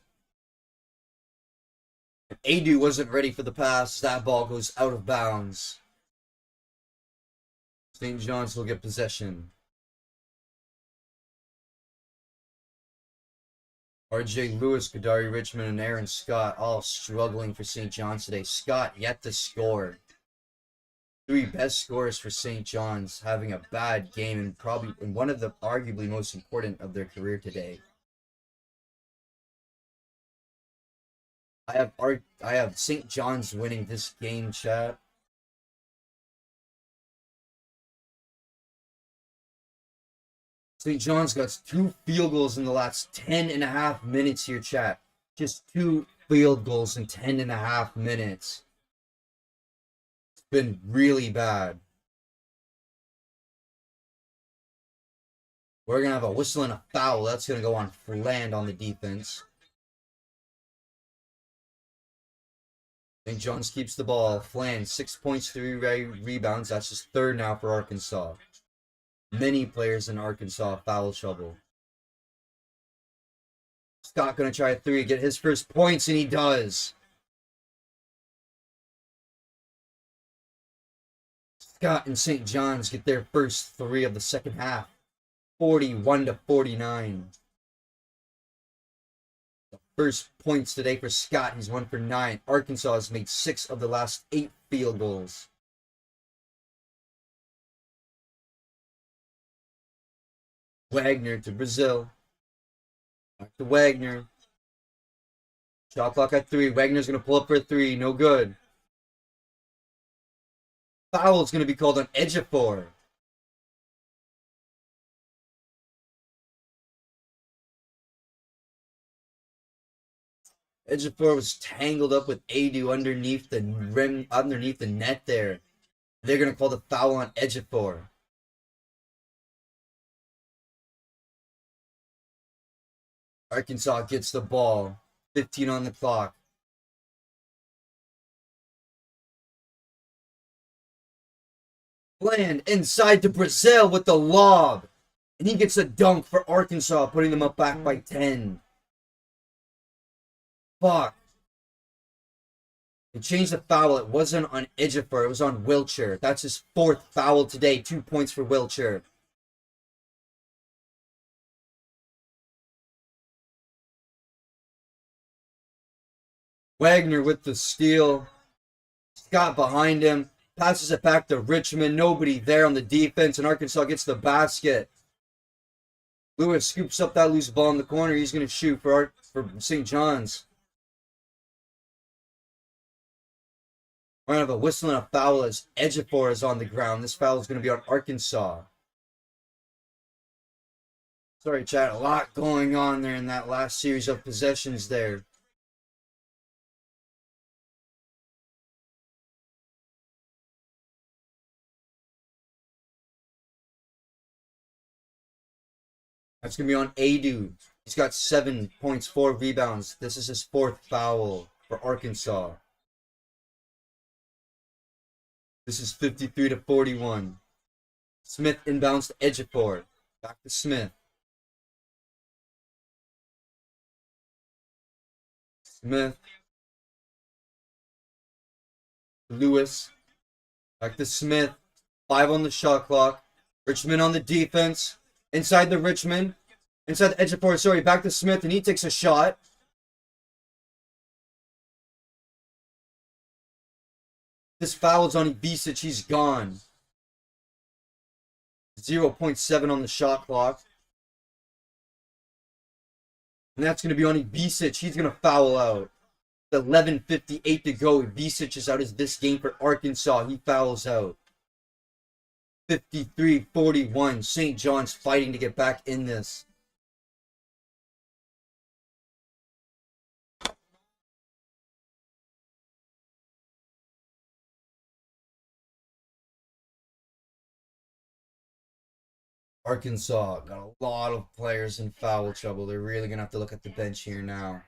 Adu wasn't ready for the pass. That ball goes out of bounds. St. John's will get possession. R.J. Lewis, Kadari Richmond, and Aaron Scott all struggling for St. John's today. Scott yet to score. 3 best scorers for St. John's having a bad game and probably in one of the arguably most important of their career today. I have St. John's winning this game, chat. St. John's got 2 field goals in the last 10.5 minutes here, chat. Just 2 field goals in 10.5 minutes. It's been really bad. We're going to have a whistle and a foul. That's going to go on Fland on the defense. St. John's keeps the ball. Fland, 6 points, 3 rebounds. That's his third now for Arkansas. Many players in Arkansas foul trouble. Scott going to try a 3, get his first points, and he does. Scott and St. John's get their first 3 of the second half. 41-49. The first points today for Scott. He's 1 for 9. Arkansas has made 6 of the last 8 field goals. Wagner to Brazil. Back to Wagner. Shot clock at 3. Wagner's going to pull up for a 3. No good. Foul is going to be called on Ejiofor. Ejiofor was tangled up with Adu underneath the rim, underneath the net there. They're going to call the foul on Ejiofor. Arkansas gets the ball. 15 on the clock. Bland inside to Brazil with the lob. And he gets a dunk for Arkansas, putting them up back by 10. Fuck. They changed the foul. It wasn't on Ejiofor. It was on Welcher. That's his 4th foul today. 2 points for Welcher. Wagner with the steal. Scott behind him. Passes it back to Richmond. Nobody there on the defense, and Arkansas gets the basket. Lewis scoops up that loose ball in the corner. He's going to shoot for St. John's. We're going to have a whistle and a foul as Ejiofor is on the ground. This foul is going to be on Arkansas. Sorry, Chad. A lot going on there in that last series of possessions there. That's going to be on Adu. He's got 7 points, 4 rebounds. This is his 4th foul for Arkansas. This is 53-41. Smith inbounds to Ejiofor. Back to Smith. Smith. Lewis. Back to Smith. 5 on the shot clock. Richmond on the defense. Inside the Richmond. Inside the Ejiofor. Sorry, back to Smith, and he takes a shot. This foul is on Ibisic. He's gone. 0.7 on the shot clock. And that's going to be on Ibisic. He's going to foul out. 11:58 to go. Ibisic is out of this game for Arkansas. He fouls out. 53-41. St. John's fighting to get back in this. Arkansas got a lot of players in foul trouble. They're really going to have to look at the bench here now.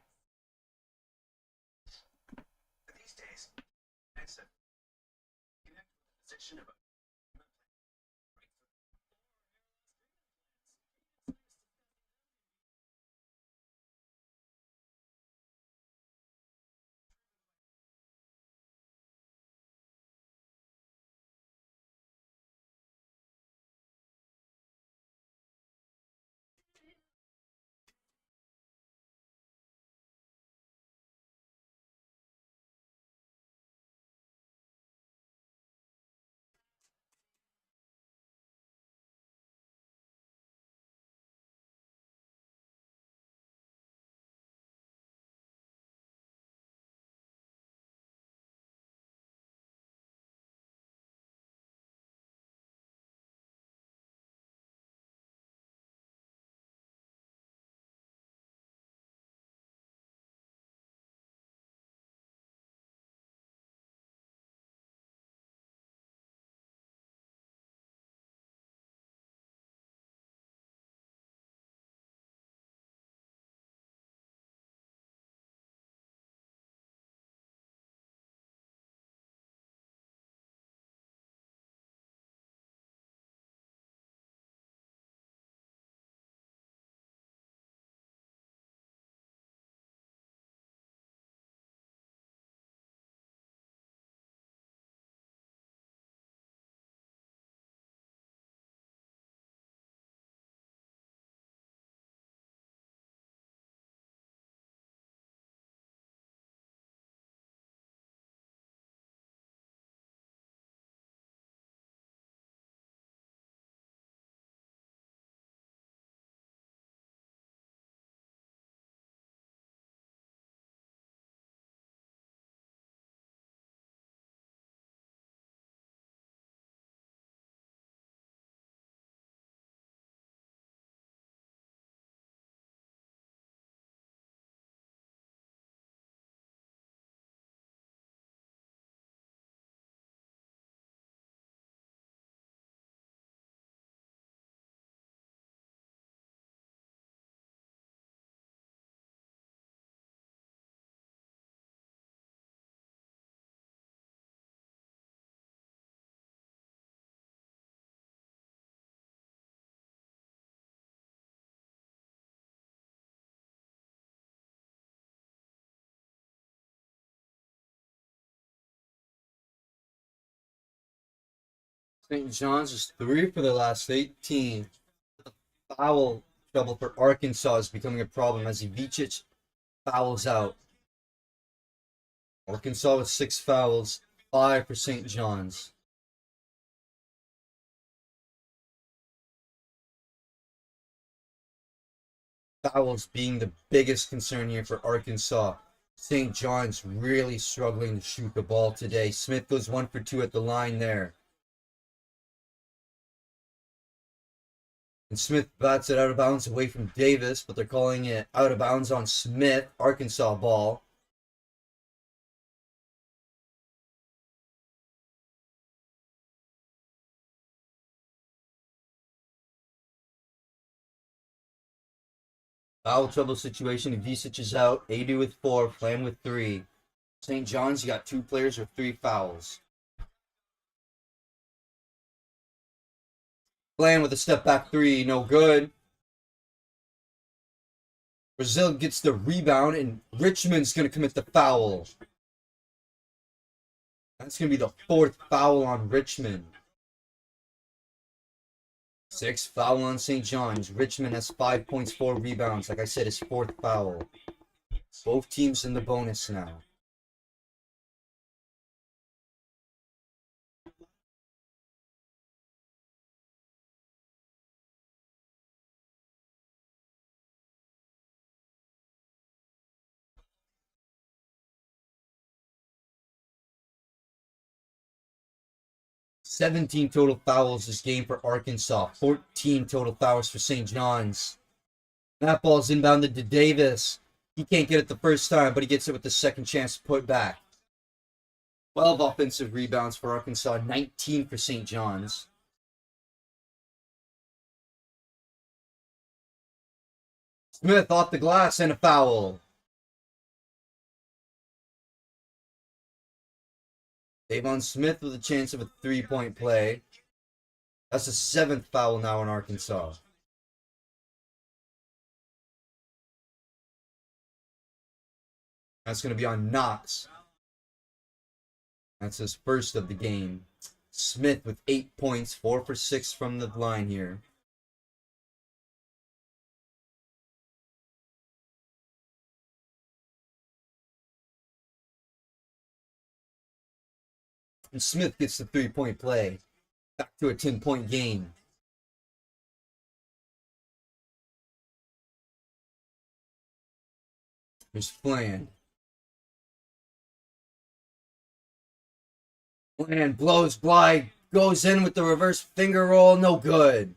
St. John's is 3 for the last 18. Foul trouble for Arkansas is becoming a problem as Ivicic fouls out. Arkansas with 6 fouls, 5 for St. John's. fouls being the biggest concern here for Arkansas. St. John's really struggling to shoot the ball today. Smith goes 1 for 2 at the line there. And Smith bats it out of bounds away from Davis, but they're calling it out of bounds on Smith. Arkansas ball. Foul trouble situation. Ivicic is out. Adu with 4. Flam with 3. St. John's, you got 2 players with 3 fouls. Flam with a step back 3. No good. Brazil gets the rebound, and Richmond's going to commit the foul. That's going to be the 4th foul on Richmond. 6th foul on St. John's. Richmond has 5 points, 4 rebounds. Like I said, his 4th foul. Both teams in the bonus now. "17 total fouls this game for Arkansas. 14 total fouls for St. John's. That ball's inbounded to Davis. He can't get it the first time, but he gets it with the second chance to put back. 12 offensive rebounds for Arkansas, 19 for St. John's. Smith off the glass and a foul. Davon Smith with a chance of a 3-point play. That's the 7th foul now in Arkansas. That's going to be on Knox. That's his first of the game. Smith with 8 points, 4 for 6 from the line here. And Smith gets the 3-point play. Back to a 10-point game. Here's Flan. Flan blows by, goes in with the reverse finger roll, no good.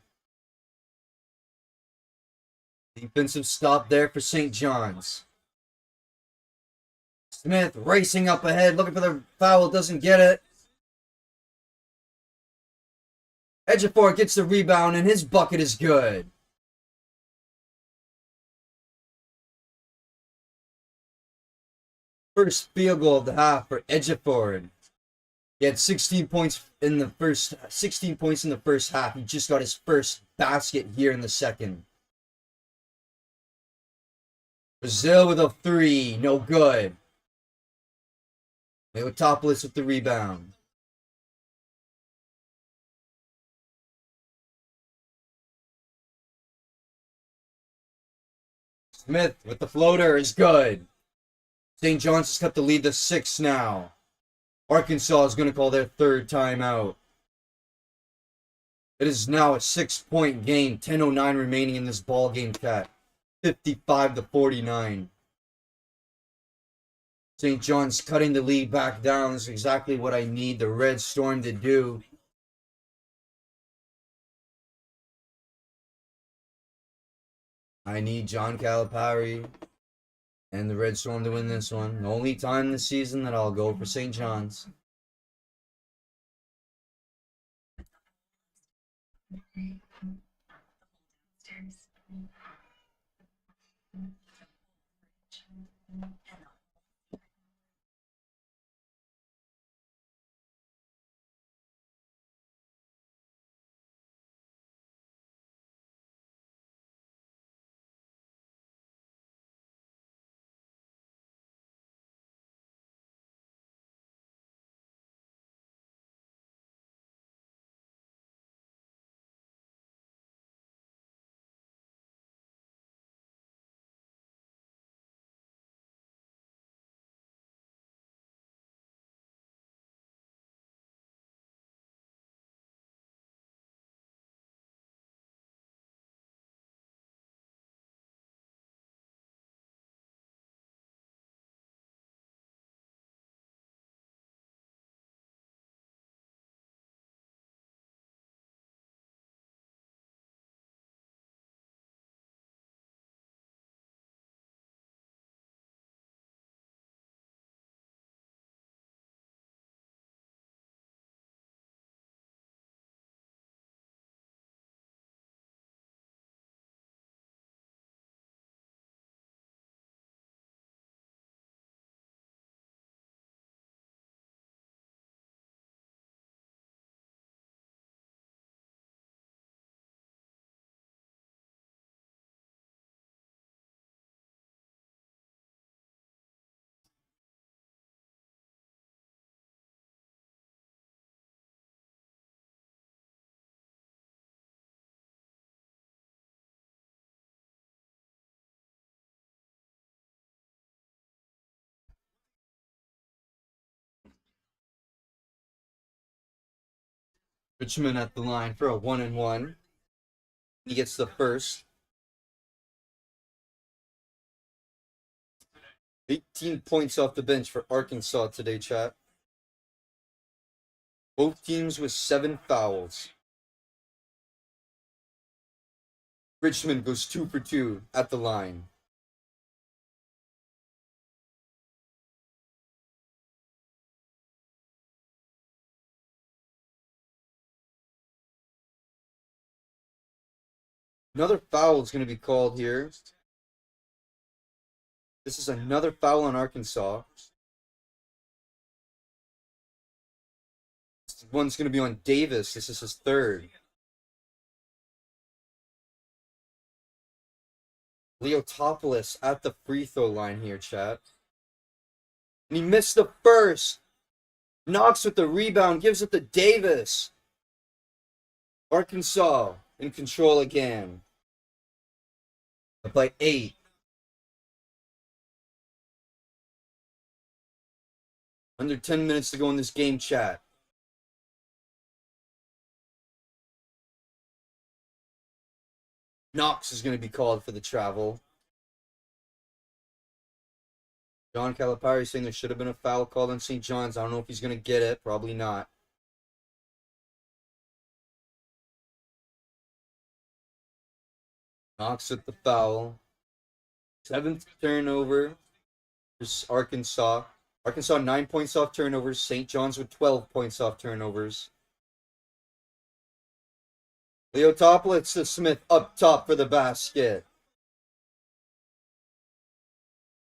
Defensive stop there for St. John's. Smith racing up ahead, looking for the foul, doesn't get it. Ejiofor gets the rebound, and his bucket is good. First field goal of the half for Ejiofor. He had 16 points in the first half. He just got his first basket here in the second. Brazil with a 3, no good. They were topless with the rebound. Smith with the floater is good. St. John's has cut the lead to 6 now. Arkansas is going to call their 3rd timeout. It is now a 6-point game. 10:09 remaining in this ball game, Cat. 55-49. St. John's cutting the lead back down. This is exactly what I need the Red Storm to do. I need John Calipari and the Red Storm to win this one. The only time this season that I'll go for St. John's. Richmond at the line for a 1-1. He gets the first. 18 points off the bench for Arkansas today, chat. Both teams with 7 fouls. Richmond goes 2 for 2 at the line. Another foul is going to be called here. This is another foul on Arkansas. This one's going to be on Davis. This is his third. Leotopoulos at the free throw line here, chat. And he missed the first. Knox with the rebound, gives it to Davis. Arkansas in control again. By 8. Under 10 minutes to go in this game, chat. Knox is going to be called for the travel. John Calipari saying there should have been a foul called on St. John's. I don't know if he's going to get it. Probably not. Knox with the foul. 7th turnover. There's Arkansas. Arkansas 9 points off turnovers. St. John's with 12 points off turnovers. Leotopoulos to Smith up top for the basket.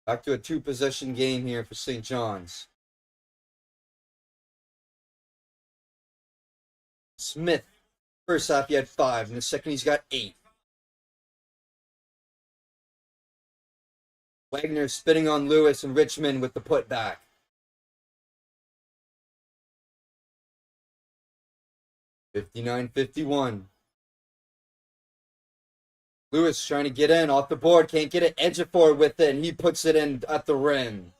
Back to a 2-possession game here for St. John's. Smith, first half he had 5. In the second he's got 8. Wagner spitting on Lewis and Richmond with the putback. (59-51). Lewis trying to get in off the board, can't get it. Ejiofor with it, and he puts it in at the rim.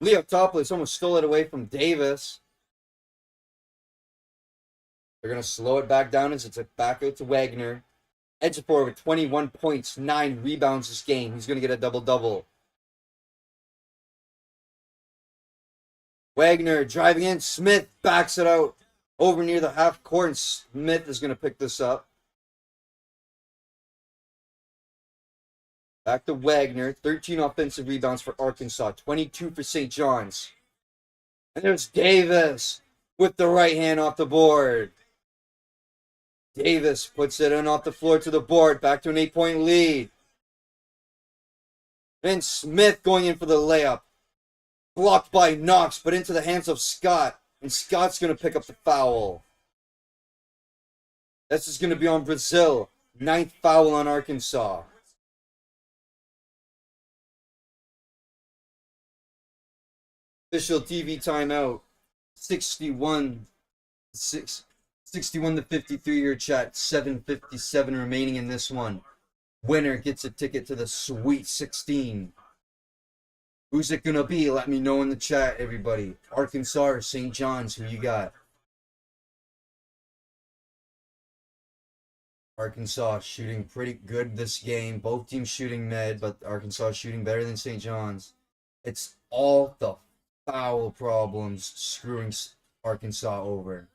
Leotopoulos almost stole it away from Davis. They're going to slow it back down as it's back out to Wagner. Ejiofor with 21 points, 9 rebounds this game. He's going to get a double-double. Wagner driving in. Smith backs it out over near the half court, and Smith is going to pick this up. Back to Wagner. 13 offensive rebounds for Arkansas. 22 for St. John's. And there's Davis with the right hand off the board. Davis puts it in off the floor to the board. Back to an 8-point lead. And Smith going in for the layup. Blocked by Knox, but into the hands of Scott. And Scott's going to pick up the foul. This is going to be on Brazil. 9th foul on Arkansas. Official TV timeout. 61 to 53 your chat. 7:57 remaining in this one. Winner gets a ticket to the Sweet 16. Who's it gonna be? Let me know in the chat, everybody. Arkansas or St. John's? Who you got? Arkansas shooting pretty good this game. Both teams shooting mid, but Arkansas shooting better than St. John's. It's all the foul problems screwing Arkansas over.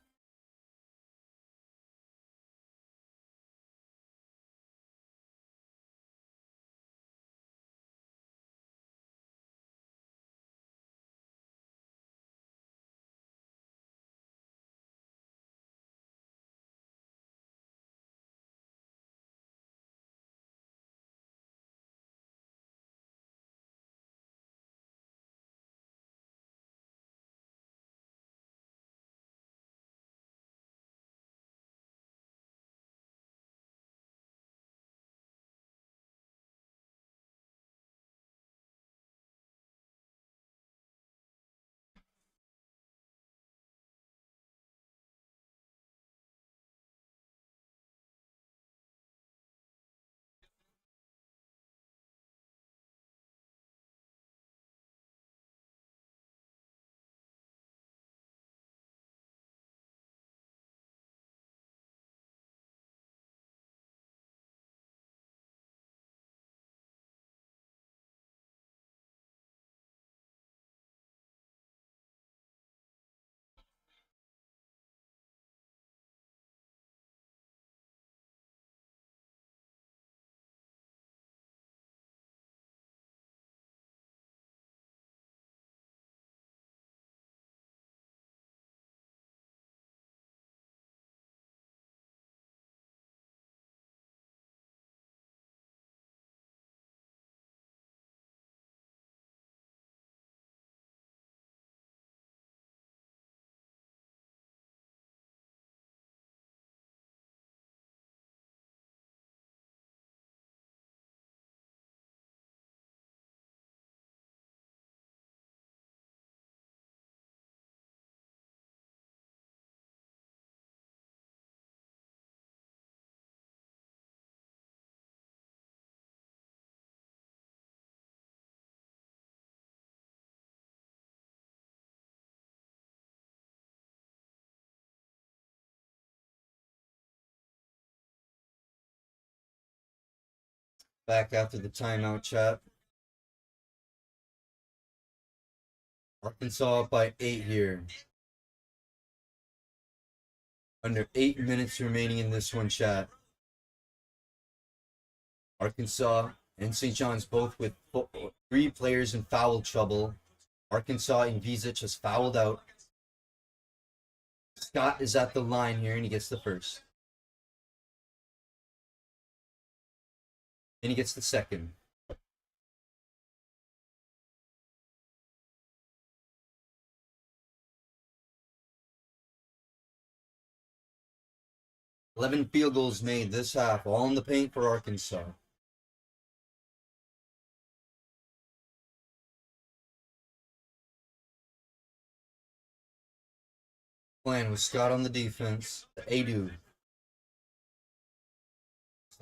Back after the timeout, chat. Arkansas up by 8 here. Under 8 minutes remaining in this one, chat. Arkansas and St. John's both with 3 players in foul trouble. Arkansas and Visic has fouled out. Scott is at the line here, and he gets the first. And he gets the second. Eleven field goals made this half, all in the paint for Arkansas. Playing with Scott on the defense. The Adu.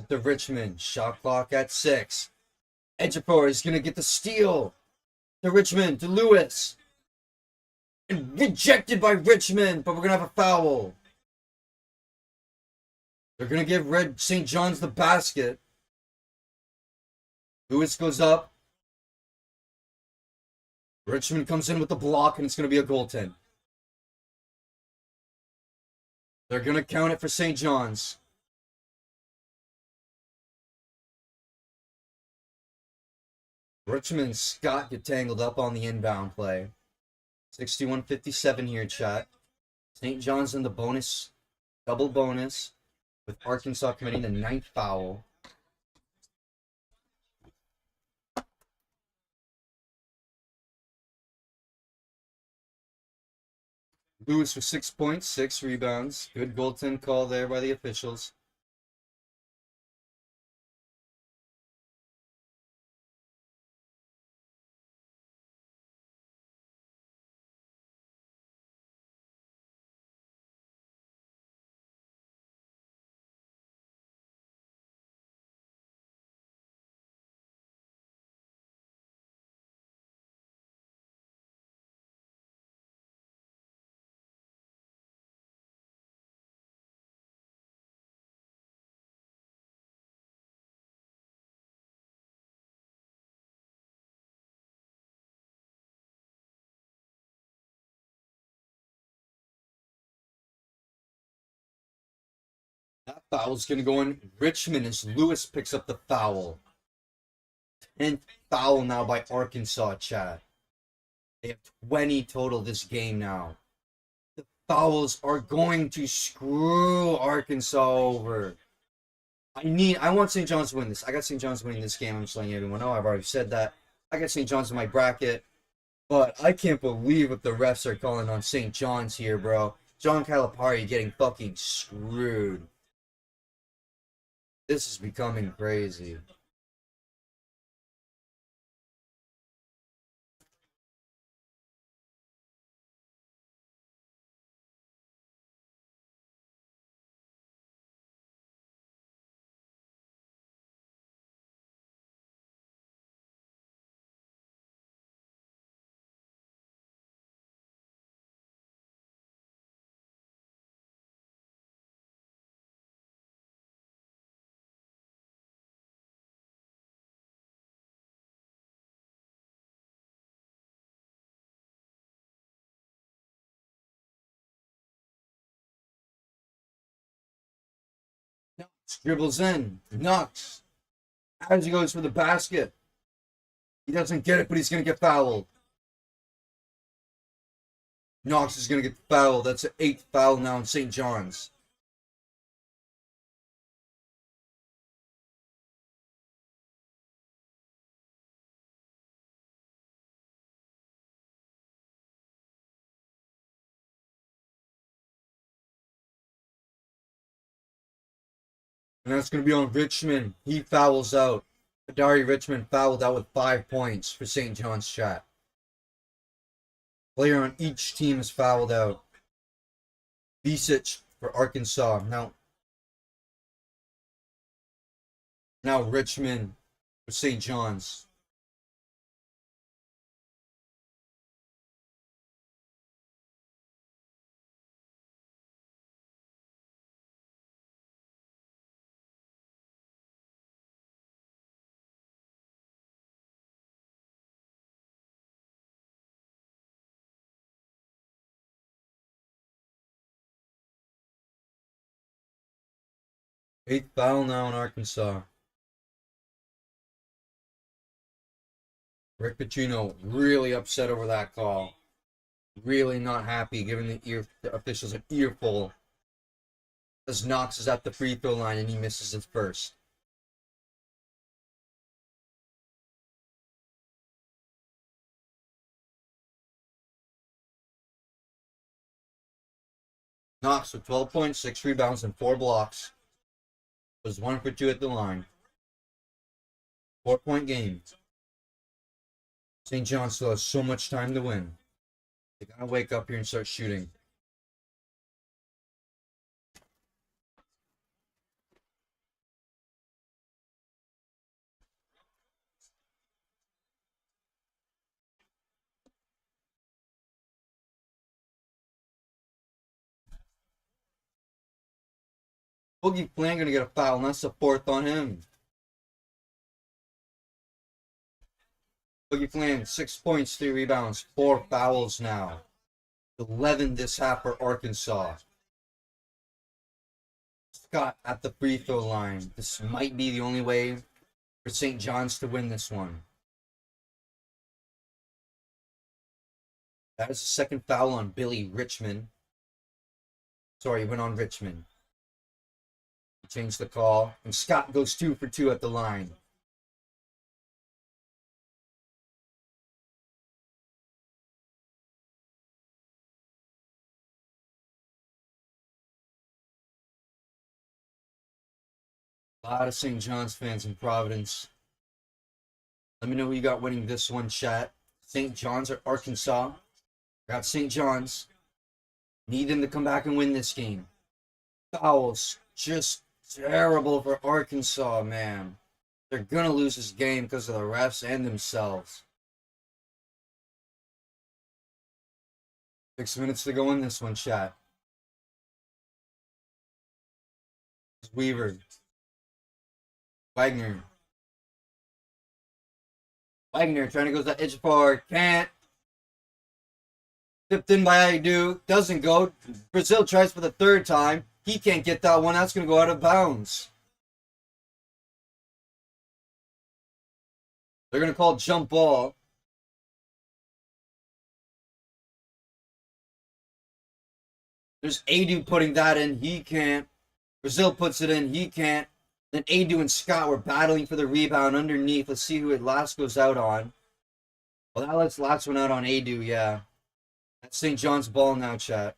To Richmond. Shot clock at 6. Ejiofor is going to get the steal. To Richmond. To Lewis. And rejected by Richmond, but we're going to have a foul. They're going to give St. John's the basket. Lewis goes up. Richmond comes in with the block, and it's going to be a goaltend. They're going to count it for St. John's. Richmond Scott get tangled up on the inbound play. 61-57 here, chat. St. John's in the bonus, double bonus, with Arkansas committing the 9th foul. Lewis for 6 points, 6 rebounds. Good goaltend call there by the officials. That foul's going to go in Richmond as Lewis picks up the foul. 10th foul now by Arkansas, chat. They have 20 total this game now. The fouls are going to screw Arkansas over. I want St. John's to win this. I got St. John's winning this game. I'm just letting everyone know. I've already said that. I got St. John's in my bracket. But I can't believe what the refs are calling on St. John's here, bro. John Calipari getting fucking screwed. This is becoming crazy. Dribbles in. Knox. As he goes for the basket. He doesn't get it, but he's going to get fouled. Knox is going to get fouled. That's the 8th foul now in St. John's. And that's going to be on Richmond. He fouls out. Adari Richmond fouled out with 5 points for St. John's, chat. Player on each team is fouled out. Visic for Arkansas. Now Richmond for St. John's. Eighth foul now in Arkansas. Rick Pitino really upset over that call. Really not happy, giving the officials an earful. As Knox is at the free throw line and he misses his first. Knox with 12 points, 6 rebounds, and 4 blocks. Was 1 for 2 at the line. 4-point game. St. John still has so much time to win. They gotta wake up here and start shooting. Boogie Flan gonna get a foul, and that's the 4th on him. Boogie Flan, 6 points, 3 rebounds, 4 fouls now. 11 this half for Arkansas. Scott at the free throw line. This might be the only way for St. John's to win this one. That is the second foul on Billy Richmond. Sorry, he went on Richmond. He changed the call, and Scott goes 2 for 2 at the line. A lot of St. John's fans in Providence. Let me know who you got winning this one, chat. St. John's or Arkansas? Got St. John's. Need them to come back and win this game. Fouls. Just terrible for Arkansas, man. They're going to lose this game because of the refs and themselves. 6 minutes to go in this one, chat. Weaver. Wagner trying to go to the edge forward. Can't. Tipped in by Adu. Doesn't go. Brazil tries for the 3rd time. He can't get that one. That's going to go out of bounds. They're going to call jump ball. There's Adu putting that in. He can't. Brazil puts it in. He can't. Then Adu and Scott were battling for the rebound underneath. Let's see who it last goes out on. Well, that lets last one out on Adu, yeah. That's St. John's ball now, chat.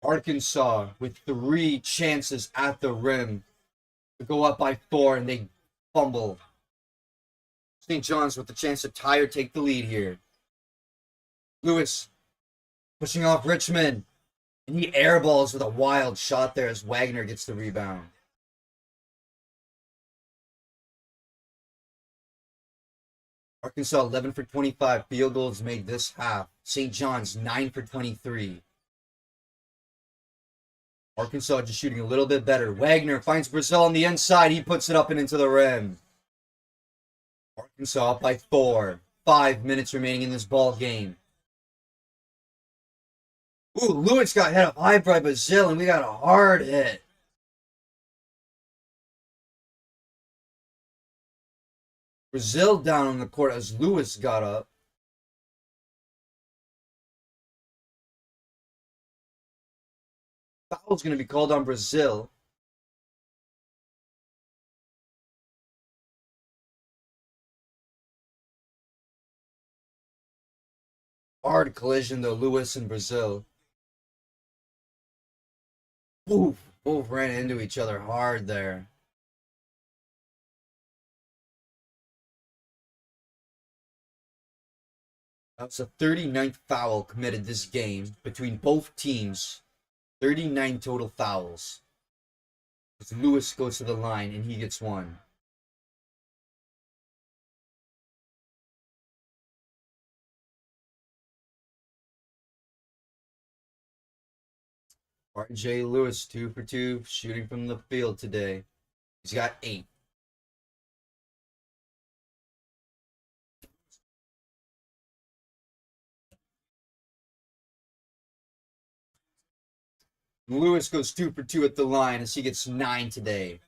Arkansas with 3 chances at the rim to go up by 4, and they fumble. St. John's with the chance to tie or take the lead here. Lewis pushing off Richmond. And he airballs with a wild shot there as Wagner gets the rebound. Arkansas 11 for 25 field goals made this half. St. John's 9 for 23. Arkansas just shooting a little bit better. Wagner finds Brazil on the inside. He puts it up and into the rim. Arkansas up by 4. 5 minutes remaining in this ball game. Ooh, Lewis got hit up high by Brazil, and we got a hard hit. Brazil down on the court as Lewis got up. Foul's going to be called on Brazil. Hard collision, though, Lewis and Brazil. Ooh, both ran into each other hard there. That's the 39th foul committed this game between both teams. 39 total fouls. As Lewis goes to the line and he gets one. RJ Lewis 2 for 2 shooting from the field today. He's got 8. Lewis goes 2 for 2 at the line as he gets 9 today.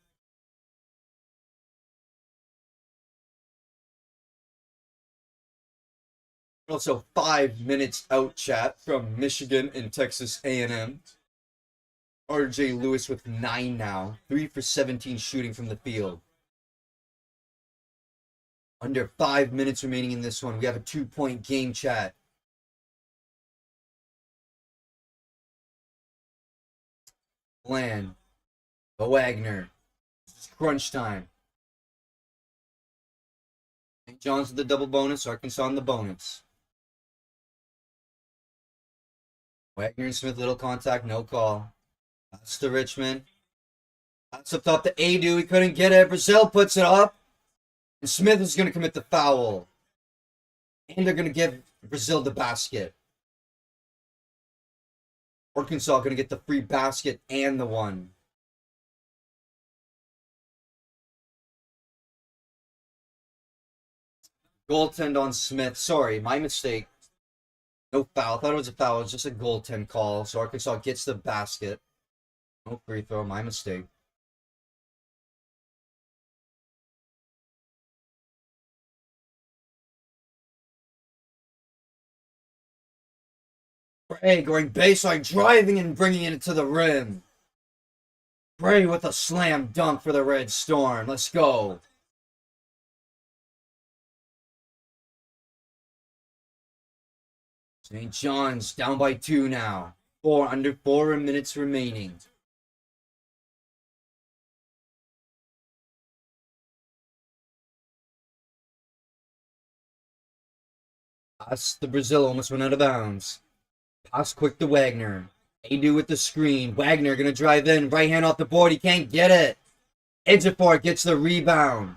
Also, 5 minutes out chat from Michigan and Texas A&M. RJ Lewis with 9 now. 3 for 17 shooting from the field. Under 5 minutes remaining in this one. We have a 2-point game chat. Bland. Wagner. It's crunch time. St. John's with the double bonus. Arkansas on the bonus. Wagner and Smith, little contact, no call. That's to Richmond. That's up top to Adu. He couldn't get it. Brazil puts it up. And Smith is going to commit the foul. And they're going to give Brazil the basket. Arkansas going to get the free basket and the one. Goaltend on Smith. Sorry, my mistake. No foul. I thought it was a foul. It was just a goaltend call. So Arkansas gets the basket. No free throw. My mistake. Bray going baseline, driving and bringing it to the rim. Bray with a slam dunk for the Red Storm. Let's go. St. John's down by 2 now. Under 4 minutes remaining. Pass to Brazil, almost went out of bounds. Pass quick to Wagner. Adu with the screen. Wagner gonna drive in. Right hand off the board. He can't get it. Ejiofor gets the rebound.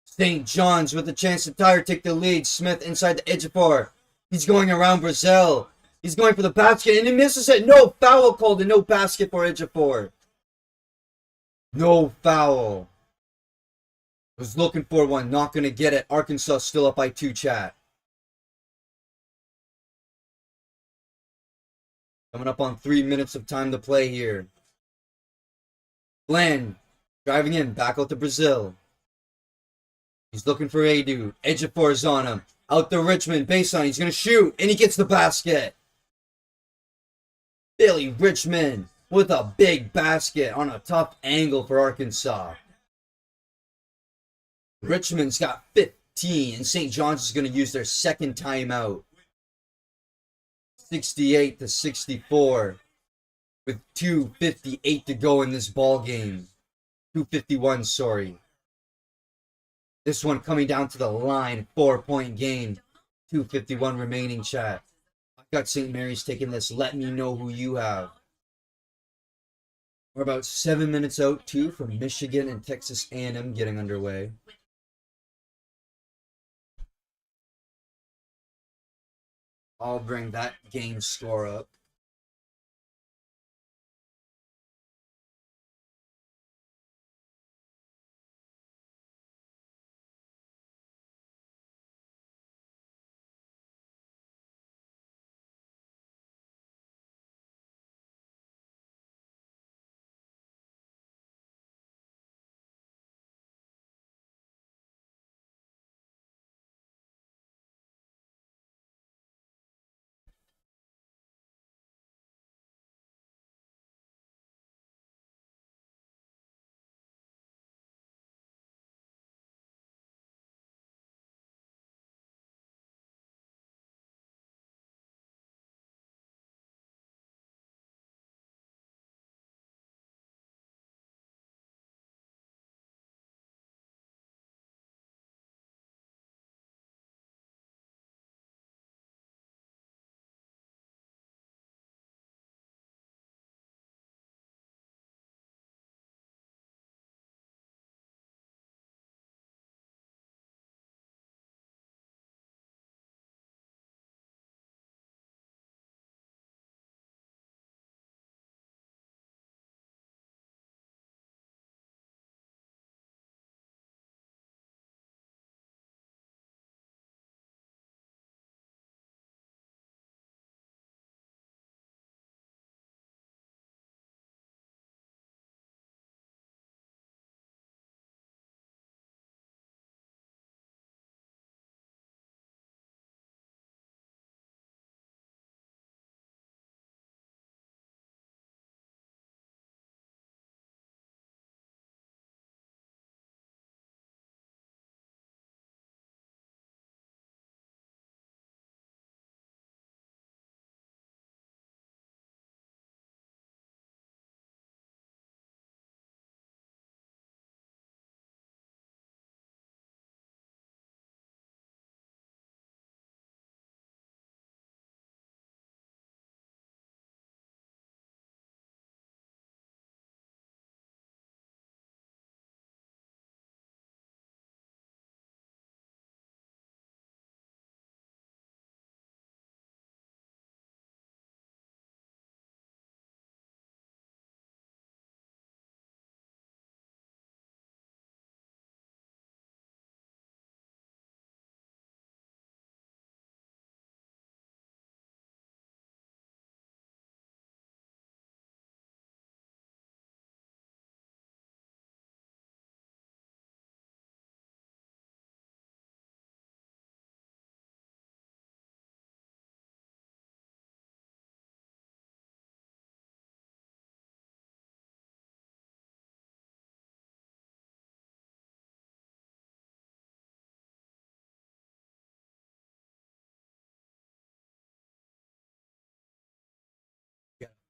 St. John's with a chance to take the lead. Smith inside the Ejiofor. He's going around Brazil. He's going for the basket and he misses it. No foul called and no basket for Ejiofor. No foul. Was looking for one. Not going to get it. Arkansas still up by 2, chat. Coming up on 3 minutes of time to play here. Bland driving in. Back out to Brazil. He's looking for Adu. Ejiofor is on him. Out to Richmond. Baseline. He's going to shoot. And he gets the basket. Billy Richmond with a big basket on a tough angle for Arkansas. Richmond's got 15. And St. John's is going to use their second timeout. 68-64. With 2:58 to go in this ball game. 2:51, sorry. This one coming down to the line, 4-point game. 2:51 remaining, chat. I've got St. Mary's taking this. Let me know who you have. We're about 7 minutes out, too, from Michigan and Texas A&M getting underway. I'll bring that game score up.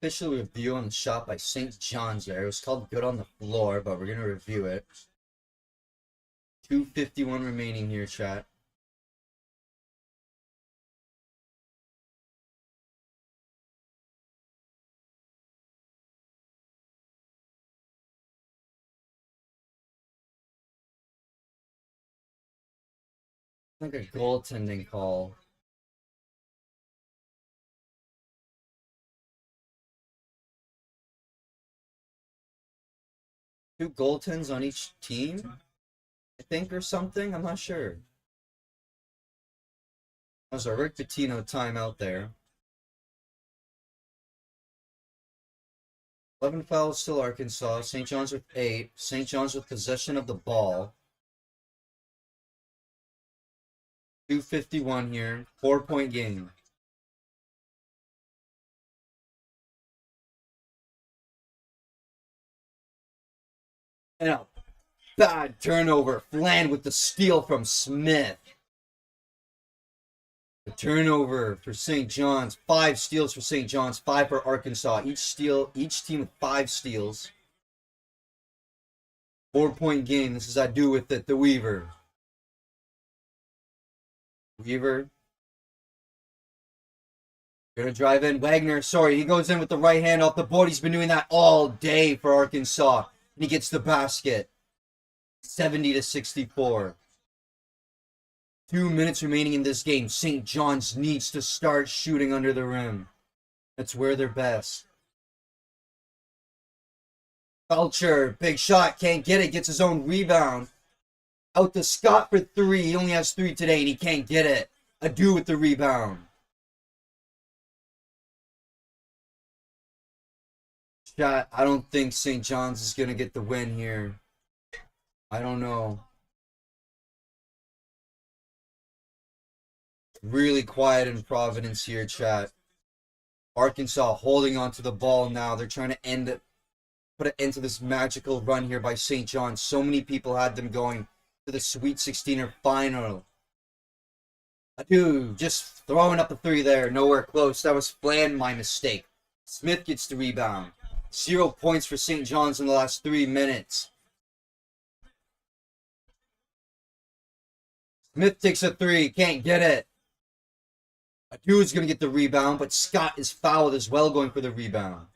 Official review on the shot by St. John's there. It was called good on the floor, but we're going to review it. 2:51 remaining here, chat. Like a goaltending call. Two goaltends on each team, I think, or something. I'm not sure. That was a Rick Pitino timeout there. 11 fouls still Arkansas. St. John's with 8. St. John's with possession of the ball. 2:51 here. 4-point game. And a bad turnover. Flan with the steal from Smith. The turnover for St. John's. 5 steals for St. John's. 5 for Arkansas. Each team with 5 steals. 4-point game. This is I do with it. The Weaver. Weaver. Gonna drive in. Wagner, sorry, he goes in with the right hand off the board. He's been doing that all day for Arkansas. And he gets the basket. 70-64. 2 minutes remaining in this game. St. John's needs to start shooting under the rim. That's where they're best. Felcher, big shot, can't get it, gets his own rebound. Out to Scott for 3. He only has 3 today and he can't get it. Adu with the rebound. Chat, I don't think St. John's is going to get the win here. I don't know. Really quiet in Providence here, chat. Arkansas holding on to the ball now. They're trying to put an end to this magical run here by St. John's. So many people had them going to the Sweet 16 or final. Adu just throwing up the 3 there. Nowhere close. That was Flan, my mistake. Smith gets the rebound. 0 points for St. John's in the last 3 minutes. Smith takes a 3. Can't get it. Adu's going to get the rebound, but Scott is fouled as well going for the rebound.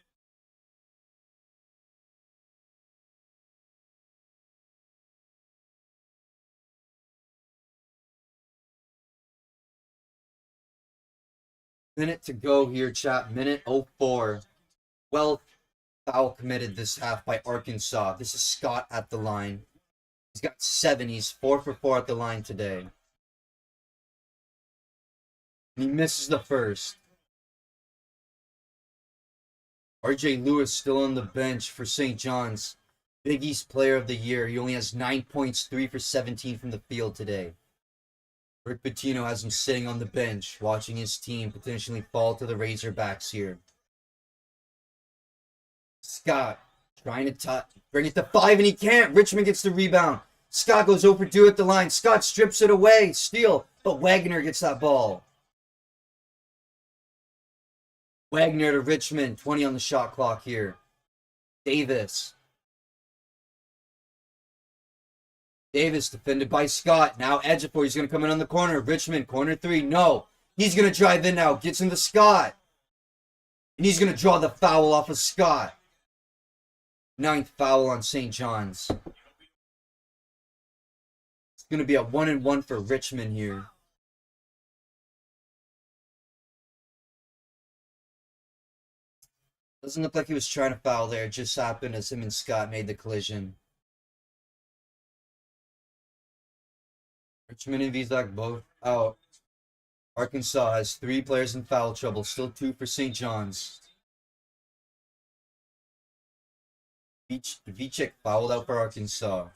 Minute to go here, chat. Minute 04. Well, foul committed this half by Arkansas. This is Scott at the line. He's got 7. He's 4 for 4 at the line today. And he misses the first. RJ Lewis still on the bench for St. John's. Big East Player of the Year. He only has 9 points, 3 for 17 from the field today. Rick Pitino has him sitting on the bench, watching his team potentially fall to the Razorbacks here. Scott trying to bring it to 5, and he can't. Richmond gets the rebound. Scott goes over 2 at the line. Scott strips it away. Steal, but Wagner gets that ball. Wagner to Richmond. 20 on the shot clock here. Davis defended by Scott. Now Ejiofor, he's going to come in on the corner. Richmond, corner 3. No. He's going to drive in now. Gets into Scott. And he's going to draw the foul off of Scott. 9th foul on St. John's. It's going to be a 1-and-1 for Richmond here. Doesn't look like he was trying to foul there. It just happened as him and Scott made the collision. Richmond and Vizak both out. Arkansas has 3 players in foul trouble. Still 2 for St. John's. Vicek fouled out for Arkansas.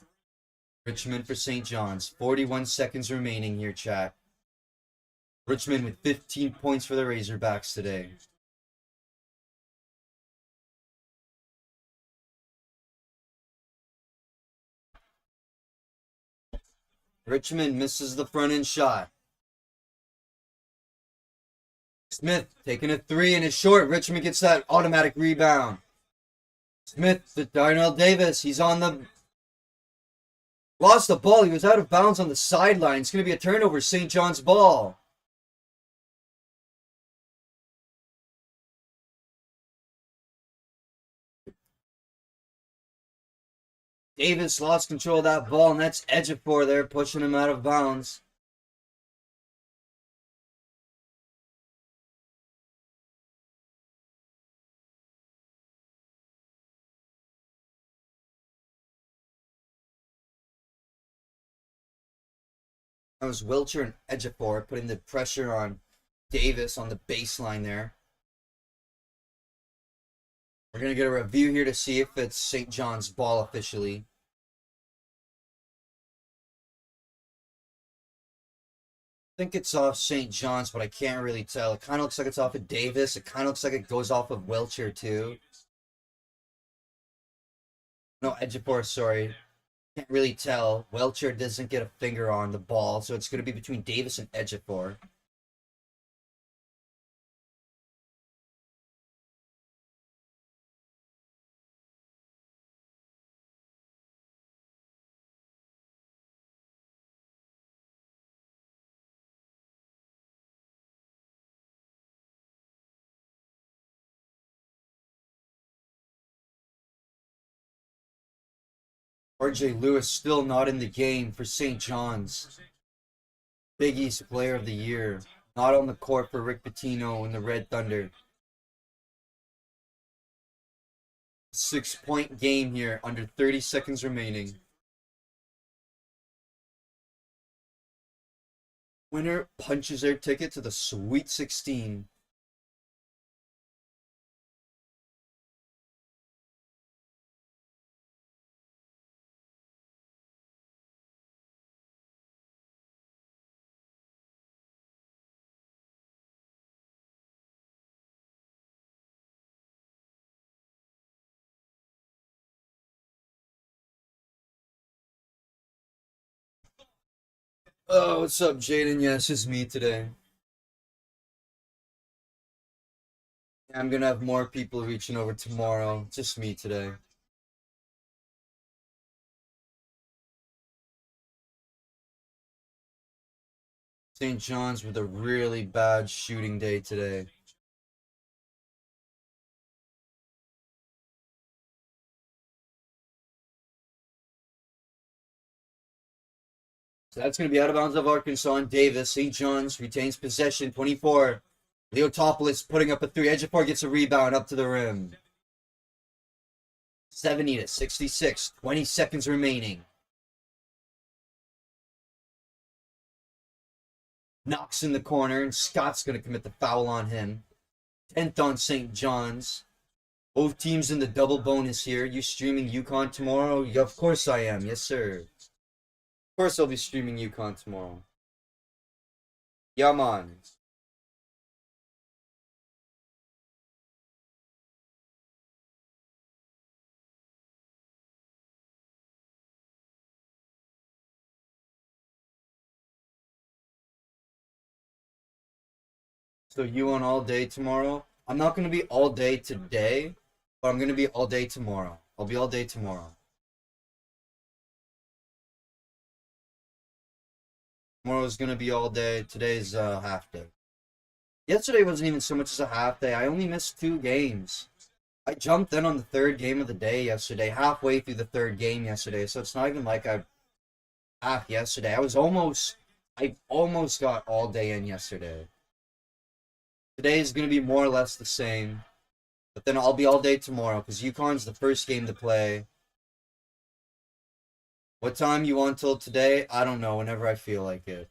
Richmond for St. John's. 41 seconds remaining here, chat. Richmond with 15 points for the Razorbacks today. Richmond misses the front end shot. Smith taking a three and it's short. Richmond gets that automatic rebound. Smith to Darnell Davis. He's on the... Lost the ball. He was out of bounds on the sideline. It's going to be a turnover. St. John's ball. Davis lost control of that ball, and that's Ejiofor there pushing him out of bounds. That was Wilcher and Ejiofor putting the pressure on Davis on the baseline there. We're going to get a review here to see if it's St. John's ball officially. I think it's off St. John's, but I can't really tell. It kind of looks like it's off of Davis. It kind of looks like it goes off of Wilcher too. No, Ejiofor, sorry. Can't really tell. Wilcher doesn't get a finger on the ball, so it's going to be between Davis and Ejiofor. RJ Lewis still not in the game for St. John's. Big East Player of the Year. Not on the court for Rick Pitino and the Red Thunder. 6-point game here, under 30 seconds remaining. Winner punches their ticket to the Sweet 16. Oh, what's up, Jaden? Yes, it's me today. I'm gonna have more people reaching over tomorrow. Just me today. St. John's with a really bad shooting day today. So that's going to be out of bounds of Arkansas and Davis. St. John's retains possession. 24. Leotopoulos putting up a three. Ejiofor gets a rebound up to the rim. 70-66. 20 seconds remaining. Knocks in the corner, and Scott's going to commit the foul on him. 10th on St. John's. Both teams in the double bonus here. You streaming UConn tomorrow? Yeah, of course I am. Yes, sir. Of course I'll be streaming UConn tomorrow. Yeah, man. So you on all day tomorrow? I'm not going to be all day today, but I'm going to be all day tomorrow. I'll be all day tomorrow. Tomorrow's going to be all day. Today's half day. Yesterday wasn't even so much as a half day. I only missed 2 games. I jumped in on the 3rd game of the day yesterday, halfway through the 3rd game yesterday, so it's not even like I half yesterday. I almost got all day in yesterday. Today is going to be more or less the same, but then I'll be all day tomorrow because UConn's the first game to play. What time you want till today? I don't know, whenever I feel like it.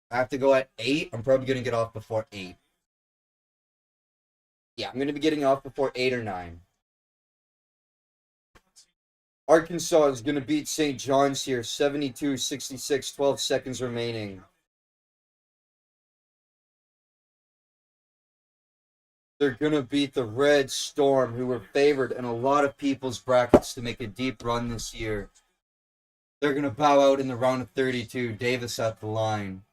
I have to go at 8. I'm probably going to get off before 8. Yeah, I'm going to be getting off before 8 or 9. Arkansas is going to beat St. John's here, 72-66, 12 seconds remaining. They're going to beat the Red Storm, who were favored in a lot of people's brackets to make a deep run this year. They're going to bow out in the round of 32. Davis at the line.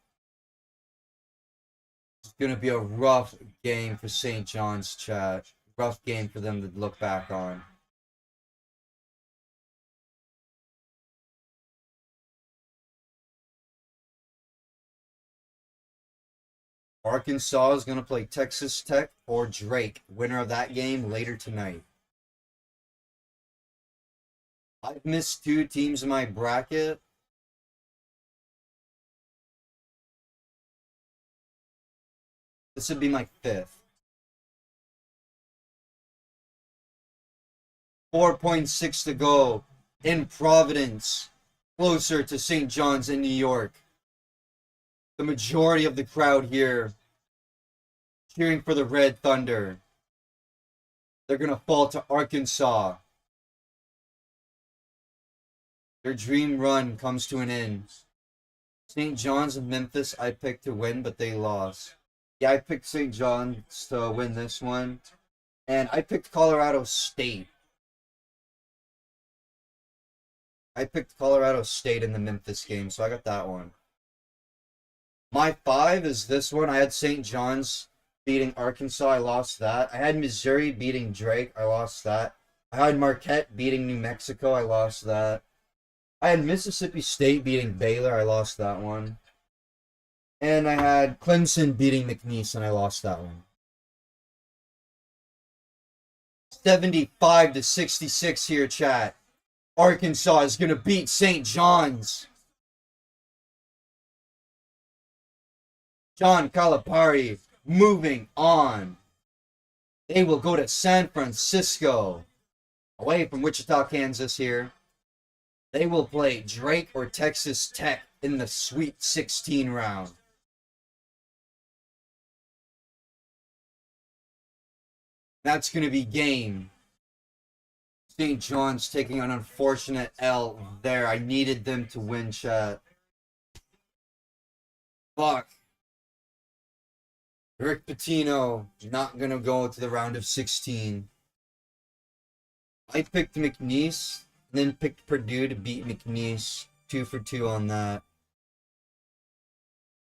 gonna be a rough game for St. John's, chat. Rough game for them to look back on. Arkansas is gonna play Texas Tech or Drake. Winner of that game later tonight. I've missed 2 teams in my bracket. This would be my 5th. 4.6 to go in Providence, closer to St. John's in New York. The majority of the crowd here cheering for the Red Thunder. They're going to fall to Arkansas. Their dream run comes to an end. St. John's and Memphis I picked to win, but they lost. Yeah, I picked St. John's to win this one. And I picked Colorado State. I picked Colorado State in the Memphis game, so I got that one. My 5 is this one. I had St. John's beating Arkansas. I lost that. I had Missouri beating Drake. I lost that. I had Marquette beating New Mexico. I lost that. I had Mississippi State beating Baylor. I lost that one. And I had Clemson beating McNeese, and I lost that one. 75 to 66 here, chat. Arkansas is going to beat St. John's. John Calipari moving on. They will go to San Francisco, away from Wichita, Kansas here. They will play Drake or Texas Tech in the Sweet 16 round. That's going to be game. St. John's taking an unfortunate L there. I needed them to win, chat. Fuck. Rick Pitino not going to go to the round of 16. I picked McNeese, and then picked Purdue to beat McNeese. 2 for 2 on that.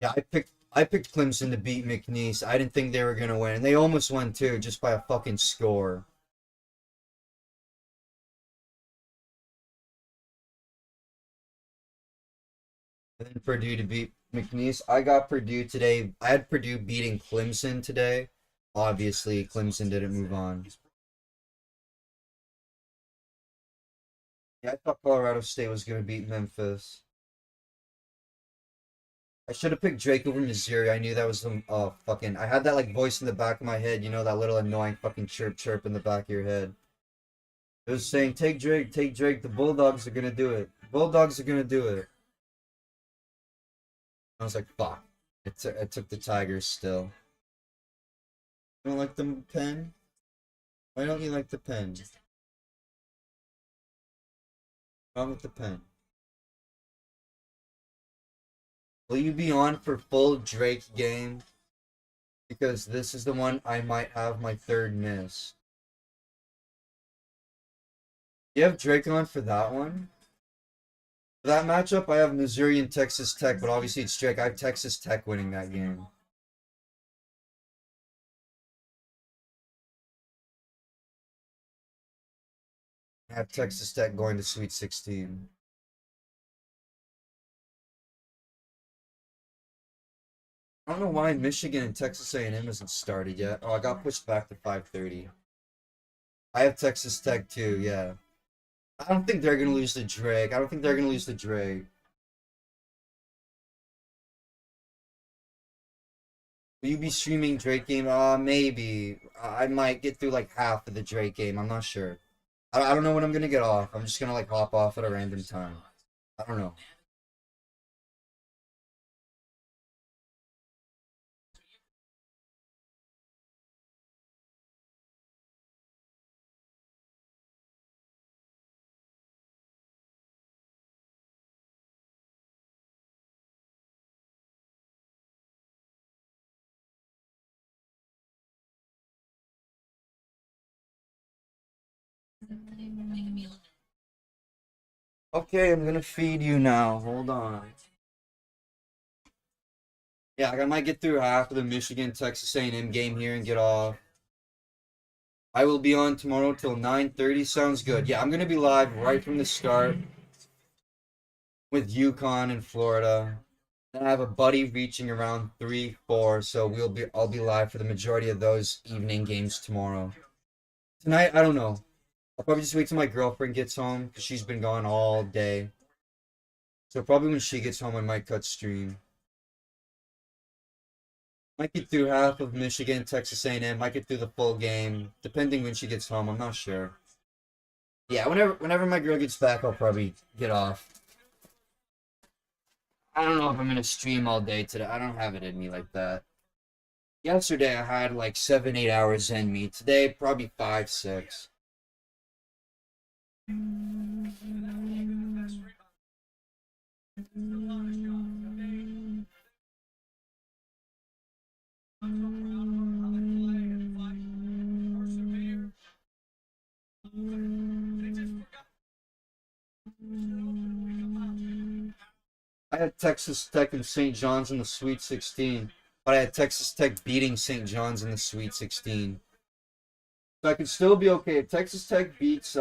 Yeah, I picked Clemson to beat McNeese. I didn't think they were going to win. And they almost won too, just by a fucking score. And then Purdue to beat McNeese. I got Purdue today. I had Purdue beating Clemson today. Obviously, Clemson didn't move on. Yeah, I thought Colorado State was going to beat Memphis. I should have picked Drake over Missouri. I knew that was some fucking. I had that like voice in the back of my head. You know that little annoying fucking chirp in the back of your head. It was saying, "Take Drake, take Drake. The Bulldogs are gonna do it. Bulldogs are gonna do it." I was like, "Fuck." I took the Tigers still. You don't like the pen? Why don't you like the pen? Wrong with the pen. Will you be on for full Drake game? Because this is the one I might have my 3rd miss. You have Drake on for that one? For that matchup, I have Missouri and Texas Tech, but obviously it's Drake. I have Texas Tech winning that game. I have Texas Tech going to Sweet 16. I don't know why Michigan and Texas A&M hasn't started yet. Oh, I got pushed back to 5:30. I have Texas Tech too, yeah. I don't think they're going to lose to Drake. I don't think they're going to lose to Drake. Will you be streaming Drake game? Maybe. I might get through like half of the Drake game. I'm not sure. I don't know when I'm going to get off. I'm just going to like hop off at a random time. I don't know. Okay, I'm going to feed you now. Hold on. Yeah, I might get through half of the Michigan Texas A&M game here and get off. I will be on tomorrow till 9:30. Sounds good. Yeah, I'm gonna be live right from the start with UConn in Florida. And I have a buddy reaching around 3, 4, so I'll be live for the majority of those evening games tomorrow. Tonight, I don't know. I'll probably just wait till my girlfriend gets home because she's been gone all day. So probably when she gets home, I might cut stream. Might get through half of Michigan, Texas A&M. Might get through the full game, depending when she gets home. I'm not sure. Yeah, whenever my girl gets back, I'll probably get off. I don't know if I'm gonna stream all day today. I don't have it in me like that. Yesterday I had like 7, 8 hours in me. Today probably 5, 6. I had Texas Tech and St. John's in the Sweet 16, but I had Texas Tech beating St. John's in the Sweet 16. So I could still be okay. If Texas Tech beats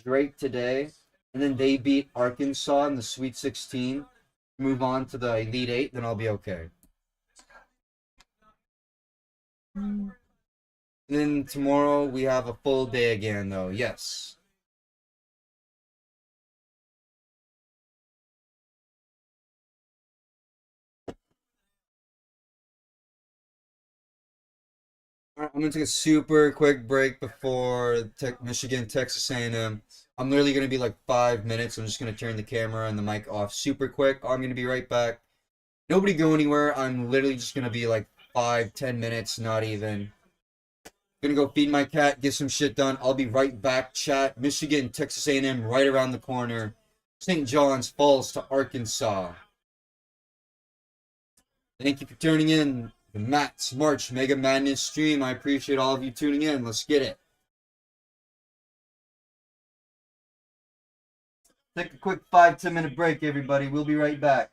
Drake today, and then they beat Arkansas in the Sweet 16, move on to the Elite Eight, then I'll be okay. And then tomorrow we have a full day again, though. Yes. Alright, I'm gonna take a super quick break before Michigan, Texas A&M. I'm literally gonna be like 5 minutes. I'm just gonna turn the camera and the mic off super quick. I'm gonna be right back. Nobody go anywhere. I'm literally just gonna be like 5, 10 minutes, not even. Gonna go feed my cat, get some shit done. I'll be right back. Chat. Michigan, Texas A&M, right around the corner. St. John's falls to Arkansas. Thank you for tuning in. The Matt's March Mega Madness stream. I appreciate all of you tuning in. Let's get it. Take a quick 5, 10 minute break, everybody. We'll be right back.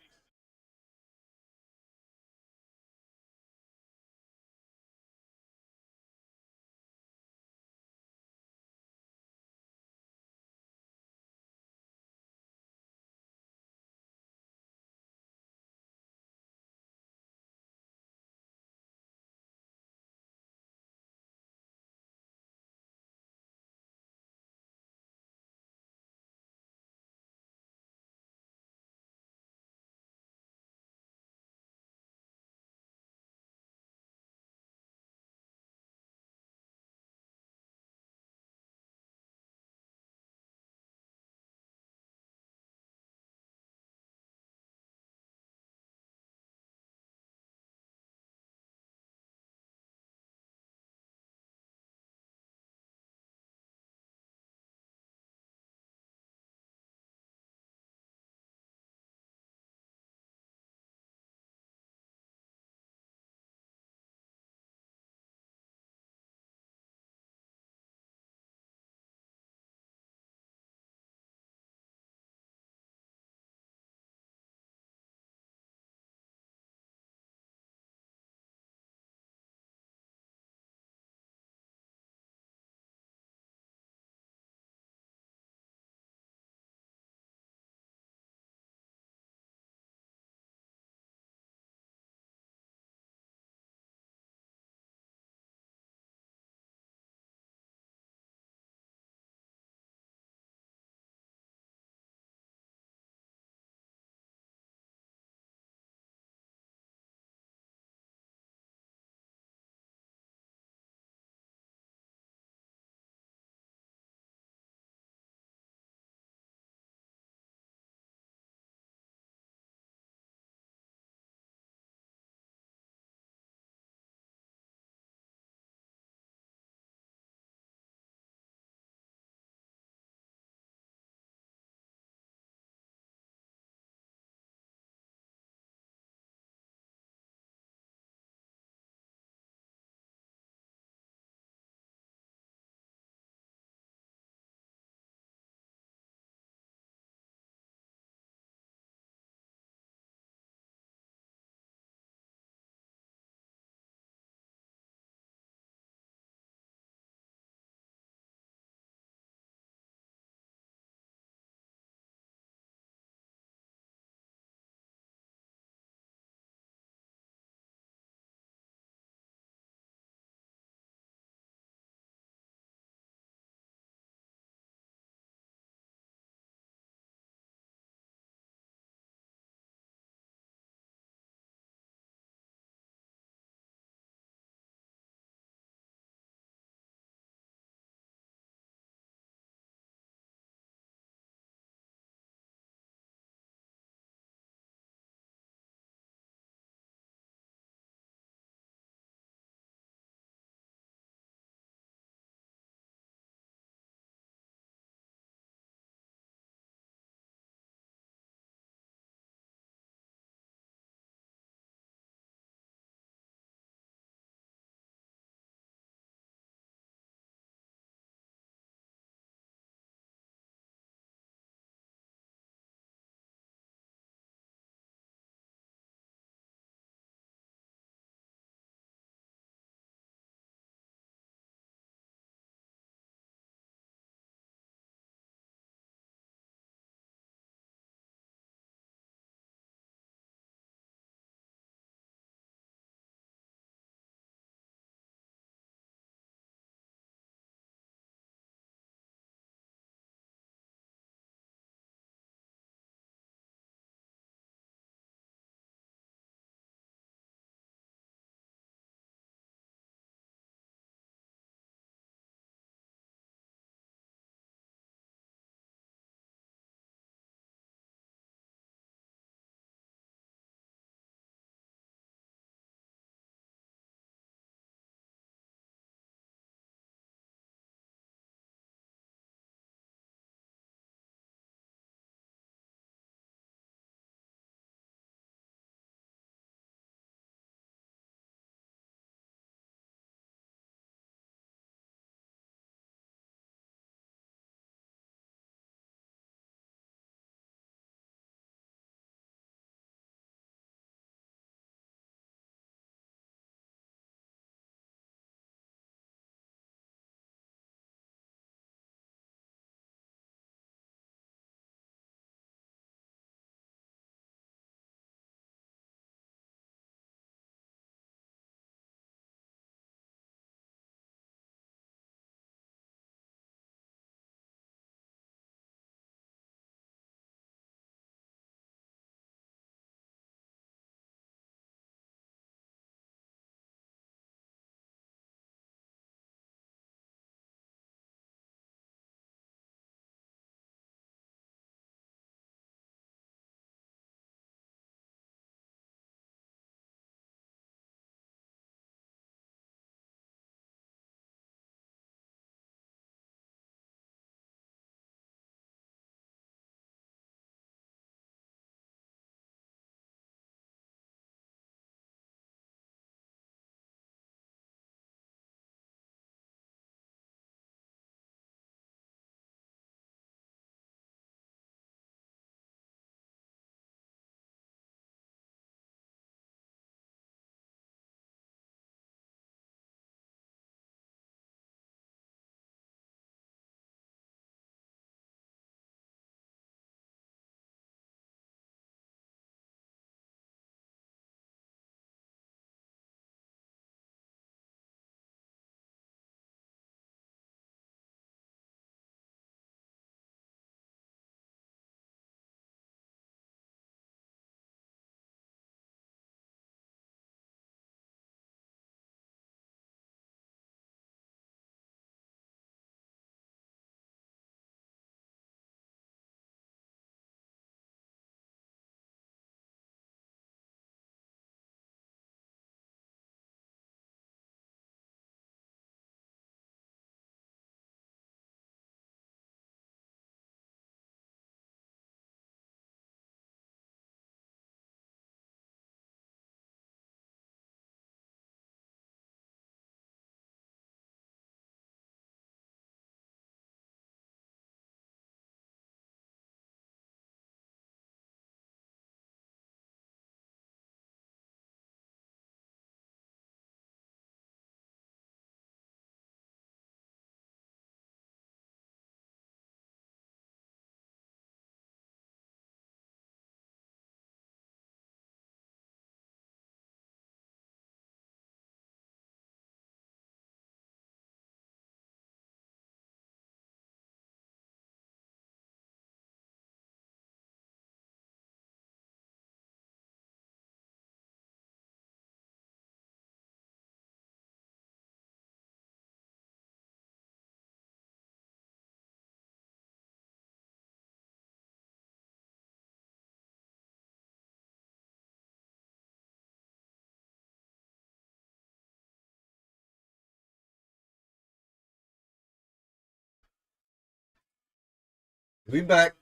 Be back.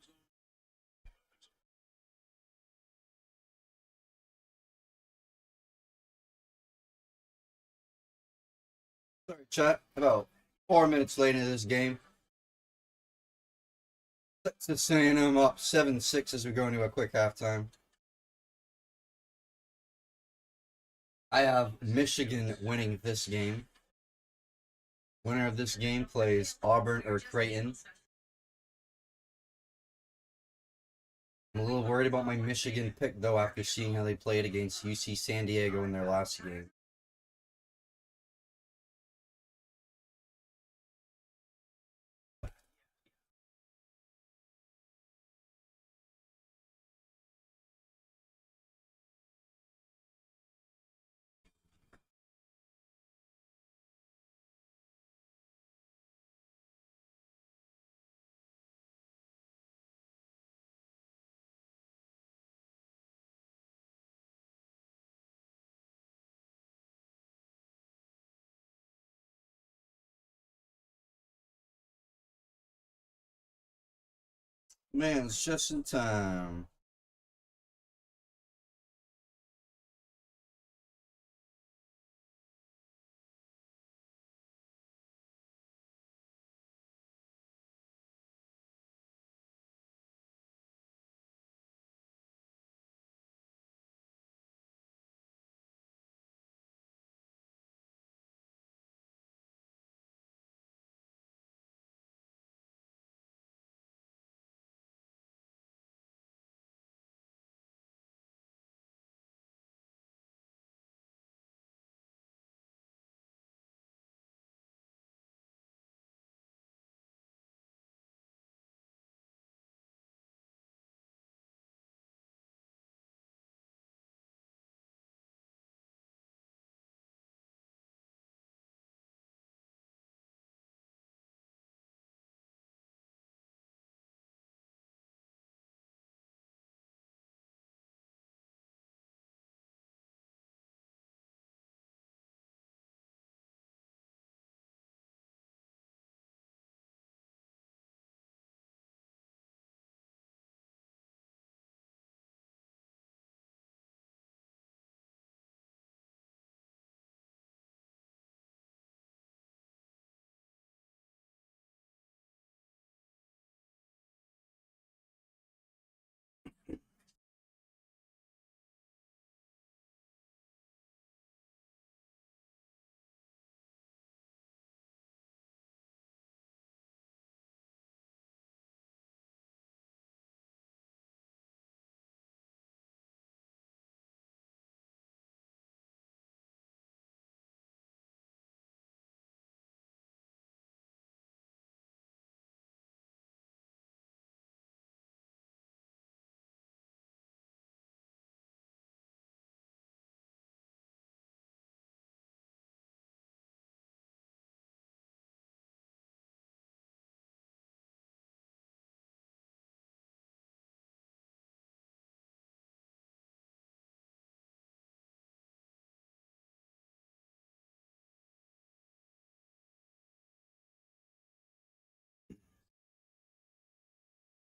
Sorry, chat. About 4 minutes late into this game. Texas A&M up 7-6 as we go into a quick halftime. I have Michigan winning this game. Winner of this game plays Auburn or Creighton. I'm a little worried about my Michigan pick, though, after seeing how they played against UC San Diego in their last game. Man, it's just in time.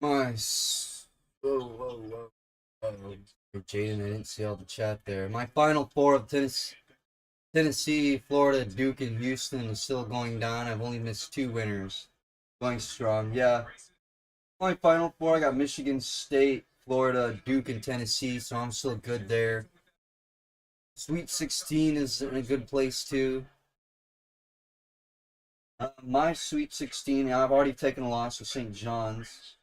Nice. Whoa, whoa, whoa. Uh-oh. Hey, Jaden, I didn't see all the chat there. My final four of Tennessee, Florida, Duke, and Houston is still going down. I've only missed two winners. Going strong. Yeah. My final four, I got Michigan State, Florida, Duke, and Tennessee, so I'm still good there. Sweet 16 is in a good place too. My Sweet 16, I've already taken a loss with St. John's.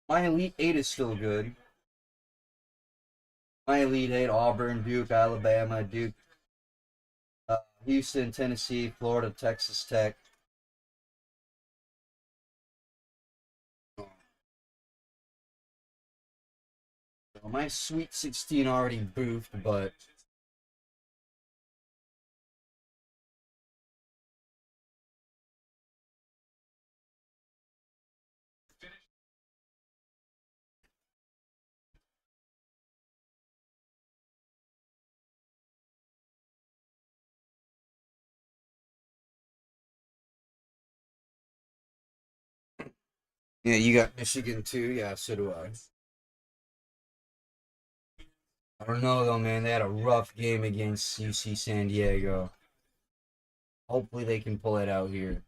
My Elite 8 is still good. My Elite 8, Auburn, Duke, Alabama, Duke, Houston, Tennessee, Florida, Texas Tech. My Sweet 16 already boofed, but Yeah, you got Michigan too. Yeah, so do I. I don't know though, man. They had a rough game against UC San Diego. Hopefully they can pull it out here.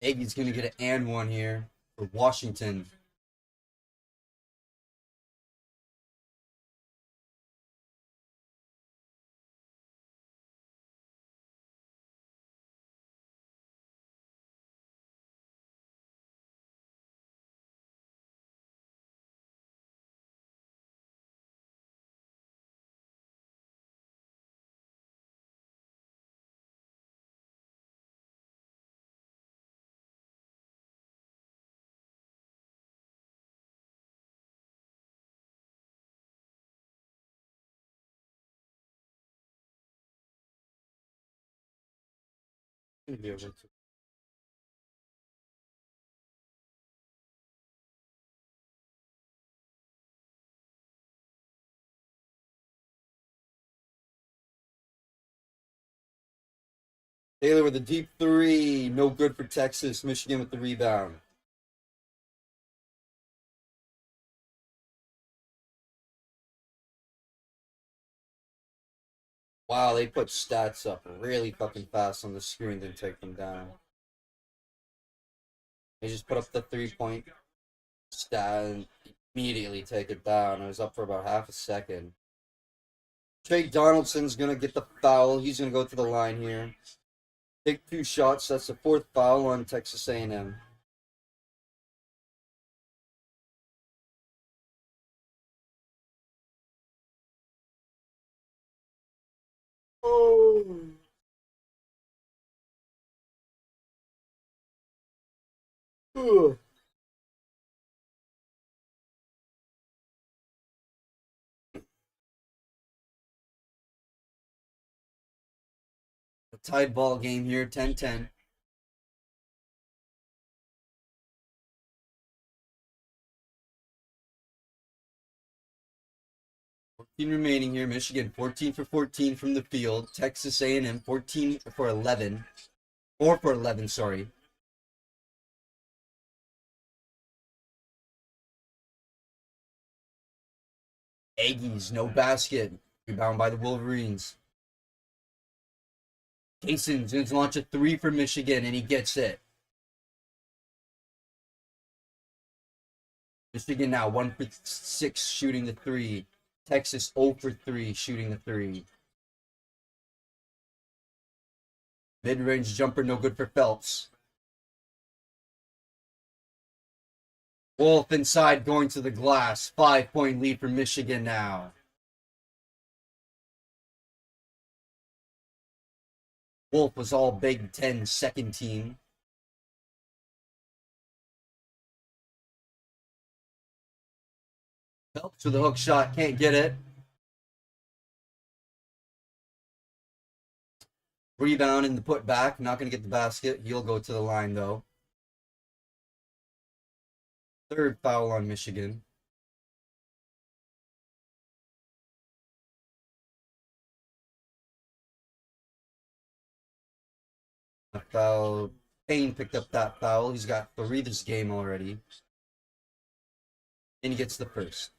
Aggies gonna get an and one here for Washington. Taylor with a deep three. No good for Texas. Michigan with the rebound. Wow, they put stats up really fucking fast on the screen, then take them down. They just put up the 3 point stat and immediately take it down. It was up for about half a second. Trey Donaldson's gonna get the foul. He's gonna go to the line here. Take 2 shots. That's the 4th foul on Texas A&M. Oh. Ugh. A tied ball game here, 10-10. Remaining here. Michigan 14 for 14 from the field. Texas A&M 14 for 11. 4 for 11, sorry. Aggies, no basket. Rebound by the Wolverines. Cason's going to launch a 3 for Michigan, and he gets it. Michigan now 1 for 6 shooting the 3. Texas 0 for 3 shooting the 3. Mid-range jumper, no good for Phelps. Wolf inside going to the glass. 5-point lead for Michigan now. Wolf was all Big Ten second team. Phelps with a hook shot, can't get it. Rebound in the putback, not going to get the basket. He'll go to the line though. 3rd foul on Michigan. A foul. Payne picked up that foul. He's got 3 this game already. And he gets the first.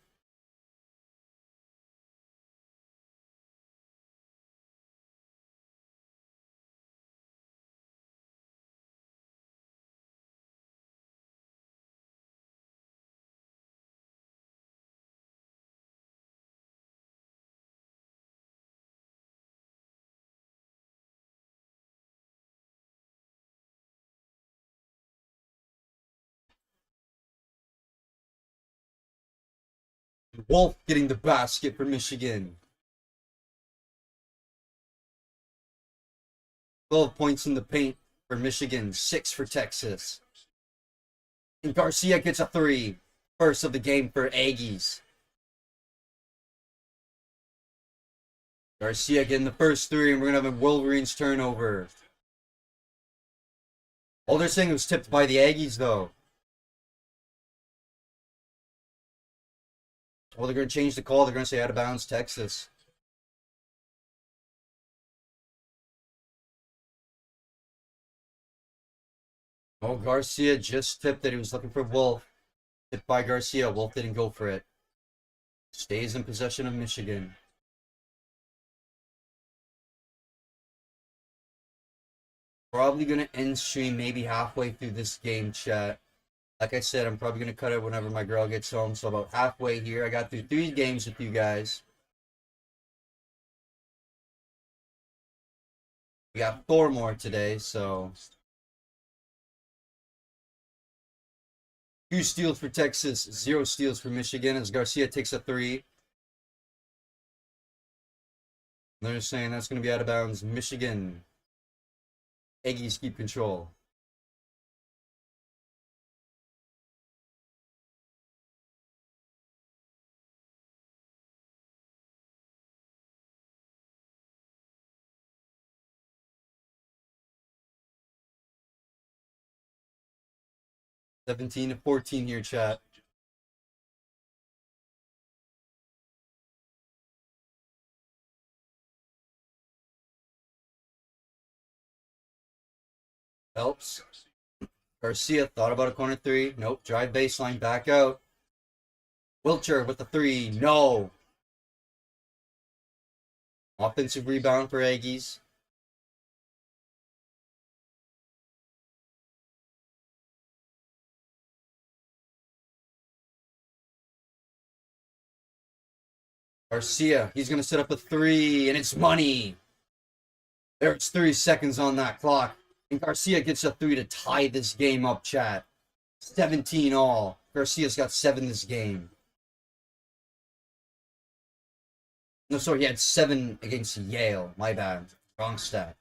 Wolf getting the basket for Michigan. 12 points in the paint for Michigan, 6 for Texas. And Garcia gets a 3. First of the game for Aggies. Garcia getting the first 3, and we're going to have a Wolverines turnover. Aldersing was tipped by the Aggies, though. Well, they're going to change the call. They're going to say out of bounds, Texas. Oh, Garcia just tipped that he was looking for Wolf. Tipped by Garcia. Wolf didn't go for it. Stays in possession of Michigan. Probably going to end stream maybe halfway through this game, chat. Like I said, I'm probably going to cut it whenever my girl gets home. So about halfway here. I got through 3 games with you guys. We got 4 more today, so 2 steals for Texas, 0 steals for Michigan as Garcia takes a 3. They're saying that's going to be out of bounds. Michigan. Aggies keep control. – 17-14 here, chat. Helps. Garcia thought about a corner 3. Nope. Drive baseline, back out. Wilcher with the 3. No. Offensive rebound for Aggies. Garcia, he's going to set up a 3, and it's money. There's 30 seconds on that clock. And Garcia gets a 3 to tie this game up, chat. 17 all. Garcia's got 7 this game. No, sorry, he had 7 against Yale. My bad. Wrong stat.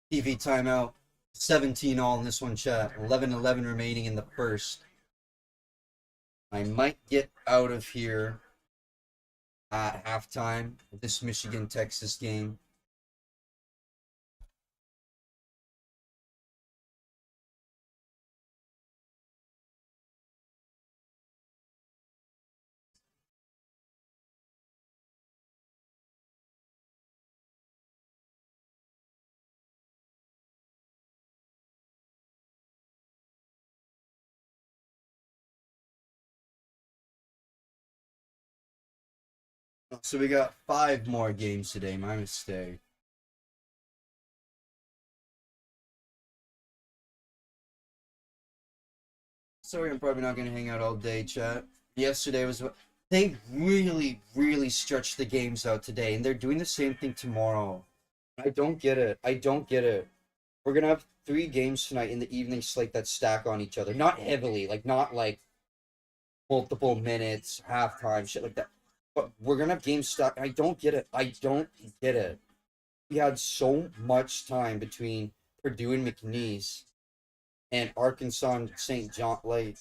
TV timeout. 17 all in this one, chat. 11-11 remaining in the first. I might get out of here at halftime of this Michigan-Texas game. So we got 5 more games today. My mistake. Sorry, I'm probably not going to hang out all day, chat. Yesterday was... They really, really stretched the games out today, and they're doing the same thing tomorrow. I don't get it. I don't get it. We're going to have 3 games tonight in the evening slate that stack on each other. Not heavily, like, not like multiple minutes, halftime, shit like that. But we're going to have games stacked. I don't get it. I don't get it. We had so much time between Purdue and McNeese and Arkansas and St. John. Like,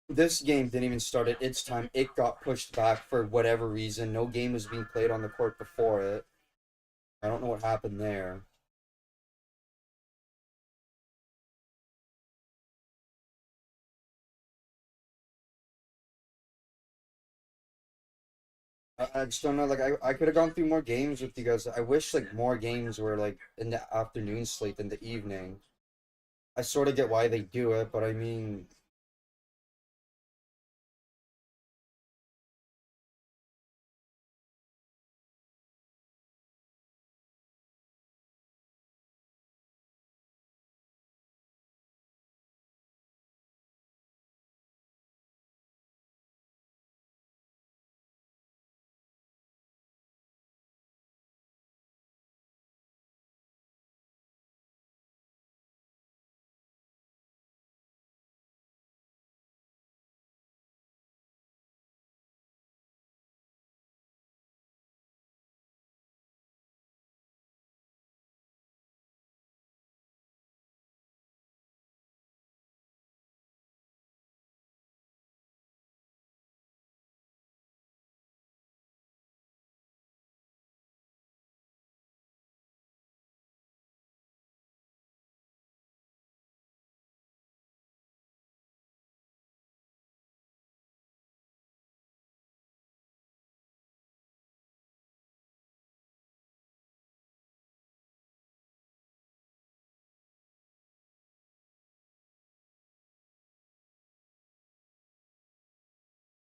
this game didn't even start at its time. It got pushed back for whatever reason. No game was being played on the court before it. I don't know what happened there. I just don't know. Like, I could have gone through more games with you guys. I wish like more games were like in the afternoon slate than the evening. I sort of get why they do it, but I mean,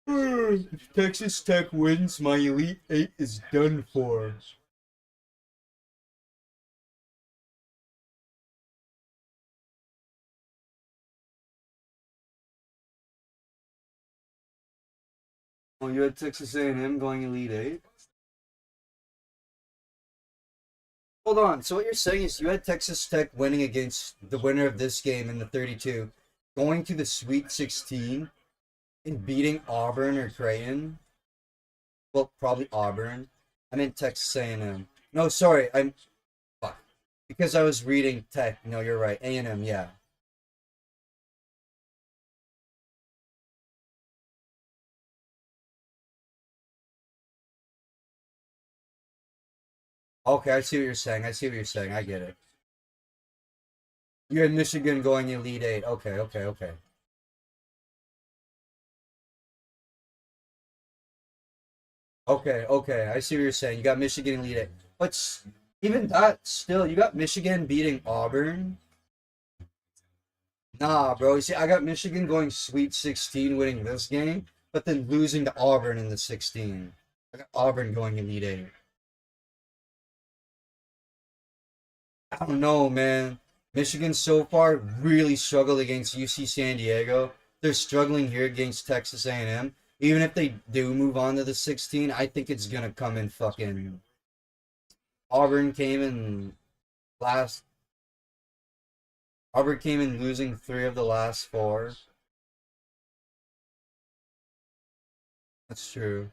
If Texas Tech wins, my Elite Eight is done for. Oh, you had Texas A&M going Elite Eight? Hold on. So what you're saying is you had Texas Tech winning against the winner of this game in the 32, going to the Sweet 16, and beating Auburn or Creighton. Well, probably Auburn. I meant Texas A&M. No, sorry. I'm fuck. Because I was reading Tech. No, you're right. A&M, yeah. Okay, I see what you're saying. I see what you're saying. I get it. You had Michigan going Elite Eight. Okay, okay, okay. Okay, okay. I see what you're saying. You got Michigan Elite Eight. But even that, still, you got Michigan beating Auburn. Nah, bro. You see, I got Michigan going Sweet 16, winning this game, but then losing to Auburn in the 16. I got Auburn going Elite Eight. I don't know, man. Michigan so far really struggled against UC San Diego. They're struggling here against Texas A&M. Even if they do move on to the 16, I think it's gonna come in fucking. Auburn came in last. Auburn came in losing three of the last four. That's true.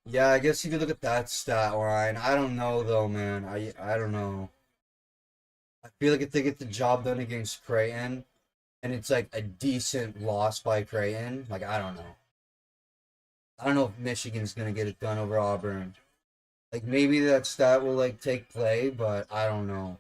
Yeah, I guess you could look at that stat line. I don't know though, man. I don't know. I feel like if they get the job done against Creighton, and it's like a decent loss by Creighton, like I don't know. I don't know if Michigan's gonna get it done over Auburn. Like maybe that stat will like take play, but I don't know.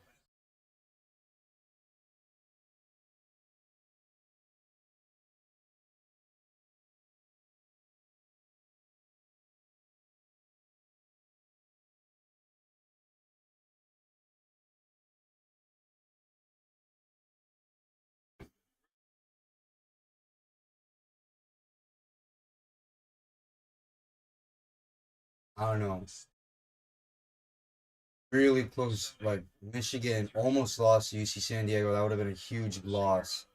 I don't know. Really close. Like Michigan almost lost to UC San Diego. That would have been a huge loss.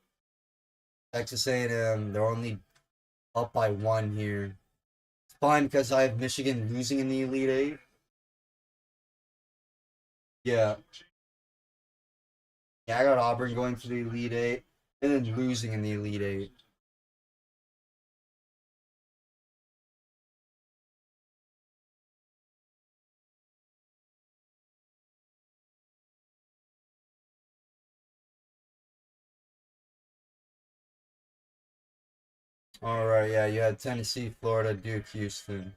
Texas A&M, they're only up by one here. It's fine because I have Michigan losing in the Elite Eight. Yeah, yeah, I got Auburn going to the Elite Eight and then losing in the Elite Eight. All right, yeah, you had Tennessee, Florida, Duke, Houston.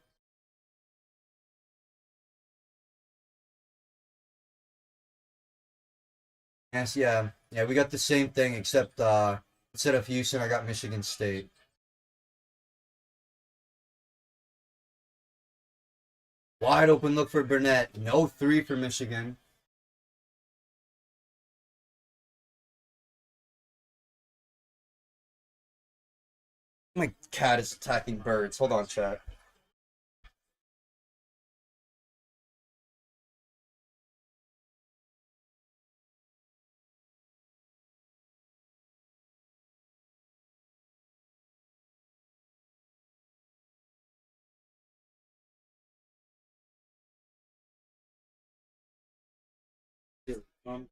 Yes, yeah, yeah, we got the same thing except instead of Houston, I got Michigan State. Wide open look for Burnett. No three for Michigan. My cat is attacking birds. Hold on, chat. Um,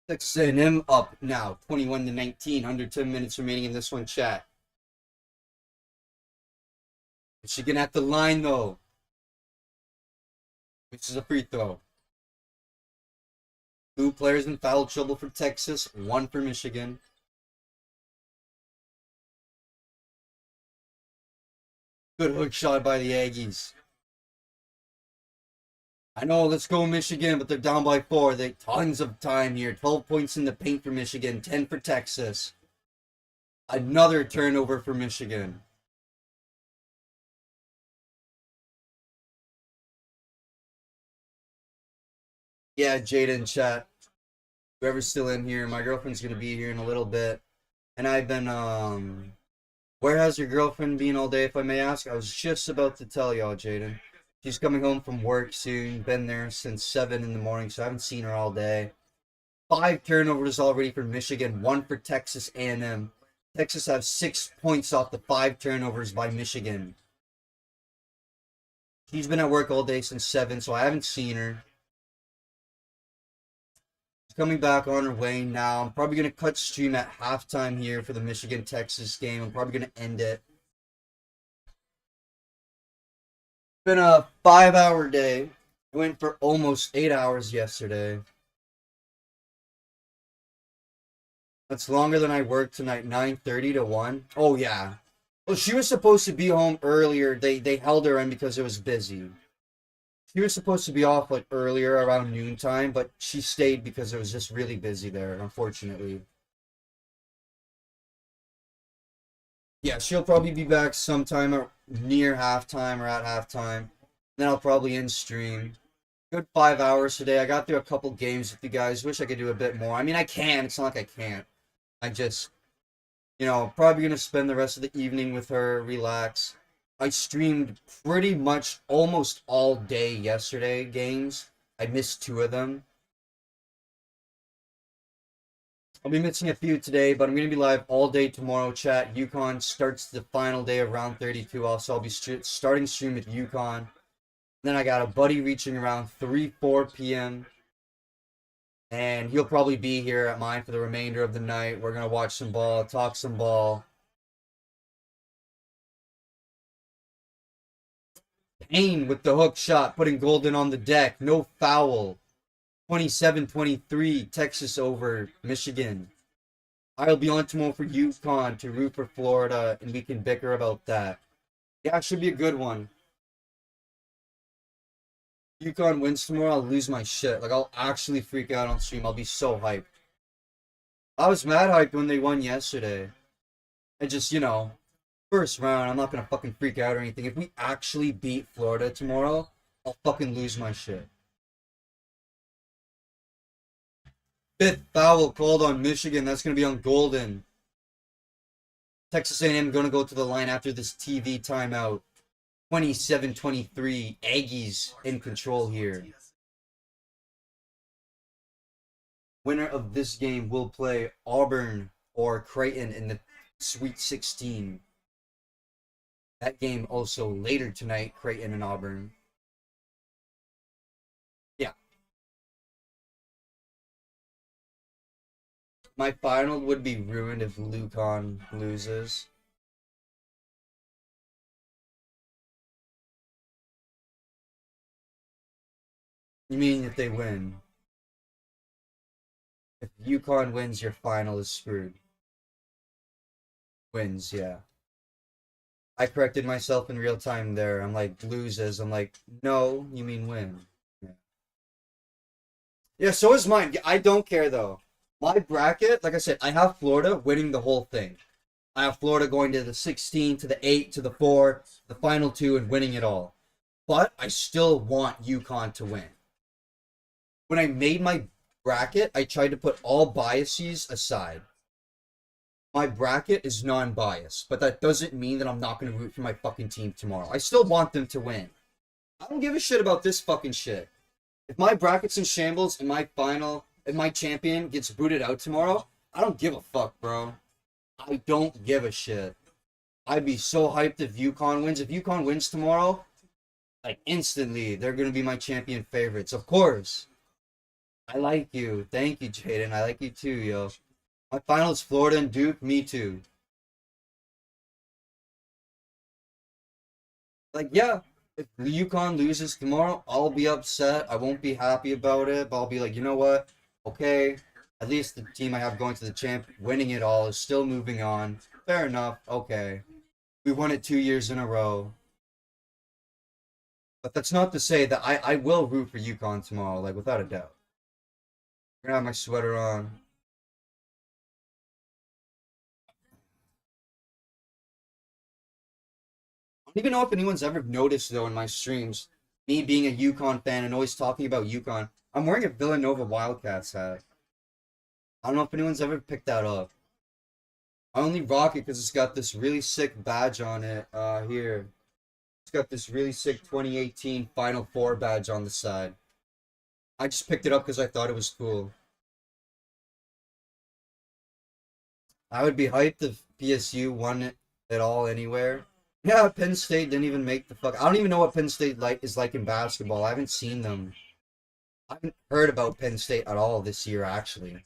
Texas A&M up now, 21-19, under 10 minutes remaining in this one, chat. Michigan at the line, though. Which is a free throw. 2 players in foul trouble for Texas, 1 for Michigan. Good hook shot by the Aggies. I know, let's go Michigan, but they're down by 4. They tons of time here. 12 points in the paint for Michigan, 10 for Texas. Another turnover for Michigan. Yeah, Jaden, chat. Whoever's still in here, my girlfriend's gonna be here in a little bit. And I've been, where has your girlfriend been all day, if I may ask? I was just about to tell y'all, Jaden. She's coming home from work soon. Been there since 7 in the morning, so I haven't seen her all day. 5 turnovers already for Michigan, 1 for Texas A&M. Texas have 6 points off the 5 turnovers by Michigan. She's been at work all day since 7, so I haven't seen her. She's coming back on her way now. I'm probably going to cut stream at halftime here for the Michigan-Texas game. I'm probably going to end it. Been a 5-hour day. Went for almost 8 hours yesterday. That's longer than I worked tonight, 9:30 to 1. Oh, yeah. Well, she was supposed to be home earlier. They held her in because it was busy. She was supposed to be off like earlier around noontime, but she stayed because it was just really busy there, unfortunately. Yeah, she'll probably be back sometime near halftime or at halftime. Then I'll probably end stream. Good 5 hours today. I got through a couple games with you guys. Wish I could do a bit more. I mean, I can. It's not like I can't. I just, probably going to spend the rest of the evening with her, relax. I streamed pretty much almost all day yesterday games. I missed 2 of them. I'll be missing a few today, but I'm going to be live all day tomorrow, chat. UConn starts the final day of round 32. Also, I'll be starting stream with UConn. Then I got a buddy reaching around 3-4 p.m. And he'll probably be here at mine for the remainder of the night. We're going to watch some ball, talk some ball. Payne with the hook shot, putting Golden on the deck. No foul. 27-23, Texas over Michigan. I'll be on tomorrow for UConn to root for Florida, and we can bicker about that. Yeah, it should be a good one. UConn wins tomorrow, I'll lose my shit. Like, I'll actually freak out on stream. I'll be so hyped. I was mad hyped when they won yesterday. I just, first round, I'm not gonna fucking freak out or anything. If we actually beat Florida tomorrow, I'll fucking lose my shit. 5th foul called on Michigan. That's going to be on Golden. Texas A&M going to go to the line after this TV timeout. 27-23. Aggies in control here. Winner of this game will play Auburn or Creighton in the Sweet 16. That game also later tonight, Creighton and Auburn. Yeah. My final would be ruined if UConn loses. You mean if they win? If UConn wins, your final is screwed. Wins, yeah. I corrected myself in real time there. I'm like, loses. I'm like, no, you mean win. Yeah. Yeah, so is mine. I don't care though. My bracket, like I said, I have Florida winning the whole thing. I have Florida going to the 16, to the 8, to the 4, the final two, and winning it all. But I still want UConn to win. When I made my bracket, I tried to put all biases aside. My bracket is non-biased, but that doesn't mean that I'm not going to root for my fucking team tomorrow. I still want them to win. I don't give a shit about this fucking shit. If my bracket's in shambles and my champion gets booted out tomorrow, I don't give a fuck, bro. I don't give a shit. I'd be so hyped if UConn wins. If UConn wins tomorrow, like instantly, they're gonna be my champion favorites. Of course. I like you. Thank you, Jaden. I like you too, yo. My finals, Florida and Duke. Me too. Like, yeah, if UConn loses tomorrow, I'll be upset. I won't be happy about it, but I'll be like, you know what? Okay, at least the team I have going to the champ, winning it all, is still moving on. Fair enough. Okay, we won it 2 years in a row. But that's not to say that I will root for UConn tomorrow, like without a doubt. I'm gonna have my sweater on. I don't even know if anyone's ever noticed though in my streams, me being a UConn fan and always talking about UConn. I'm wearing a Villanova Wildcats hat. I don't know if anyone's ever picked that up. I only rock it because it's got this really sick badge on it. Here. It's got this really sick 2018 Final Four badge on the side. I just picked it up because I thought it was cool. I would be hyped if PSU won it all anywhere. Yeah, Penn State didn't even make the fuck. I don't even know what Penn State is like in basketball. I haven't seen them. I haven't heard about Penn State at all this year, actually.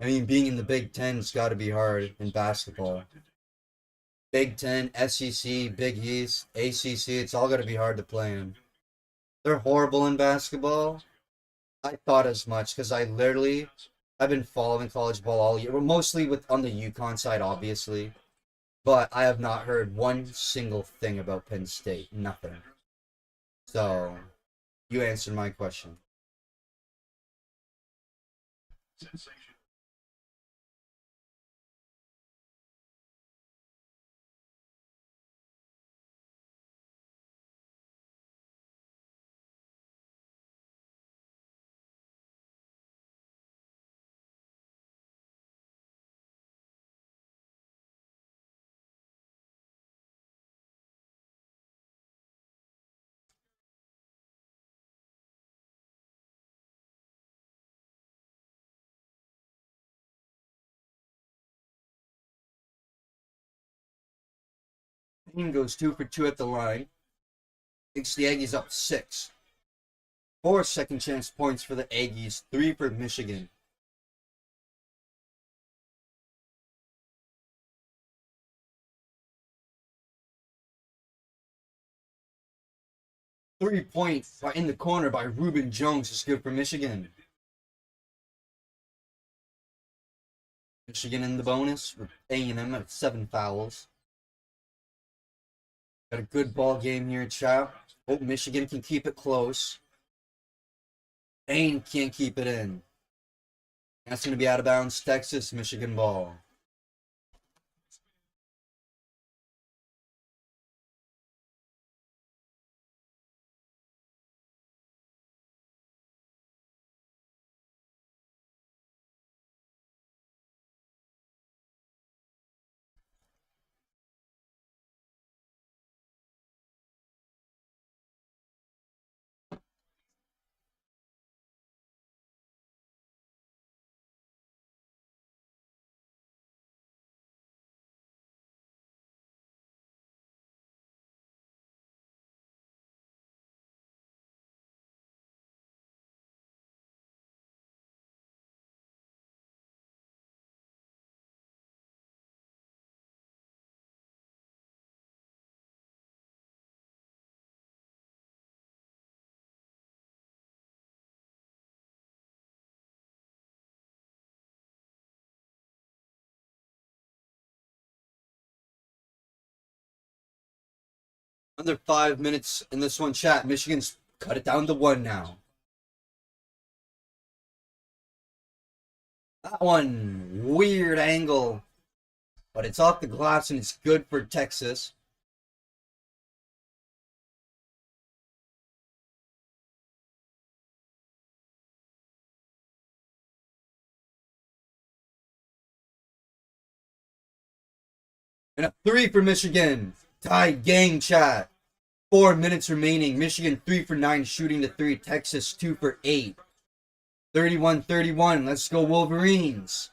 I mean, being in the Big Ten's got to be hard in basketball. Big Ten, SEC, Big East, ACC, it's all got to be hard to play in. They're horrible in basketball. I thought as much because I've been following college ball all year. Well, mostly with on the UConn side, obviously. But I have not heard one single thing about Penn State. Nothing. So, you answered my question. Team goes 2 for 2 at the line. Takes the Aggies up 6. 4 second chance points for the Aggies. 3 for Michigan. Three-point in the corner by Reuben Jones is good for Michigan. Michigan in the bonus with A&M at 7 fouls. Got a good ball game here, chat. Hope Michigan can keep it close. Ain can't keep it in. That's going to be out of bounds. Texas, Michigan ball. Under 5 minutes in this one, chat. Michigan's cut it down to 1 now. That one, weird angle. But it's off the glass and it's good for Texas. And a 3 for Michigan. Tied game, chat. 4 minutes remaining. Michigan 3 for 9 shooting the 3. Texas 2 for 8. 31-31. Let's go Wolverines.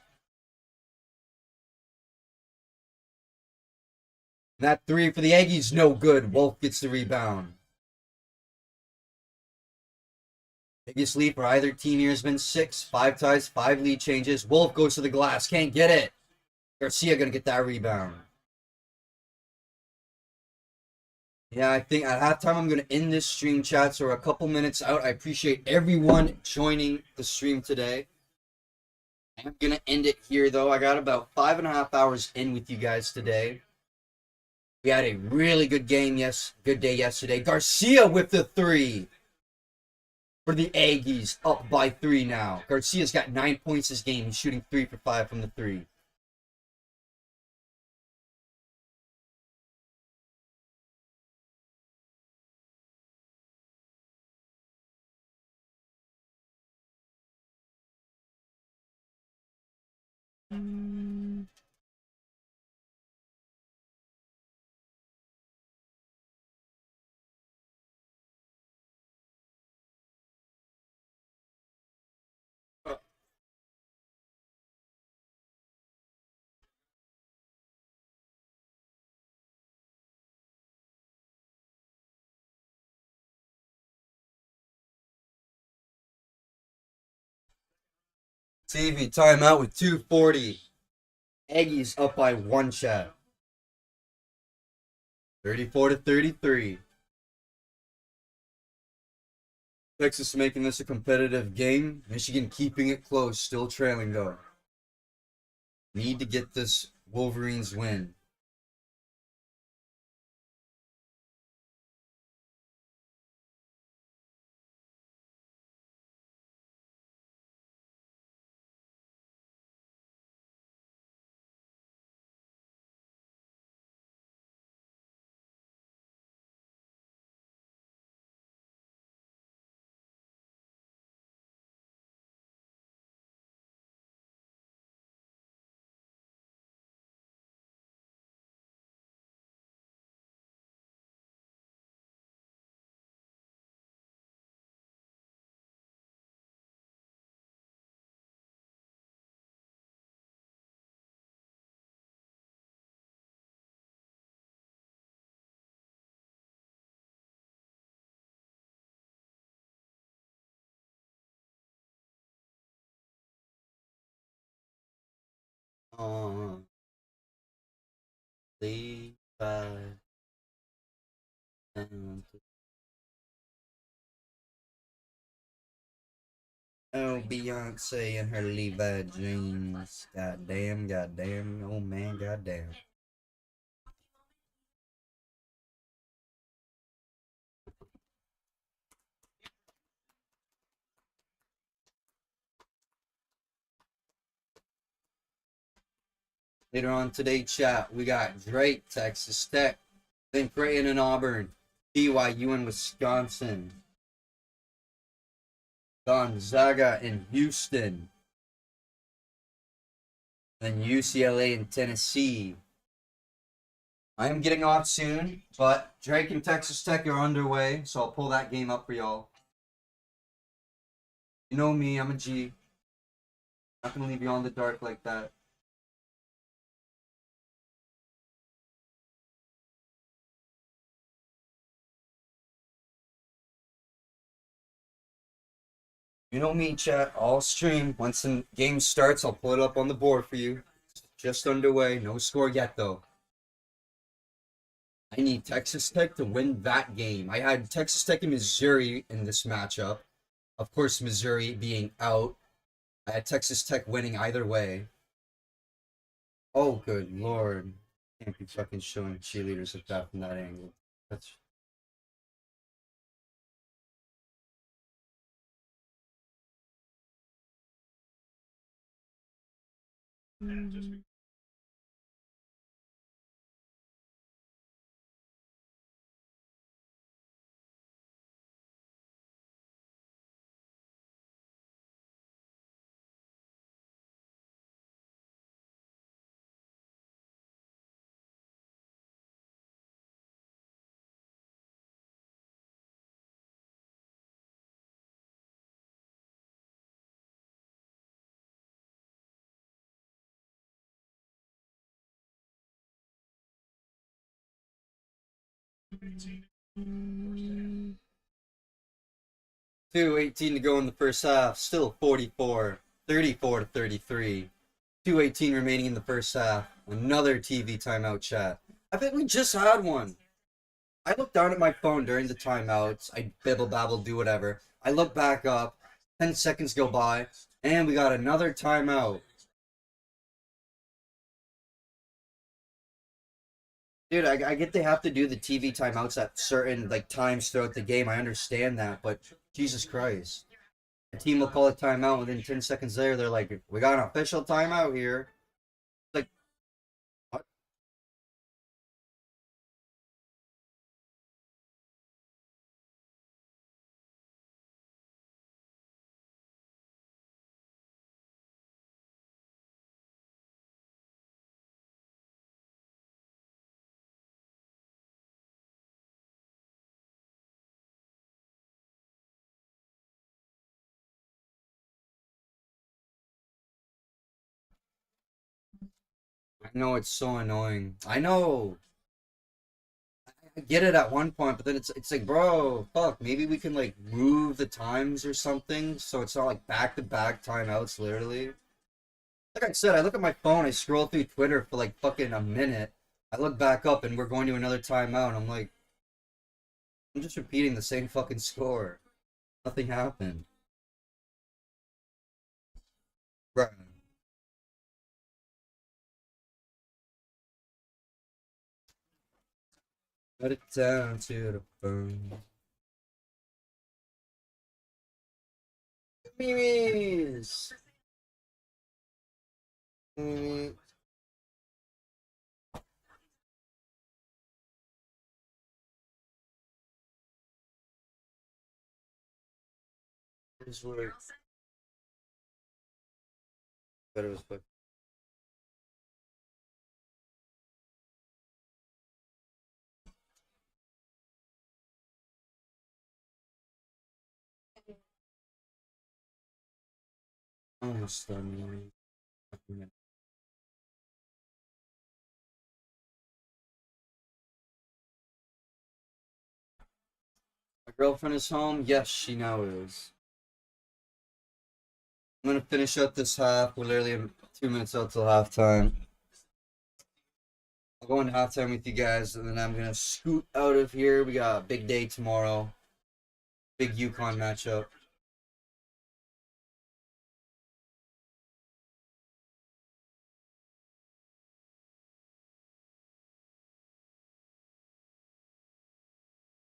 And that 3 for the Aggies, no good. Wolf gets the rebound. Biggest lead for either team here has been 6. 5 ties, 5 lead changes. Wolf goes to the glass. Can't get it. Garcia gonna get that rebound. Yeah, I think at halftime I'm gonna end this stream, chat. So we're a couple minutes out. I appreciate everyone joining the stream today. I'm gonna end it here though. I got about 5.5 hours in with you guys today. We had a really good game, good day yesterday. Garcia with the 3 for the Aggies, up by 3 now. Garcia's got 9 points this game. He's shooting 3 for 5 from the 3. TV timeout with 2:40. Aggies up by 1, chat. 34-33. Texas making this a competitive game. Michigan keeping it close, still trailing though. Need to get this Wolverines win. Lead by oh, Beyonce and her Levi jeans. Goddamn, goddamn, oh man, goddamn. Later on today, chat, we got Drake, Texas Tech, then Creighton and Auburn, BYU and Wisconsin, Gonzaga and Houston, then UCLA and Tennessee. I am getting off soon, but Drake and Texas Tech are underway, so I'll pull that game up for y'all. You know me, I'm a G. Not gonna leave you on the dark like that. You know me, chat. I'll stream. Once the game starts, I'll pull it up on the board for you. Just underway. No score yet, though. I need Texas Tech to win that game. I had Texas Tech and Missouri in this matchup. Of course, Missouri being out. I had Texas Tech winning either way. Oh, good lord. Can't be fucking showing cheerleaders like that from that angle. That's 2:18 to go in the first half. Still 44. 34 to 33. 2:18 remaining in the first half. Another TV timeout chat. I bet we just had one. I looked down at my phone during the timeouts. I bibble babble, do whatever. I look back up. 10 seconds go by. And we got another timeout. Dude, I get they have to do the TV timeouts at certain like times throughout the game. I understand that, but Jesus Christ. A team will call a timeout, and then 10 seconds later, they're like, we got an official timeout here. Like, what? I know it's so annoying. I know. I get it at one point, but then it's like, bro, fuck, maybe we can like move the times or something so it's not like back to back timeouts literally. Like I said, I look at my phone, I scroll through Twitter for like fucking a minute. I look back up and we're going to another timeout and I'm like, I'm just repeating the same fucking score. Nothing happened. Right. Put it down to the bone. Memes. Mm, here's where better was put. Almost done. My girlfriend is home. Yes, she now is. I'm gonna finish up this half. We're literally 2 minutes out till halftime. I'll go into halftime with you guys, and then I'm gonna scoot out of here. We got a big day tomorrow. Big UConn matchup.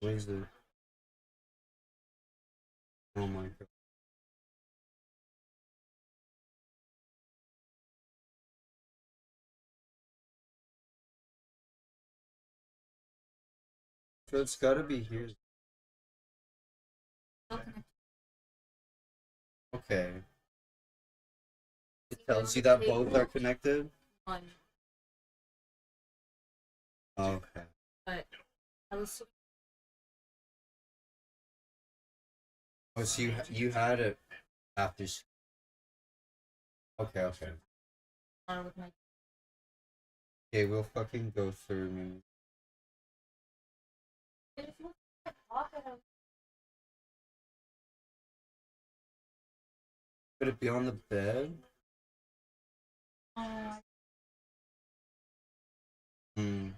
Where's the? Oh my god. So it's gotta be here. Okay. It tells you that both are connected. Okay. Oh, so you had it after. Okay, okay. Okay, we'll fucking go through. Man. Could it be on the bed? Hmm.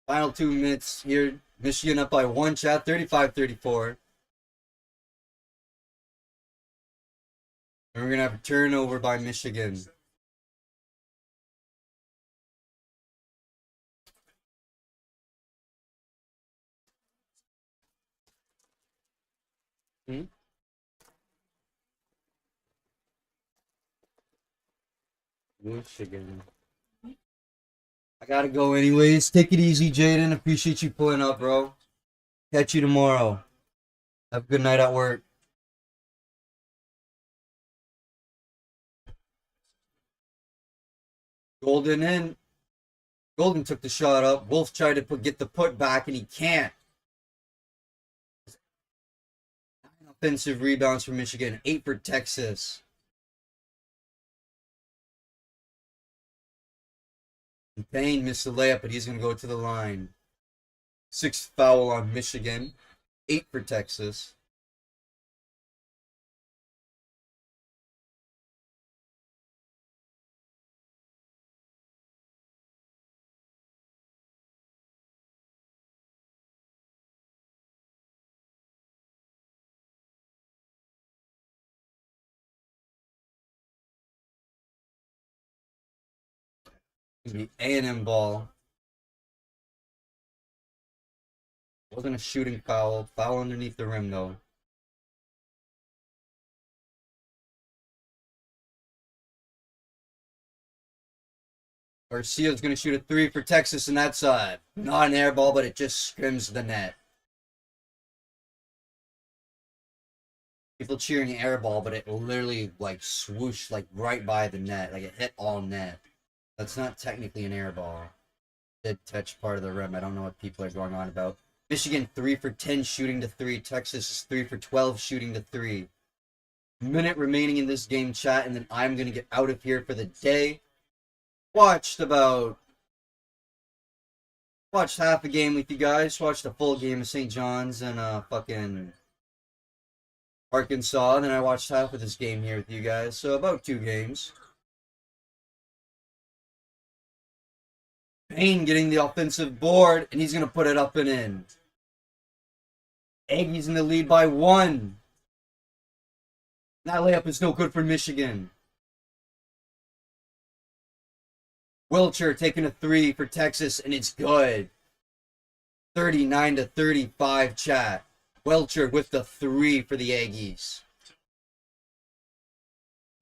Final 2 minutes here. Michigan up by one chat, 35-34. And we're gonna have a turnover by Michigan. Hmm? Michigan. I gotta go anyways. Take it easy, Jaden. Appreciate you pulling up, bro. Catch you tomorrow. Have a good night at work. Golden in. Golden took the shot up. Wolf tried to get the put back, and he can't. Offensive rebounds for Michigan. 8 for Texas. Payne missed the layup, but he's going to go to the line. 6th foul on Michigan. 8 for Texas. The A&M ball. Wasn't a shooting foul. Foul underneath the rim, though. Garcia's going to shoot a 3 for Texas, and that's not an air ball, but it just skims the net. People cheering air ball, but it literally, like, swooshed, like, right by the net. Like, it hit all net. That's not technically an air ball. It did touch part of the rim. I don't know what people are going on about. Michigan 3 for 10 shooting to 3. Texas is 3 for 12 shooting to 3. Minute remaining in this game, chat, and then I'm going to get out of here for the day. Watched half a game with you guys. Watched a full game of St. John's and fucking Arkansas. And then I watched half of this game here with you guys. So about 2 games. Payne getting the offensive board, and he's going to put it up and in. Aggies in the lead by 1. That layup is no good for Michigan. Wilcher taking a 3 for Texas, and it's good. 39-35, chat. Welcher with the 3 for the Aggies.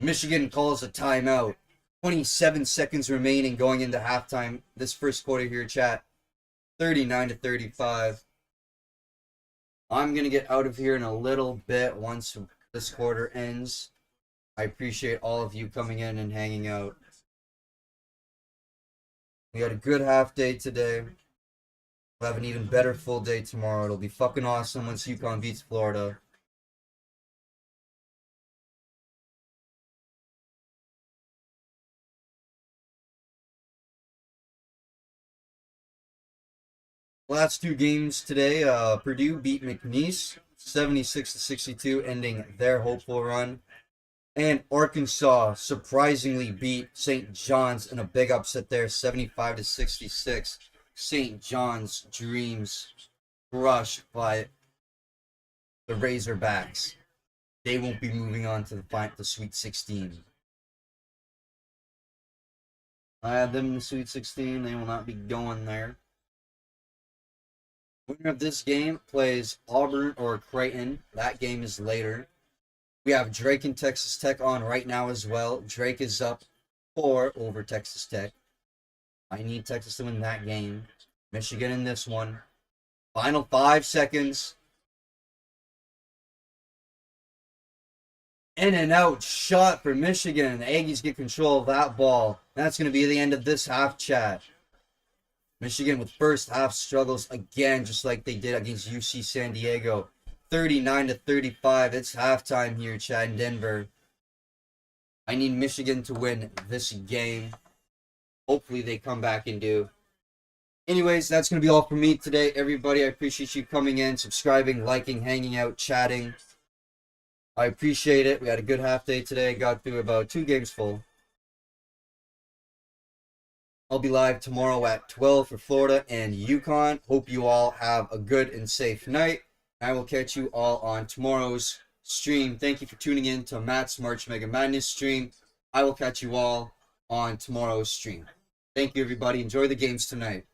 Michigan calls a timeout. 27 seconds remaining going into halftime. This first quarter here, chat. 39-35. I'm going to get out of here in a little bit once this quarter ends. I appreciate all of you coming in and hanging out. We had a good half day today. We'll have an even better full day tomorrow. It'll be fucking awesome once UConn beats Florida. Last 2 games today, Purdue beat McNeese 76-62, ending their hopeful run. And Arkansas surprisingly beat St. John's in a big upset there, 75-66. St. John's dreams crushed by the Razorbacks. They won't be moving on to the Sweet 16. I had them in the Sweet 16. They will not be going there. Winner of this game plays Auburn or Creighton. That game is later. We have Drake and Texas Tech on right now as well. Drake is up 4 over Texas Tech. I need Texas to win that game. Michigan in this one. Final 5 seconds. In and out shot for Michigan. The Aggies get control of that ball. That's going to be the end of this half, chat. Michigan with first half struggles again, just like they did against UC San Diego. 39-35. It's halftime here, chat, in Denver. I need Michigan to win this game. Hopefully they come back and do. Anyways, that's going to be all for me today, everybody. I appreciate you coming in, subscribing, liking, hanging out, chatting. I appreciate it. We had a good half day today. Got through about 2 games full. I'll be live tomorrow at 12 for Florida and UConn. Hope you all have a good and safe night. I will catch you all on tomorrow's stream. Thank you for tuning in to Matt's March Mega Madness stream. I will catch you all on tomorrow's stream. Thank you, everybody. Enjoy the games tonight.